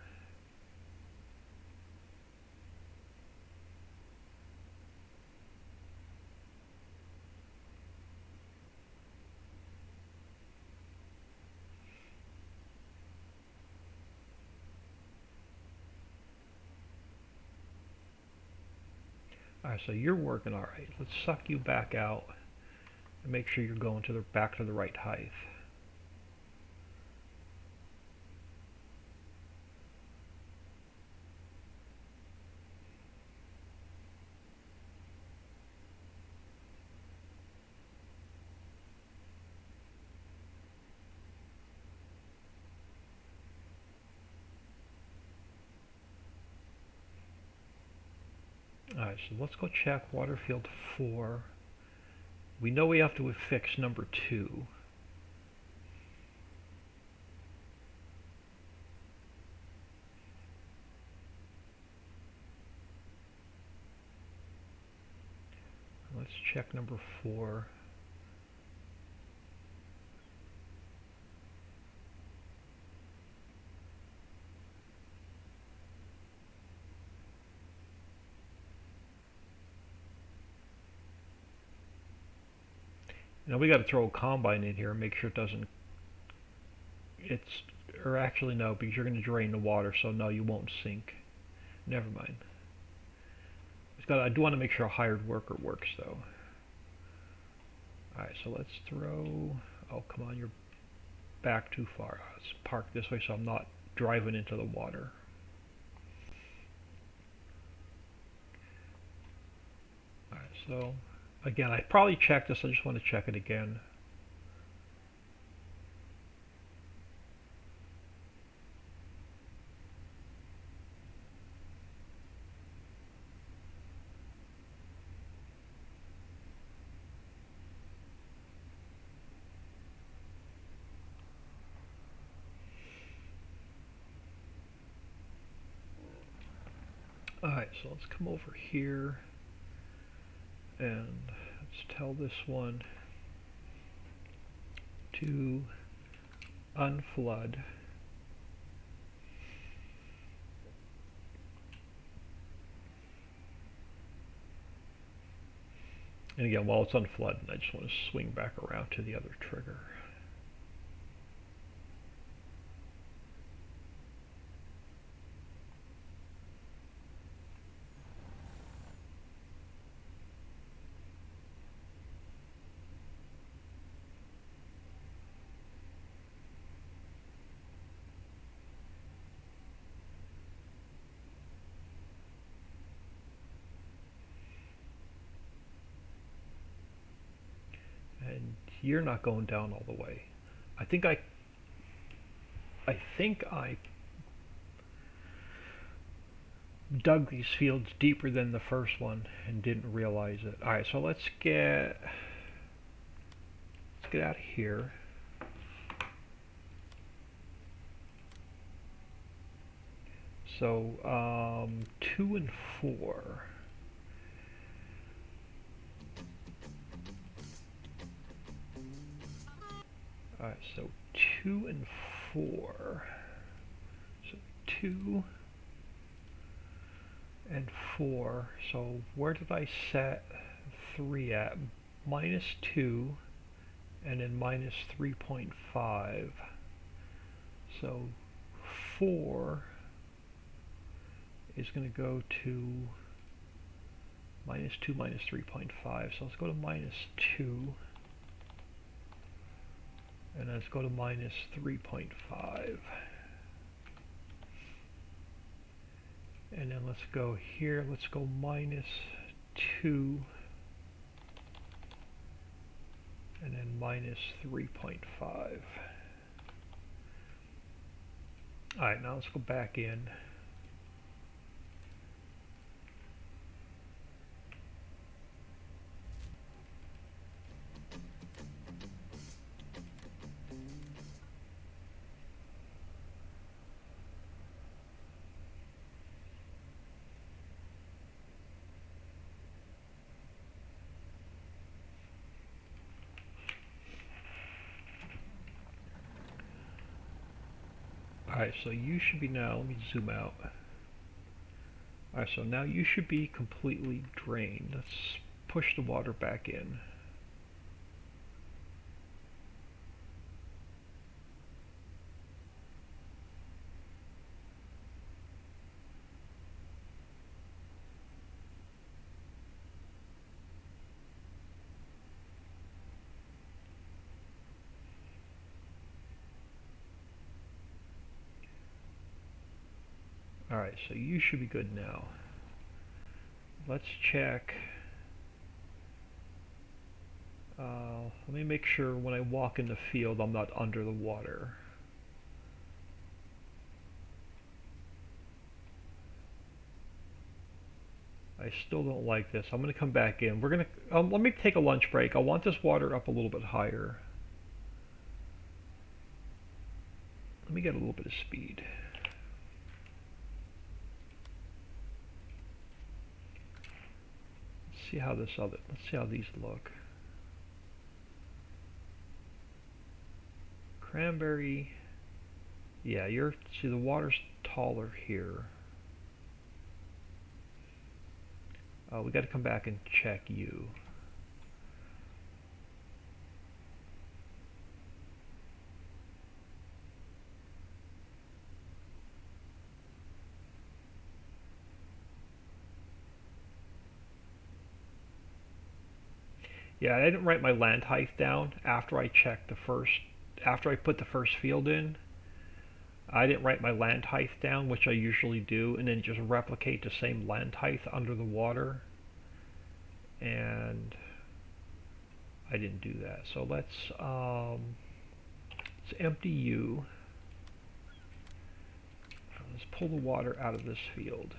Alright, so you're working alright. Let's suck you back out and make sure you're going to back to the right height. Alright, so let's go check water field 4. We know we have to fix number 2. Let's check number 4. Now we got to throw a combine in here and make sure it doesn't, or actually no, because you're going to drain the water, so no, you won't sink. Never mind. I do want to make sure a hired worker works though. Alright, so let's throw, oh come on, you're back too far. Let's park this way so I'm not driving into the water. Alright, so again, I probably checked this, I just want to check it again. Alright, so let's come over here and let's tell this one to unflood. And again, while it's unflooding, I just want to swing back around to the other trigger. And you're not going down all the way. I think I dug these fields deeper than the first one and didn't realize it. Alright, so let's get out of here. So 2 and 4. Alright, so 2 and 4. So 2 and 4. So where did I set 3 at? -2 and then -3.5. So 4 is going to go to -2 -3.5. So let's go to -2. And let's go to -3.5. And then let's go here, let's go -2. And then -3.5. Alright, now let's go back in. Alright, so you should be now, let me zoom out. Alright, so now you should be completely drained. Let's push the water back in. Alright, so you should be good now. Let's check. Let me make sure when I walk in the field I'm not under the water. I still don't like this. I'm going to come back in. We're going to, let me take a lunch break. I want this water up a little bit higher. Let me get a little bit of speed. Let's see how let's see how these look. Cranberry, yeah, see the water's taller here. We got to come back and check you. Yeah, I didn't write my land height down after I put the first field in. I didn't write my land height down, which I usually do, and then just replicate the same land height under the water. And I didn't do that. So let's empty you. Let's pull the water out of this field.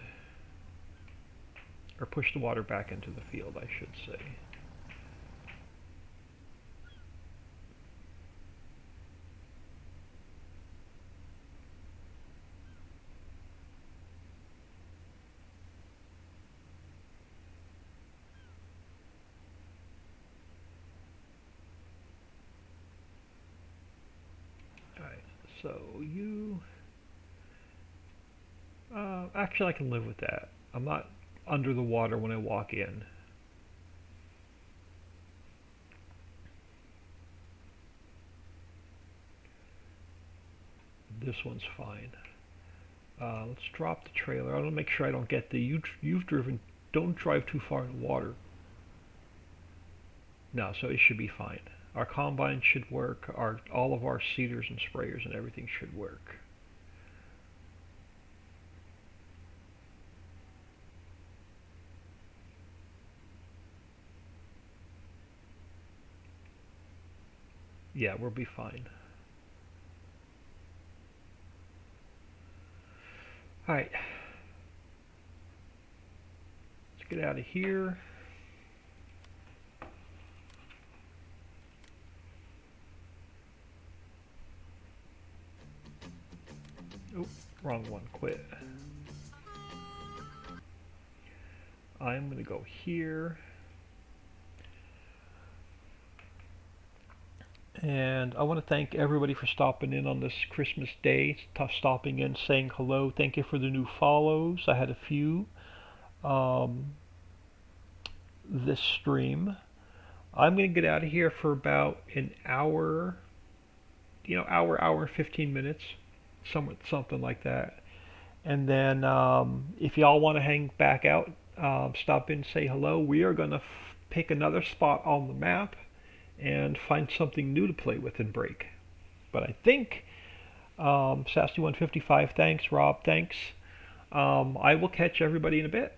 Or push the water back into the field, I should say. So you, actually I can live with that. I'm not under the water when I walk in. This one's fine. Let's drop the trailer. I want to make sure I don't get you've driven, don't drive too far in the water. No, so it should be fine. Our combine should work, all of our seeders and sprayers and everything should work. Yeah, we'll be fine. Alright. Let's get out of here. Oh, wrong one, quit. I'm going to go here. And I want to thank everybody for stopping in on this Christmas day, stopping in, saying hello. Thank you for the new follows. I had a few this stream. I'm going to get out of here for about an hour, hour and 15 minutes. Something like that. And then if y'all want to hang back out, stop in, say hello. We are going to pick another spot on the map and find something new to play with and break. But I think Sassy155, thanks. Rob, thanks. I will catch everybody in a bit.